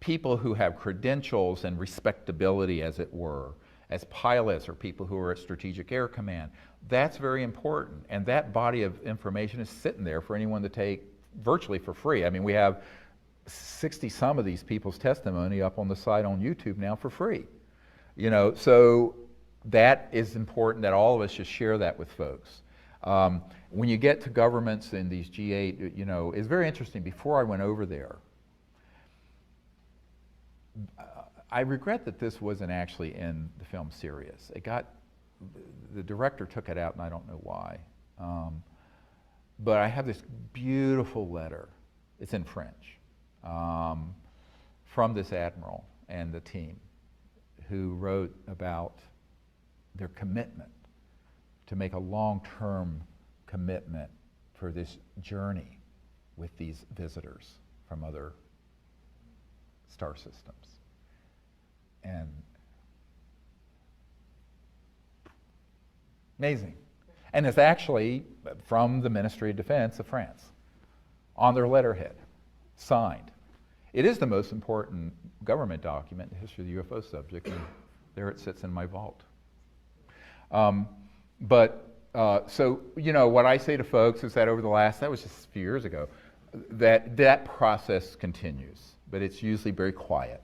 people who have credentials and respectability, as it were, as pilots or people who are at Strategic Air Command, that's very important. And that body of information is sitting there for anyone to take virtually for free. I mean, we have 60 some of these people's testimony up on the site on YouTube now for free. So that is important that all of us just share that with folks. When you get to governments in these G8, it's very interesting. Before I went over there, I regret that this wasn't actually in the film Sirius. The director took it out, and I don't know why. But I have this beautiful letter. It's in French, from this admiral and the team who wrote about their commitment to make a long-term commitment for this journey with these visitors from other star systems. And amazing. And it's actually from the Ministry of Defense of France on their letterhead, signed. It is the most important government document in the history of the UFO subject, and there it sits in my vault. So, what I say to folks is that over the last, that was just a few years ago, that process continues, but it's usually very quiet.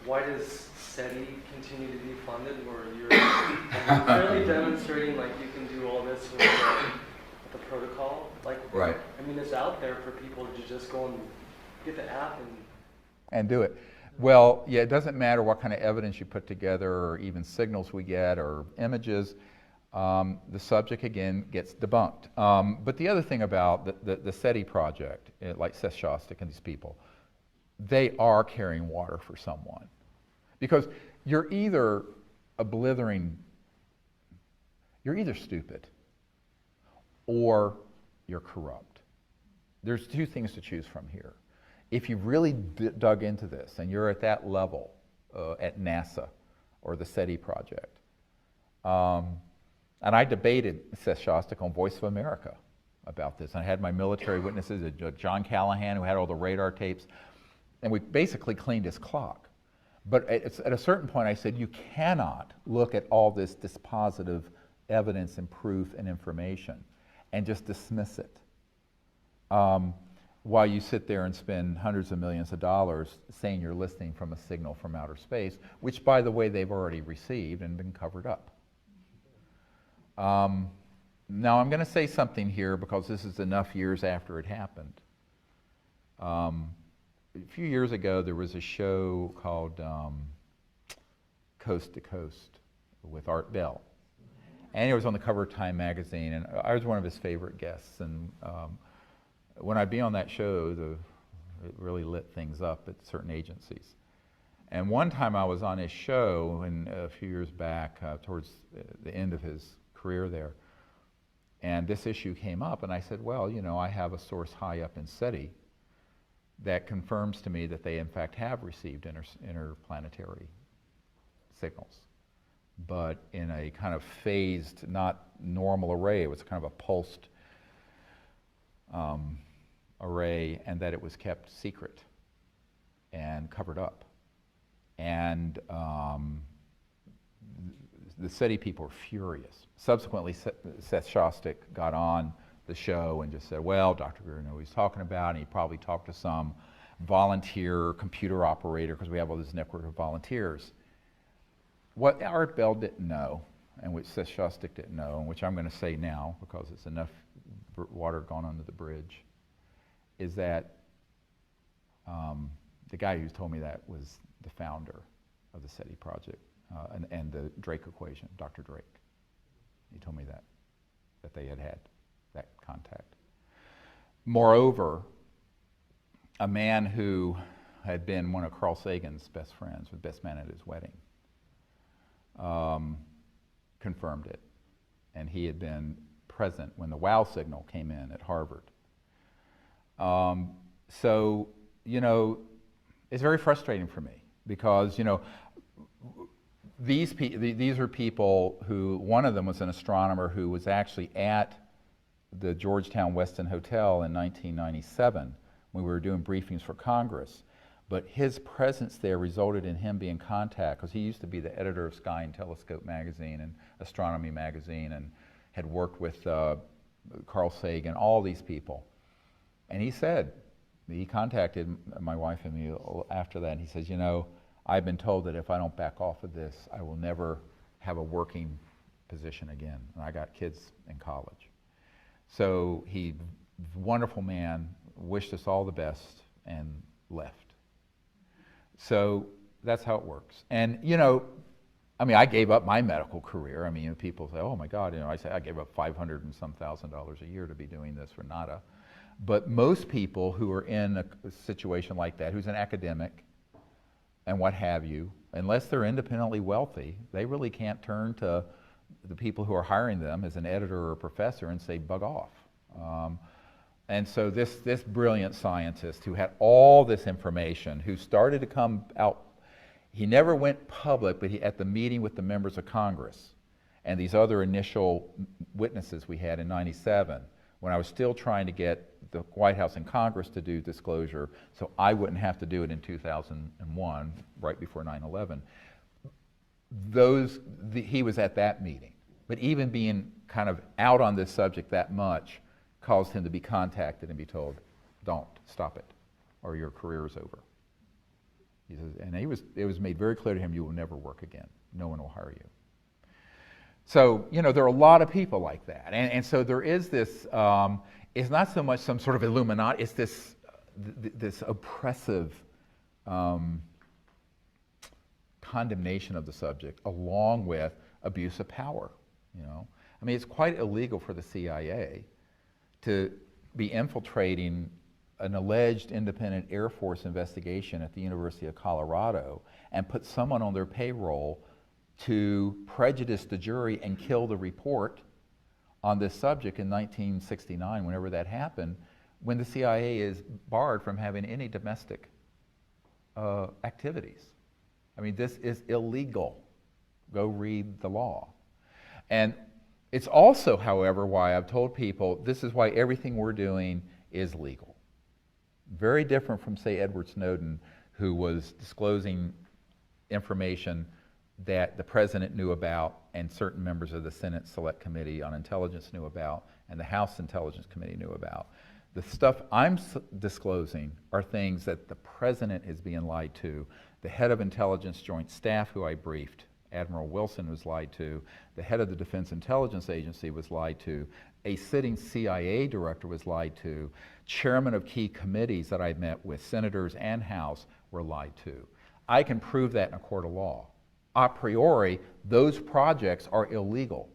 Why does SETI continue to be funded where you're clearly demonstrating like you can do all this with the protocol? Like, right. I mean, it's out there for people to just go and get the app and do it. Well, yeah, it doesn't matter what kind of evidence you put together or even signals we get or images. The subject, again, gets debunked. But the other thing about the SETI project, like Seth Shostak and these people, they are carrying water for someone. Because you're either stupid or you're corrupt. There's two things to choose from here. If you've really dug into this and you're at that level at NASA or the SETI project, and I debated Seth Shostak on Voice of America about this. I had my military witnesses, John Callahan, who had all the radar tapes, and we basically cleaned his clock. But at a certain point I said, you cannot look at all this dispositive evidence and proof and information and just dismiss it while you sit there and spend hundreds of millions of dollars saying you're listening from a signal from outer space, which, by the way, they've already received and been covered up. Now, I'm going to say something here because this is enough years after it happened. A few years ago, there was a show called Coast to Coast with Art Bell. And it was on the cover of Time magazine, and I was one of his favorite guests. And when I'd be on that show, it really lit things up at certain agencies. And one time I was on his show, and a few years back, towards the end of his career there, and this issue came up, and I said, well, you know, I have a source high up in SETI that confirms to me that they in fact have received interplanetary signals, but in a kind of phased, not normal array. It was kind of a pulsed array, and that it was kept secret and covered up. And the SETI people were furious. Subsequently, Seth Shostak got on the show and just said, well, Dr. Greer knew what he's talking about, and he probably talked to some volunteer computer operator, because we have all this network of volunteers. What Art Bell didn't know, and which Seth Shostak didn't know, and which I'm going to say now because it's enough water gone under the bridge, is that the guy who told me that was the founder of the SETI project and the Drake equation, Dr. Drake. He told me that they had that contact. Moreover, a man who had been one of Carl Sagan's best friends, was best man at his wedding, confirmed it. And he had been present when the WOW signal came in at Harvard. So, you know, it's very frustrating for me because, you know, these are people who, one of them was an astronomer who was actually at the Georgetown Westin Hotel in 1997 when we were doing briefings for Congress. But his presence there resulted in him being in contact, because he used to be the editor of Sky and Telescope magazine and Astronomy magazine, and had worked with Carl Sagan, all these people. And he said, he contacted my wife and me after that, and he says, you know, I've been told that if I don't back off of this, I will never have a working position again. And I got kids in college. So he, wonderful man, wished us all the best and left. So that's how it works. And, you know, I mean, I gave up my medical career. I mean, you know, people say, oh my God, you know, I say I gave up $500 and some thousand a year to be doing this for nada. But most people who are in a situation like that, who's an academic and what have you, unless they're independently wealthy, they really can't turn to the people who are hiring them as an editor or a professor and say, bug off. And so this brilliant scientist who had all this information, who started to come out, he never went public, but at the meeting with the members of Congress and these other initial witnesses we had in '97, when I was still trying to get the White House and Congress to do disclosure so I wouldn't have to do it in 2001, right before 9/11, he was at that meeting. But even being kind of out on this subject that much caused him to be contacted and be told, don't, stop it, or your career is over. He says, and it was made very clear to him, you will never work again. No one will hire you. So, you know, there are a lot of people like that. And so there is this, it's not so much some sort of Illuminati, it's this oppressive condemnation of the subject, along with abuse of power, you know. I mean, it's quite illegal for the CIA to be infiltrating an alleged independent Air Force investigation at the University of Colorado and put someone on their payroll to prejudice the jury and kill the report on this subject in 1969, whenever that happened, when the CIA is barred from having any domestic activities. I mean, this is illegal. Go read the law. And it's also, however, why I've told people this is why everything we're doing is legal. Very different from, say, Edward Snowden, who was disclosing information that the president knew about and certain members of the Senate Select Committee on Intelligence knew about and the House Intelligence Committee knew about. The stuff I'm disclosing are things that the president is being lied to. The head of Intelligence Joint Staff, who I briefed, Admiral Wilson, was lied to. The head of the Defense Intelligence Agency was lied to. A sitting CIA director was lied to. Chairmen of key committees that I met with, senators and House, were lied to. I can prove that in a court of law. A priori, those projects are illegal,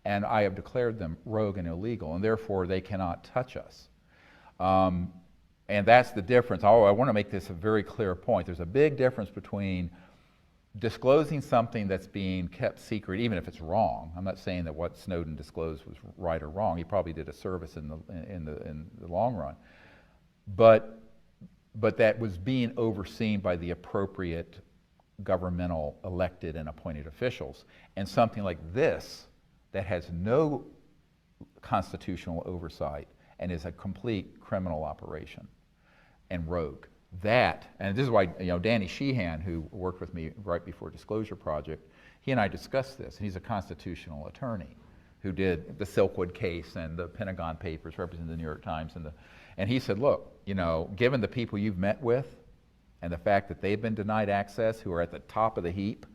and I have declared them rogue and illegal, and therefore they cannot touch us. And that's the difference. Oh, I want to make this a very clear point. There's a big difference between disclosing something that's being kept secret, even if it's wrong. I'm not saying that what Snowden disclosed was right or wrong. He probably did a service in the long run. But that was being overseen by the appropriate governmental elected and appointed officials. And something like this that has no constitutional oversight and is a complete criminal operation and rogue. That, and this is why, Danny Sheehan, who worked with me right before Disclosure Project, he and I discussed this, and he's a constitutional attorney who did the Silkwood case and the Pentagon Papers, representing the New York Times, and he said, look, given the people you've met with and the fact that they've been denied access, who are at the top of the heap,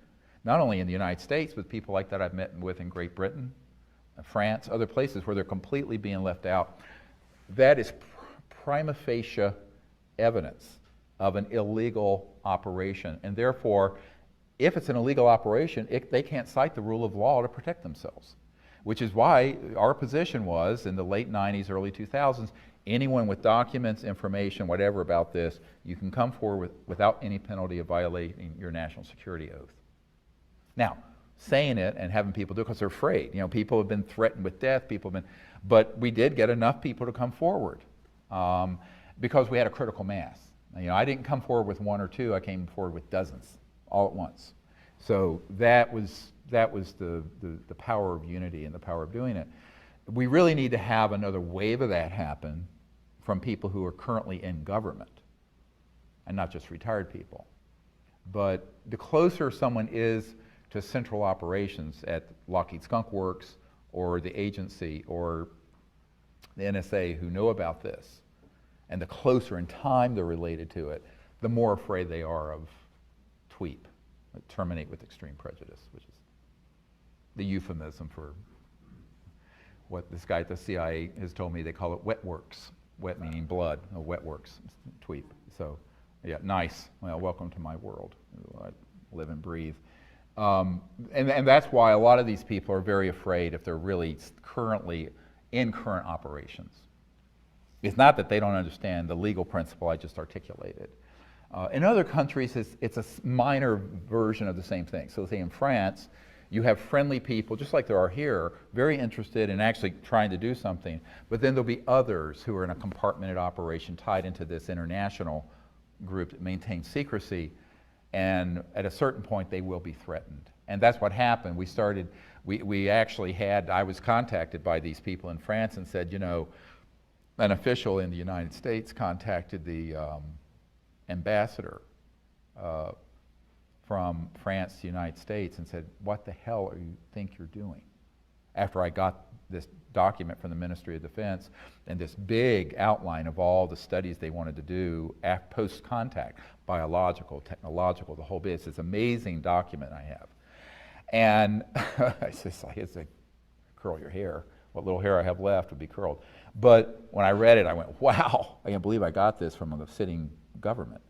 not only in the United States, but people like that I've met with in Great Britain, France, other places where they're completely being left out, that is prima facie evidence of an illegal operation. And therefore, if it's an illegal operation, they can't cite the rule of law to protect themselves. Which is why our position was, in the late 90s, early 2000s, anyone with documents, information, whatever about this, you can come forward without any penalty of violating your national security oath. Now, saying it and having people do it because they're afraid. People have been threatened with death, but we did get enough people to come forward because we had a critical mass. I didn't come forward with one or two, I came forward with dozens, all at once. So that was the power of unity and the power of doing it. We really need to have another wave of that happen from people who are currently in government, and not just retired people. But the closer someone is to central operations at Lockheed Skunk Works or the agency or the NSA who know about this, and the closer in time they're related to it, the more afraid they are of TWEEP, terminate with extreme prejudice, which is the euphemism for what this guy at the CIA has told me. They call it wet works, wet meaning blood, wet works, TWEEP. So, yeah, nice. Well, welcome to my world. I live and breathe. And that's why a lot of these people are very afraid if they're really currently in current operations. It's not that they don't understand the legal principle I just articulated. In other countries, it's a minor version of the same thing. So say in France, you have friendly people, just like there are here, very interested in actually trying to do something, but then there'll be others who are in a compartmented operation tied into this international group that maintains secrecy, and at a certain point they will be threatened. And that's what happened. We actually had, I was contacted by these people in France and said, an official in the United States contacted the ambassador from France to the United States and said, what the hell are you think you're doing? After I got this document from the Ministry of Defense and this big outline of all the studies they wanted to do post-contact, biological, technological, the whole bit. It's this amazing document I have. And it's just like, curl your hair. What little hair I have left would be curled. But when I read it, I went, wow, I can't believe I got this from a sitting government.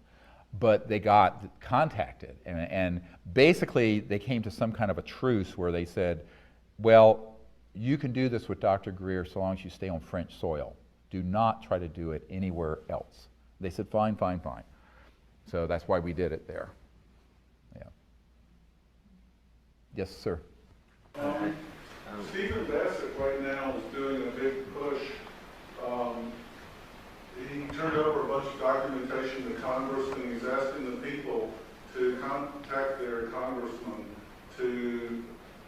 But they got contacted, and basically they came to some kind of a truce where they said, well, you can do this with Dr. Greer so long as you stay on French soil. Do not try to do it anywhere else. They said, fine, fine, fine. So that's why we did it there. Yeah. Yes, sir. Stephen Bassett right now is doing a big push. He turned over a bunch of documentation to Congress, and he's asking the people to contact their congressman to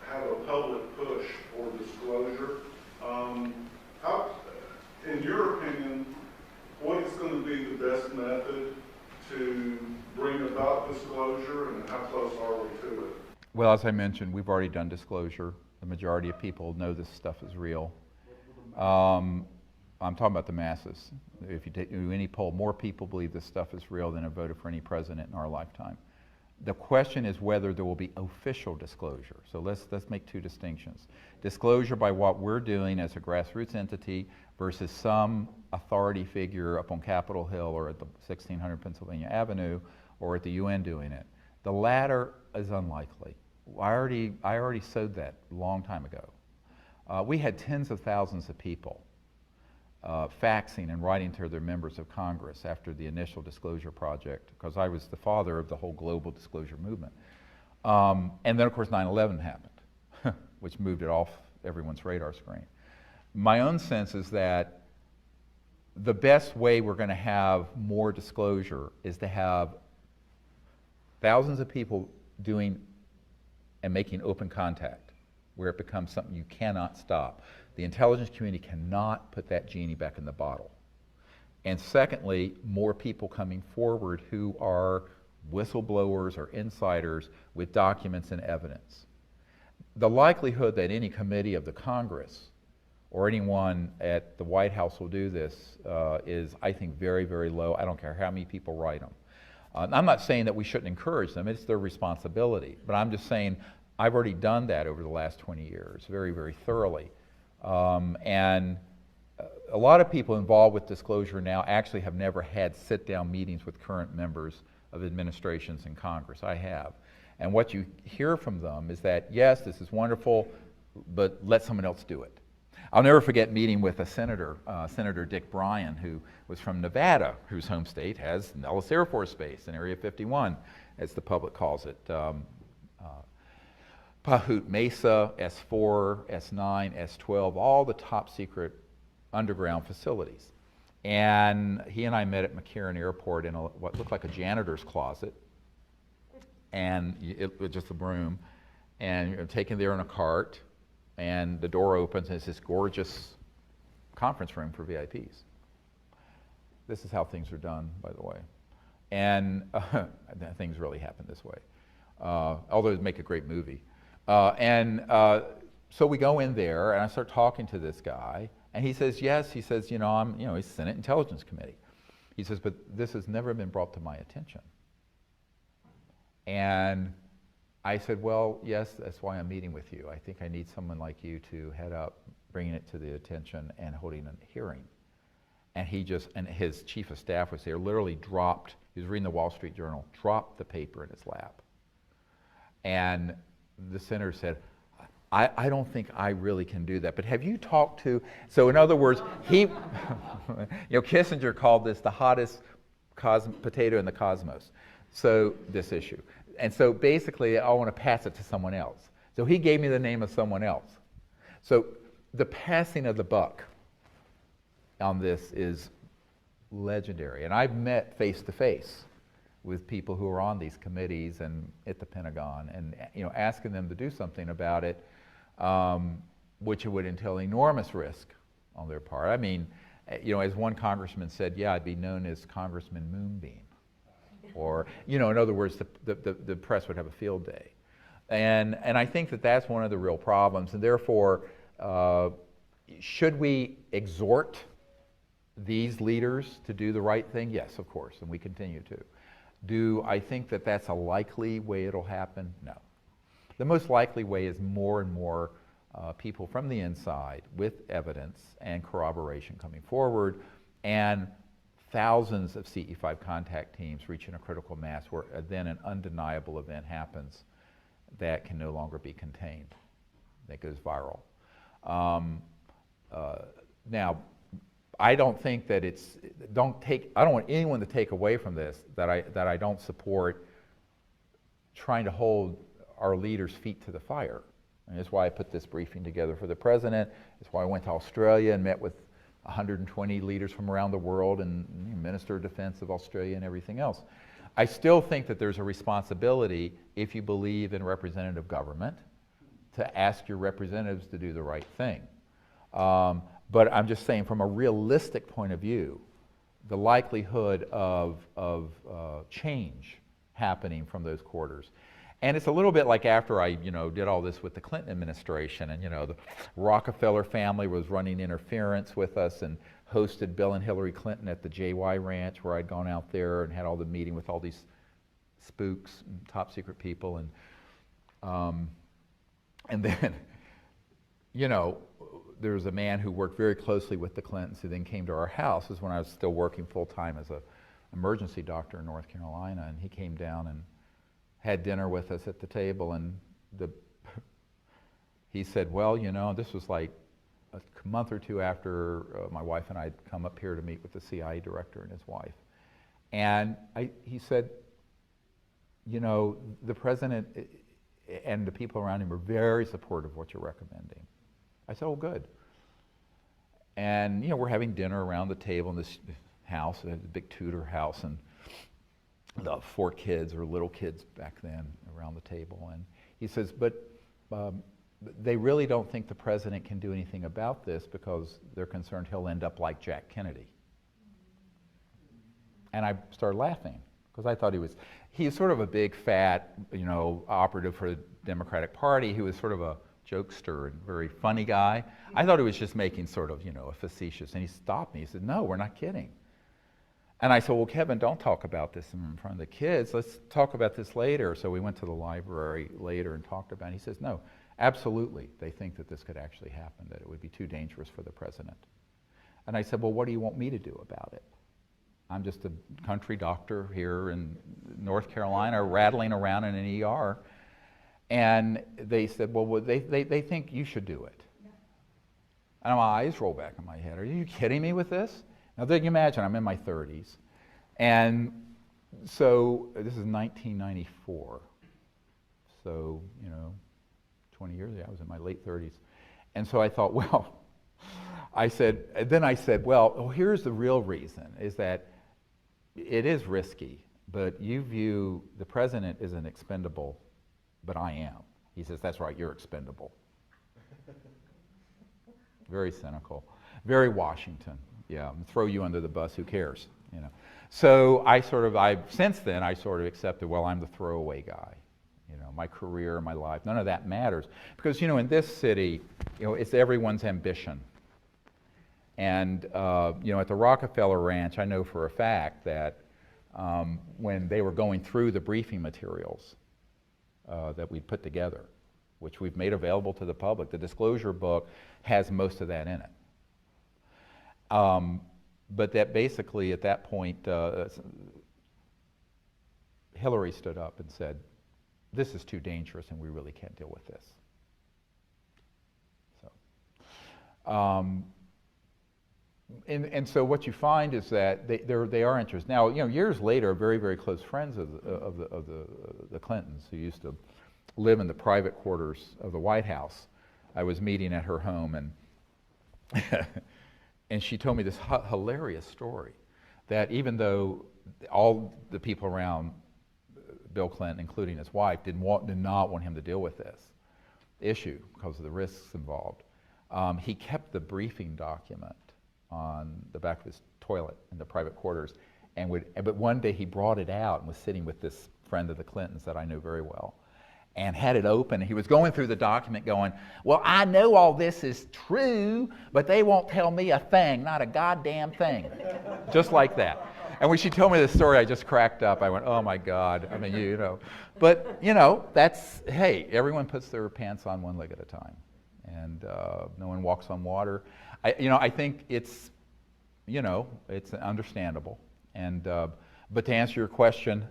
have a public push for disclosure. How, in your opinion, what is going to be the best method to bring about disclosure, and how close are we to it? Well, as I mentioned, we've already done disclosure. The majority of people know this stuff is real. I'm talking about the masses. If you do any poll, more people believe this stuff is real than have voted for any president in our lifetime. The question is whether there will be official disclosure. So let's make two distinctions. Disclosure by what we're doing as a grassroots entity versus some authority figure up on Capitol Hill or at the 1600 Pennsylvania Avenue or at the UN doing it. The latter is unlikely. I already sowed that a long time ago. We had tens of thousands of people faxing and writing to their members of Congress after the initial disclosure project, because I was the father of the whole global disclosure movement. And then, of course, 9/11 happened, which moved it off everyone's radar screen. My own sense is that the best way we're going to have more disclosure is to have thousands of people doing and making open contact, where it becomes something you cannot stop. The intelligence community cannot put that genie back in the bottle. And secondly, more people coming forward who are whistleblowers or insiders with documents and evidence. The likelihood that any committee of the Congress or anyone at the White House will do this is, I think, very, very low. I don't care how many people write them. I'm not saying that we shouldn't encourage them. It's their responsibility. But I'm just saying I've already done that over the last 20 years very, very thoroughly. And a lot of people involved with disclosure now actually have never had sit-down meetings with current members of administrations in Congress. I have. And what you hear from them is that, yes, this is wonderful, but let someone else do it. I'll never forget meeting with a senator, Senator Dick Bryan, who was from Nevada, whose home state has Nellis Air Force Base in Area 51, as the public calls it. Pahut Mesa, S4, S9, S12, all the top secret underground facilities. And he and I met at McCarran Airport in what looked like a janitor's closet, and it was just a room, and you're taken there in a cart, and the door opens, and it's this gorgeous conference room for VIPs. This is how things are done, by the way. And things really happen this way, although it'd make a great movie. So we go in there, and I start talking to this guy, and he says, yes, he says, he's Senate Intelligence Committee. He says, but this has never been brought to my attention. And I said, well, yes, that's why I'm meeting with you. I think I need someone like you to head up bringing it to the attention and holding a hearing. And and his chief of staff was there, literally dropped, he was reading the Wall Street Journal, dropped the paper in his lap. And the senator said, I don't think I really can do that, but have you talked to, so in other words, Kissinger called this the hottest potato in the cosmos, so this issue. And so basically, I want to pass it to someone else. So he gave me the name of someone else. So the passing of the buck on this is legendary. And I've met face to face with people who are on these committees and at the Pentagon, and asking them to do something about it, which would entail enormous risk on their part. I mean, as one congressman said, yeah, I'd be known as Congressman Moonbeam. Or, in other words, the press would have a field day. And I think that that's one of the real problems. And therefore, should we exhort these leaders to do the right thing? Yes, of course, and we continue to. Do I think that that's a likely way it'll happen? No. The most likely way is more and more people from the inside with evidence and corroboration coming forward, and thousands of CE5 contact teams reaching a critical mass where then an undeniable event happens that can no longer be contained, that goes viral. Now, I don't think that I don't want anyone to take away from this that I don't support trying to hold our leaders' feet to the fire. And that's why I put this briefing together for the president. That's why I went to Australia and met with 120 leaders from around the world and Minister of Defense of Australia and everything else. I still think that there's a responsibility, if you believe in representative government, to ask your representatives to do the right thing. But I'm just saying, from a realistic point of view, the likelihood of change happening from those quarters. And it's a little bit like after I, did all this with the Clinton administration, and the Rockefeller family was running interference with us, and hosted Bill and Hillary Clinton at the JY Ranch, where I'd gone out there and had all the meeting with all these spooks and top secret people. And then, you know, there was a man who worked very closely with the Clintons who then came to our house. This is when I was still working full-time as an emergency doctor in North Carolina, and he came down and had dinner with us at the table, and he said, well, you know, this was like a month or two after my wife and I had come up here to meet with the CIA director and his wife. And he said, you know, the president and the people around him are very supportive of what you're recommending. I said, oh, good. And, you know, we're having dinner around the table in this house, a big Tudor house, and the 4 kids, or little kids back then, around the table. And he says, but they really don't think the president can do anything about this because they're concerned he'll end up like Jack Kennedy. And I started laughing, because I thought he's sort of a big, fat, you know, operative for the Democratic Party who was sort of a jokester and very funny guy. I thought he was just making sort of, you know, a facetious, and he stopped me. He said, no, we're not kidding. And I said, well, Kevin, don't talk about this in front of the kids. Let's talk about this later. So we went to the library later and talked about it. He says, no, absolutely. They think that this could actually happen, that it would be too dangerous for the president. And I said, well, what do you want me to do about it? I'm just a country doctor here in North Carolina rattling around in an ER. And they said, well, they think you should do it. And my eyes roll back in my head. Are you kidding me with this? Now, then you imagine, I'm in my 30s. And so this is 1994. So, you know, 20 years ago, I was in my late 30s. And so I thought, well, I said, well, here's the real reason, is that it is risky, but you view the president as an expendable, but I am. He says, that's right, you're expendable. Very cynical, very Washington. Yeah, throw you under the bus, who cares? You know. So since then, I sort of accepted, well, I'm the throwaway guy. You know, my career, my life, none of that matters. Because, you know, in this city, you know, it's everyone's ambition. And, you know, at the Rockefeller Ranch, I know for a fact that when they were going through the briefing materials that we put together, which we've made available to the public, the disclosure book has most of that in it. But that basically, at that point, Hillary stood up and said, this is too dangerous and we really can't deal with this. So, and so what you find is that they are interested. Now, you know, years later, very, very close friends of the Clintons, who used to live in the private quarters of the White House, I was meeting at her home, and and she told me this hilarious story, that even though all the people around Bill Clinton, including his wife, did not want him to deal with this issue because of the risks involved, he kept the briefing document on the back of his toilet in the private quarters, but one day he brought it out and was sitting with this friend of the Clintons that I knew very well, and had it open. He was going through the document going, well, I know all this is true, but they won't tell me a thing, not a goddamn thing. Just like that. And when she told me this story, I just cracked up. I went, oh my God, I mean, you know. But, you know, that's, hey, everyone puts their pants on one leg at a time. And no one walks on water. I think it's, you know, it's understandable. And, but to answer your question,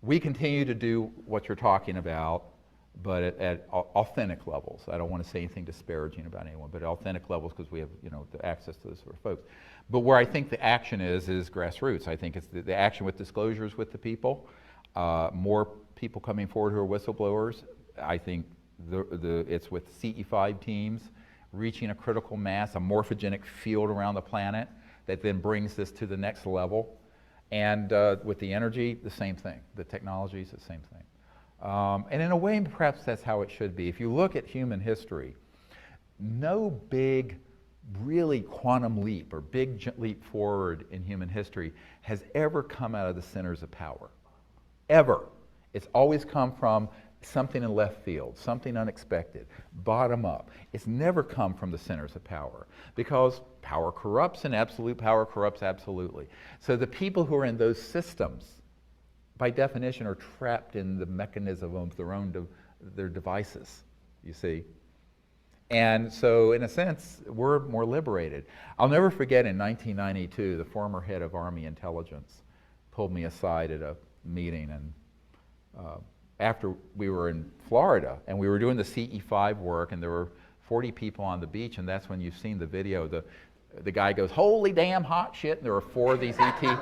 we continue to do what you're talking about, but at authentic levels. I don't want to say anything disparaging about anyone, but at authentic levels, because we have, you know, the access to those sort of folks. But where I think the action is grassroots. I think it's the action with disclosures with the people, more people coming forward who are whistleblowers. I think it's with CE5 teams reaching a critical mass, a morphogenic field around the planet that then brings this to the next level. And with the energy, the same thing. The technology is the same thing. And in a way, perhaps that's how it should be. If you look at human history, no big, really quantum leap or big leap forward in human history has ever come out of the centers of power. Ever. It's always come from something in left field, something unexpected, bottom up. It's never come from the centers of power, because power corrupts and absolute power corrupts absolutely. So the people who are in those systems, by definition, are trapped in the mechanism of their devices, you see. And so, in a sense, we're more liberated. I'll never forget in 1992, the former head of Army Intelligence pulled me aside at a meeting, and after we were in Florida, and we were doing the CE5 work, and there were 40 people on the beach, and that's when you've seen the video. The guy goes, "Holy damn hot shit," and there were 4 of these ET.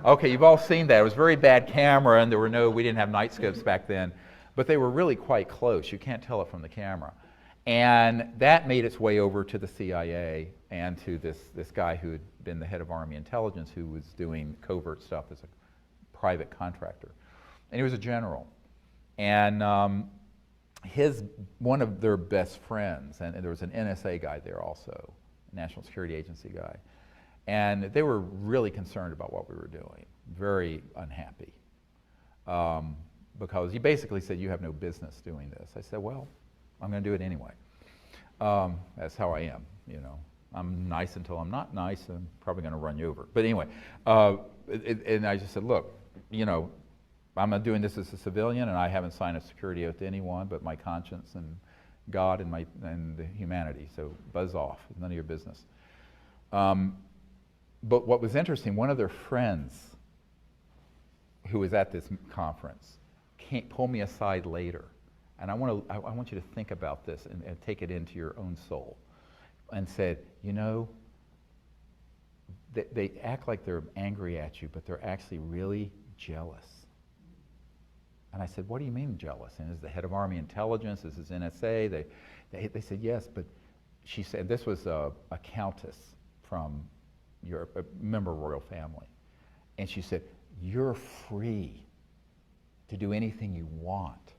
Okay, you've all seen that. It was very bad camera, and we didn't have night scopes back then, but they were really quite close. You can't tell it from the camera. And that made its way over to the CIA and to this guy who had been the head of Army Intelligence, who was doing covert stuff as a private contractor. And he was a general. And one of their best friends, and there was an NSA guy there also, National Security Agency guy, and they were really concerned about what we were doing, very unhappy. Because he basically said, "You have no business doing this." I said, "Well, I'm going to do it anyway." That's how I am, you know. I'm nice until I'm not nice, and I'm probably going to run you over. But anyway, and I just said, "Look, you know, I'm not doing this as a civilian, and I haven't signed a security oath to anyone but my conscience and God and the humanity. So buzz off, none of your business." But what was interesting, one of their friends who was at this conference pulled me aside later. And I want you to think about this and take it into your own soul. And said, "You know, they act like they're angry at you, but they're actually really jealous." And I said, "What do you mean jealous?" And is the head of Army Intelligence, this is NSA. They said, "Yes," but she said, this was a countess from a member of royal family. And she said, "You're free to do anything you want.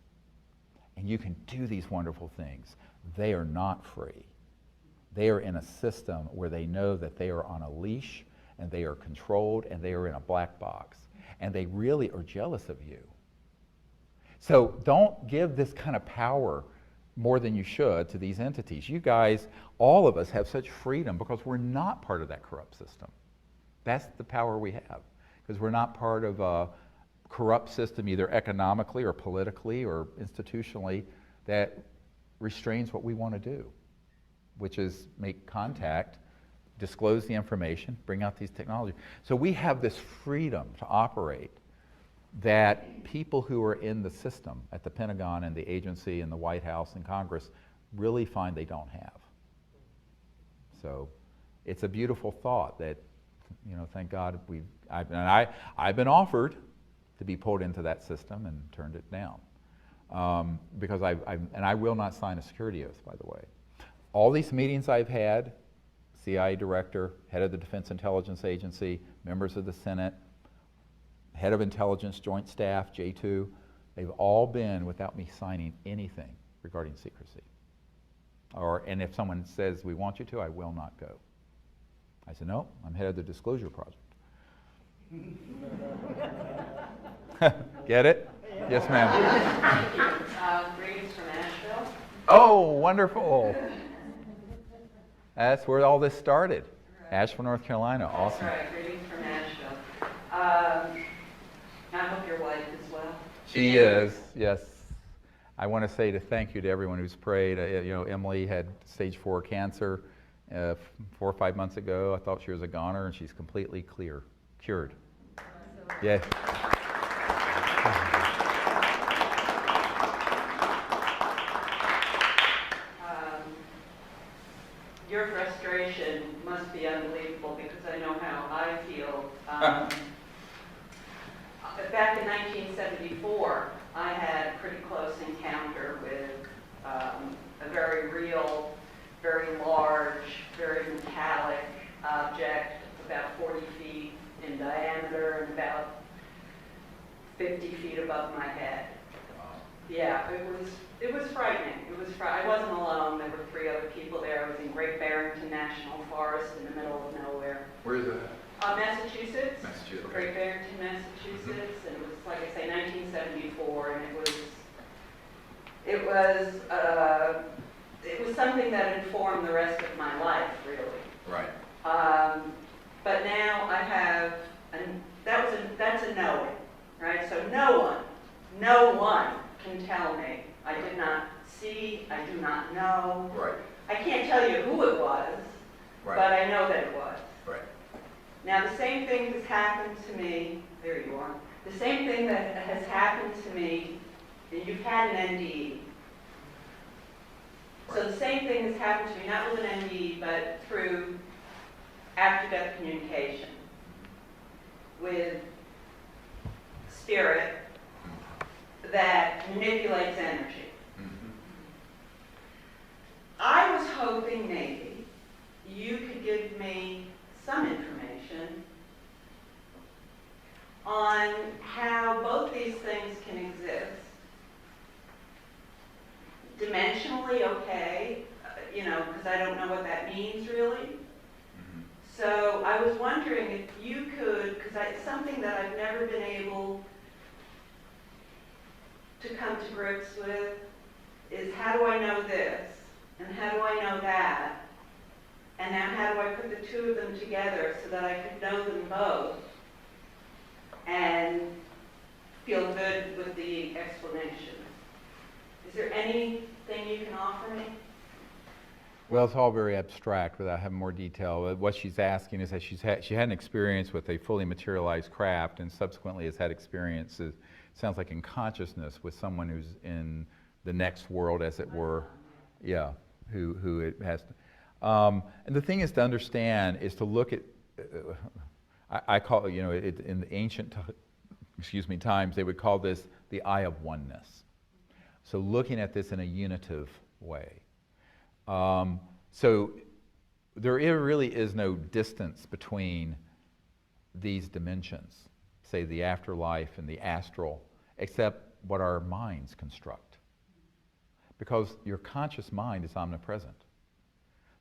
And you can do these wonderful things." They are not free. They are in a system where they know that they are on a leash, and they are controlled, and they are in a black box. And they really are jealous of you. So don't give this kind of power more than you should to these entities. You guys, all of us, have such freedom because we're not part of that corrupt system. That's the power we have, because we're not part of a corrupt system, either economically or politically or institutionally, that restrains what we want to do, which is make contact, disclose the information, bring out these technologies. So we have this freedom to operate that people who are in the system at the Pentagon and the agency and the White House and Congress really find they don't have. So it's a beautiful thought that, you know, thank God I've been offered to be pulled into that system and turned it down. Because I will not sign a security oath, by the way. All these meetings I've had, CIA director, head of the Defense Intelligence Agency, members of the Senate, head of intelligence, joint staff, J2, they've all been without me signing anything regarding secrecy. And if someone says, "We want you to," I will not go. I said, "No, I'm head of the disclosure project." Get it? Yes, ma'am. Greetings from Asheville. Oh, wonderful. That's where all this started. Right. Asheville, North Carolina. That's awesome. Right. Greetings from Asheville. I hope your wife is well. She is, yes. I want to say thank you to everyone who's prayed. You know, Emily had stage 4 cancer 4 or 5 months ago. I thought she was a goner, and she's completely cured. Yeah. Your frustration must be unbelievable, because I know how I feel. Back in 1974, I had a pretty close encounter with a very real, very large, very metallic object, about 40 feet in diameter and about 50 feet above my head. Yeah, it was frightening. I wasn't alone. There were 3 other people there. I was in Great Barrington National Forest in the middle of nowhere. Where is that? Massachusetts. Massachusetts. Great Barrington, Massachusetts, and it was, like I say, 1974, and it was It was something that informed the rest of my life, really. Right. But now I have, and that's a knowing, right? So no one can tell me. I did not see, I do not know. Right. I can't tell you who it was, Right. but I know that it was. Right. Now the same thing has happened to me, there you are, the same thing that has happened to me, and you've had an NDE. So the same thing has happened to me, not with an NDE, but through after-death communication with spirit that manipulates energy. Mm-hmm. I was hoping maybe you could give me some information on how both these things can exist. Dimensionally, okay, because I don't know what that means really. Mm-hmm. So I was wondering if you could, because it's something that I've never been able to come to grips with, is how do I know this? And how do I know that? And now how do I put the two of them together so that I could know them both and feel good with the explanation? Is there anything you can offer me? Well, it's all very abstract without having more detail. What she's asking is that she had an experience with a fully materialized craft and subsequently has had experiences, sounds like in consciousness, with someone who's in the next world, as it were. Yeah, who it has to. And the thing is to understand is to look at, I call it, in the ancient times, they would call this the eye of oneness. So looking at this in a unitive way. So there really is no distance between these dimensions, say the afterlife and the astral, except what our minds construct. Because your conscious mind is omnipresent.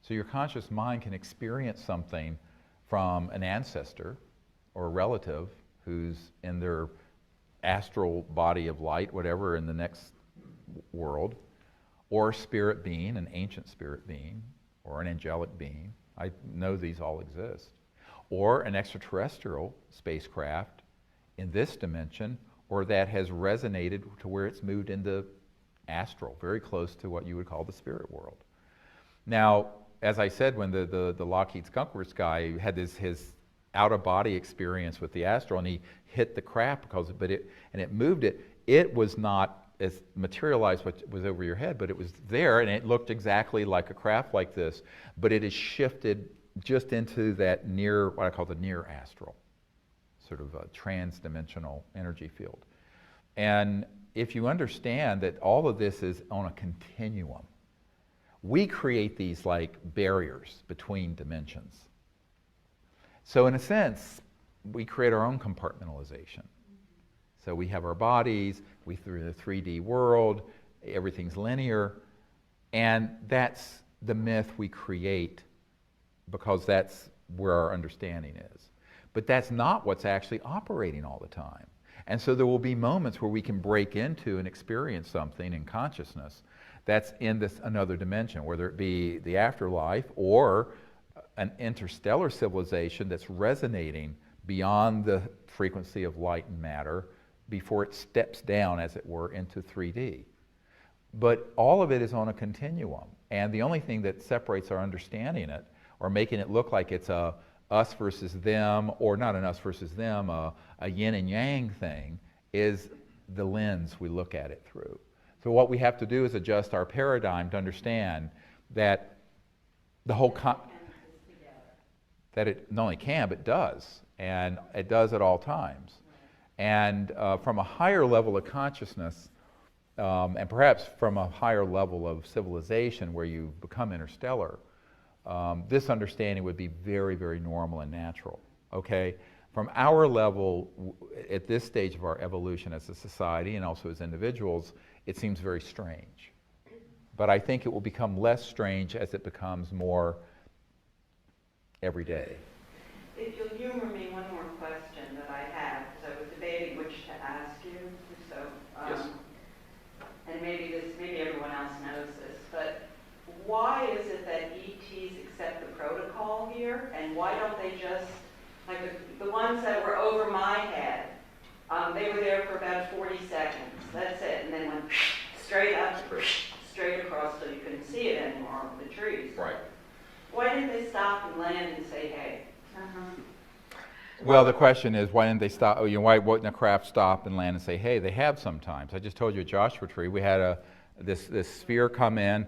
So your conscious mind can experience something from an ancestor or a relative who's in their astral body of light, whatever, in the next world, or a spirit being, an ancient spirit being, or an angelic being. I know these all exist. Or an extraterrestrial spacecraft in this dimension, or that has resonated to where it's moved into astral, very close to what you would call the spirit world. Now, as I said, when the Lockheed Skunkworks guy had his out-of-body experience with the astral, and he hit the craft and it moved it, it was not as materialized what was over your head, but it was there, and it looked exactly like a craft like this, but it is shifted just into that near, what I call the near astral, sort of a transdimensional energy field. And if you understand that all of this is on a continuum, we create these like barriers between dimensions. So in a sense, we create our own compartmentalization. So we have our bodies, we through the 3D world, everything's linear, and that's the myth we create because that's where our understanding is. But that's not what's actually operating all the time. And so there will be moments where we can break into and experience something in consciousness that's in this another dimension, whether it be the afterlife or an interstellar civilization that's resonating beyond the frequency of light and matter before it steps down, as it were, into 3D. But all of it is on a continuum. And the only thing that separates our understanding it, or making it look like it's a us versus them, or not an us versus them, a yin and yang thing, is the lens we look at it through. So what we have to do is adjust our paradigm to understand that the whole that it not only can, but does, and it does at all times. And from a higher level of consciousness, and perhaps from a higher level of civilization where you become interstellar, this understanding would be very, very normal and natural, okay? From our level, at this stage of our evolution as a society and also as individuals, it seems very strange. But I think it will become less strange as it becomes more everyday. If you'll humor me, one more question that I have, because I was debating which to ask you. So, Yes. And maybe Like the ones that were over my head, they were there for about 40 seconds. That's it. And then went straight up, straight across so you couldn't see it anymore with the trees. Right. Why didn't they stop and land and say, hey? Well, the question is, why didn't they stop? Why wouldn't a craft stop and land and say, "Hey"? They have sometimes. I just told you at Joshua Tree, we had this sphere come in,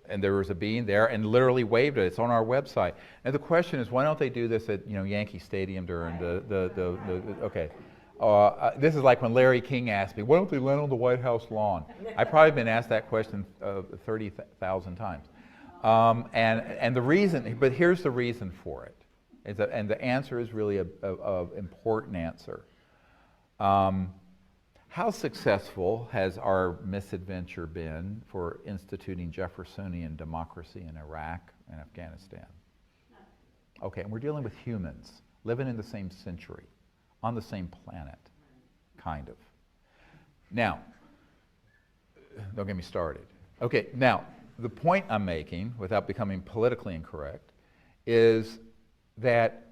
and there was a being there, and literally waved it. It's on our website. And the question is, why don't they do this at Yankee Stadium during the okay? This is like when Larry King asked me, "Why don't they land on the White House lawn?" I've probably been asked that question 30,000 times. And the reason, but here's the reason for it. And the answer is really an important answer. How successful has our misadventure been for instituting Jeffersonian democracy in Iraq and Afghanistan? Okay, and we're dealing with humans living in the same century, on the same planet, kind of. Now, don't get me started. Okay, now, the point I'm making, without becoming politically incorrect, is that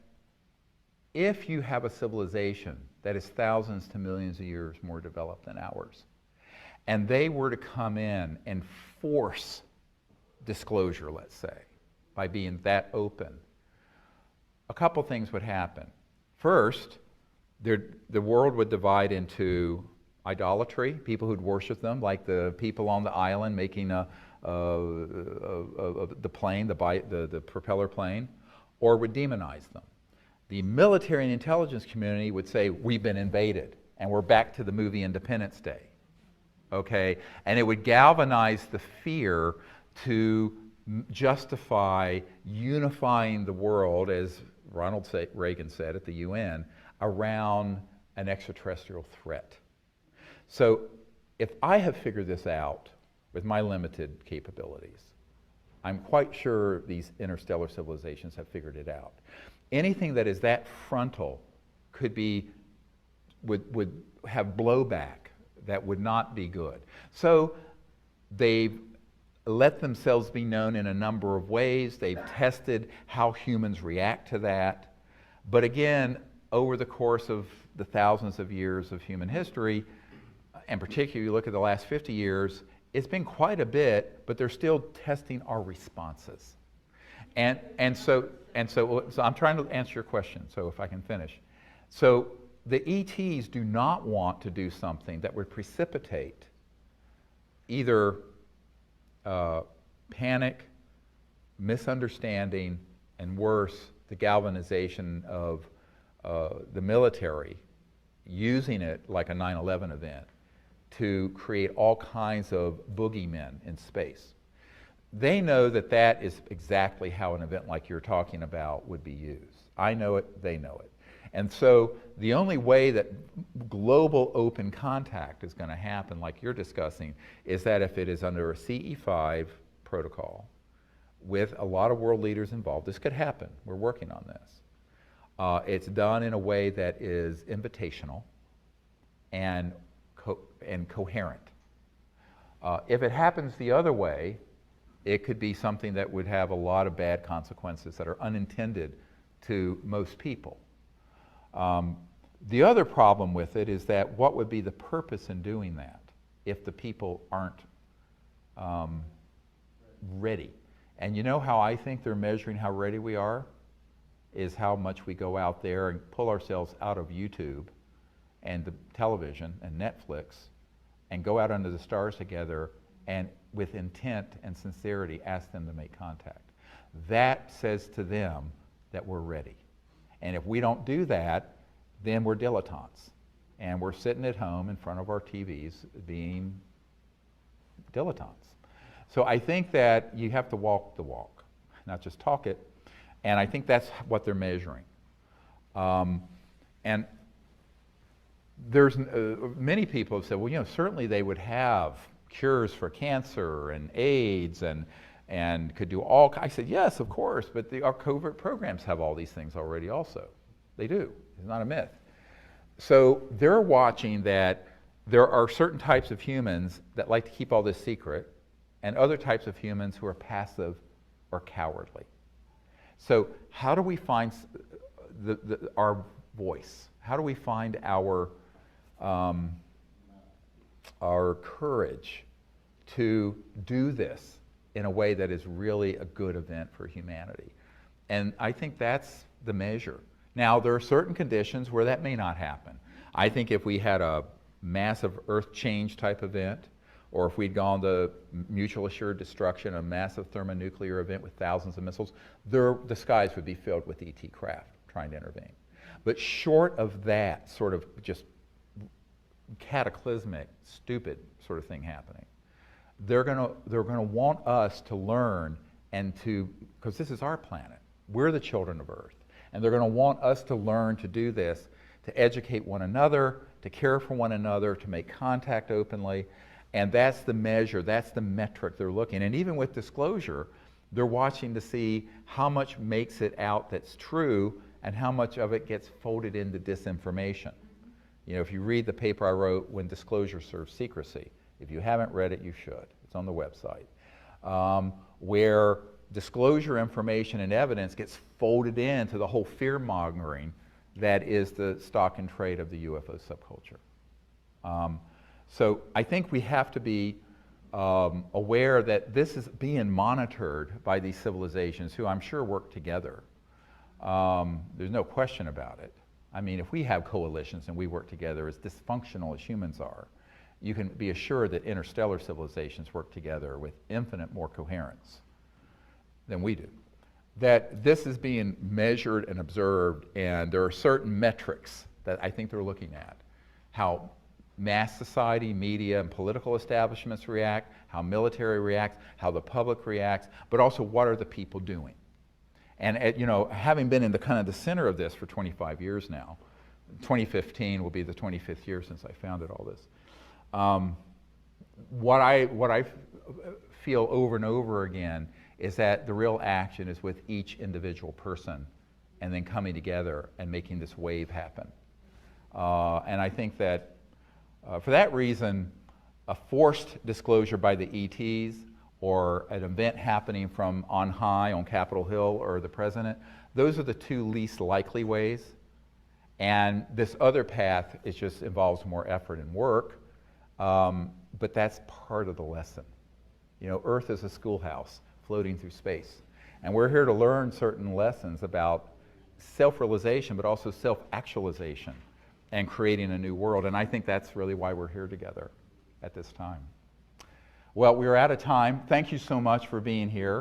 if you have a civilization that is thousands to millions of years more developed than ours, and they were to come in and force disclosure, let's say, by being that open, a couple things would happen. First, the world would divide into idolatry, people who'd worship them, like the people on the island making the plane, the propeller plane, or would demonize them. The military and intelligence community would say, we've been invaded, and we're back to the movie Independence Day. Okay? And it would galvanize the fear to justify unifying the world, as Ronald Reagan said at the UN, around an extraterrestrial threat. So if I have figured this out with my limited capabilities, I'm quite sure these interstellar civilizations have figured it out. Anything that is that frontal would have blowback that would not be good. So they've let themselves be known in a number of ways. They've tested how humans react to that. But again, over the course of the thousands of years of human history, and particularly you look at the last 50 years, it's been quite a bit, but they're still testing our responses. And so I'm trying to answer your question, so if I can finish. So the ETs do not want to do something that would precipitate either panic, misunderstanding, and worse, the galvanization of the military, using it like a 9/11 event to create all kinds of boogeymen in space. They know that that is exactly how an event like you're talking about would be used. I know it, they know it. And so the only way that global open contact is going to happen, like you're discussing, is that if it is under a CE5 protocol with a lot of world leaders involved. This could happen. We're working on this. It's done in a way that is invitational and coherent. If it happens the other way, it could be something that would have a lot of bad consequences that are unintended to most people. The other problem with it is that what would be the purpose in doing that if the people aren't ready? And you know how I think they're measuring how ready we are? Is how much we go out there and pull ourselves out of YouTube and the television and Netflix and go out under the stars together and with intent and sincerity ask them to make contact. That says to them that we're ready. And if we don't do that, then we're dilettantes. And we're sitting at home in front of our TVs being dilettantes. So I think that you have to walk the walk, not just talk it. And I think that's what they're measuring. And there's many people have said, well, you know, certainly they would have cures for cancer and AIDS and could do all. I said, yes, of course, but our covert programs have all these things already also. They do. It's not a myth. So they're watching that there are certain types of humans that like to keep all this secret and other types of humans who are passive or cowardly. So how do we find our voice? How do we find our courage to do this in a way that is really a good event for humanity? And I think that's the measure. Now, there are certain conditions where that may not happen. I think if we had a massive earth change type event, or if we'd gone to mutual assured destruction, a massive thermonuclear event with thousands of missiles, the skies would be filled with ET craft trying to intervene. But short of that sort of just cataclysmic, stupid sort of thing happening, they're gonna want us to learn and to, because this is our planet. We're the children of Earth. And they're gonna want us to learn to do this, to educate one another, to care for one another, to make contact openly. And that's the measure, that's the metric they're looking. And even with disclosure, they're watching to see how much makes it out that's true and how much of it gets folded into disinformation. You know, if you read the paper I wrote, When Disclosure Serves Secrecy, if you haven't read it, you should. It's on the website. Where disclosure information and evidence gets folded into the whole fear-mongering that is the stock and trade of the UFO subculture. So I think we have to be aware that this is being monitored by these civilizations who I'm sure work together. There's no question about it. I mean, if we have coalitions and we work together as dysfunctional as humans are, you can be assured that interstellar civilizations work together with infinite more coherence than we do. That this is being measured and observed, and there are certain metrics that I think they're looking at. How mass society, media, and political establishments react, how military reacts, how the public reacts, but also what are the people doing. And you know, having been in the kind of the center of this for 25 years now, 2015 will be the 25th year since I founded all this. What I feel over and over again is that the real action is with each individual person and then coming together and making this wave happen. And I think that for that reason, a forced disclosure by the ETs or an event happening from on high on Capitol Hill or the president, those are the two least likely ways. And this other path just involves more effort and work, but that's part of the lesson. You know, Earth is a schoolhouse floating through space. And we're here to learn certain lessons about self-realization, but also self-actualization and creating a new world. And I think that's really why we're here together at this time. Well, we're out of time. Thank you so much for being here.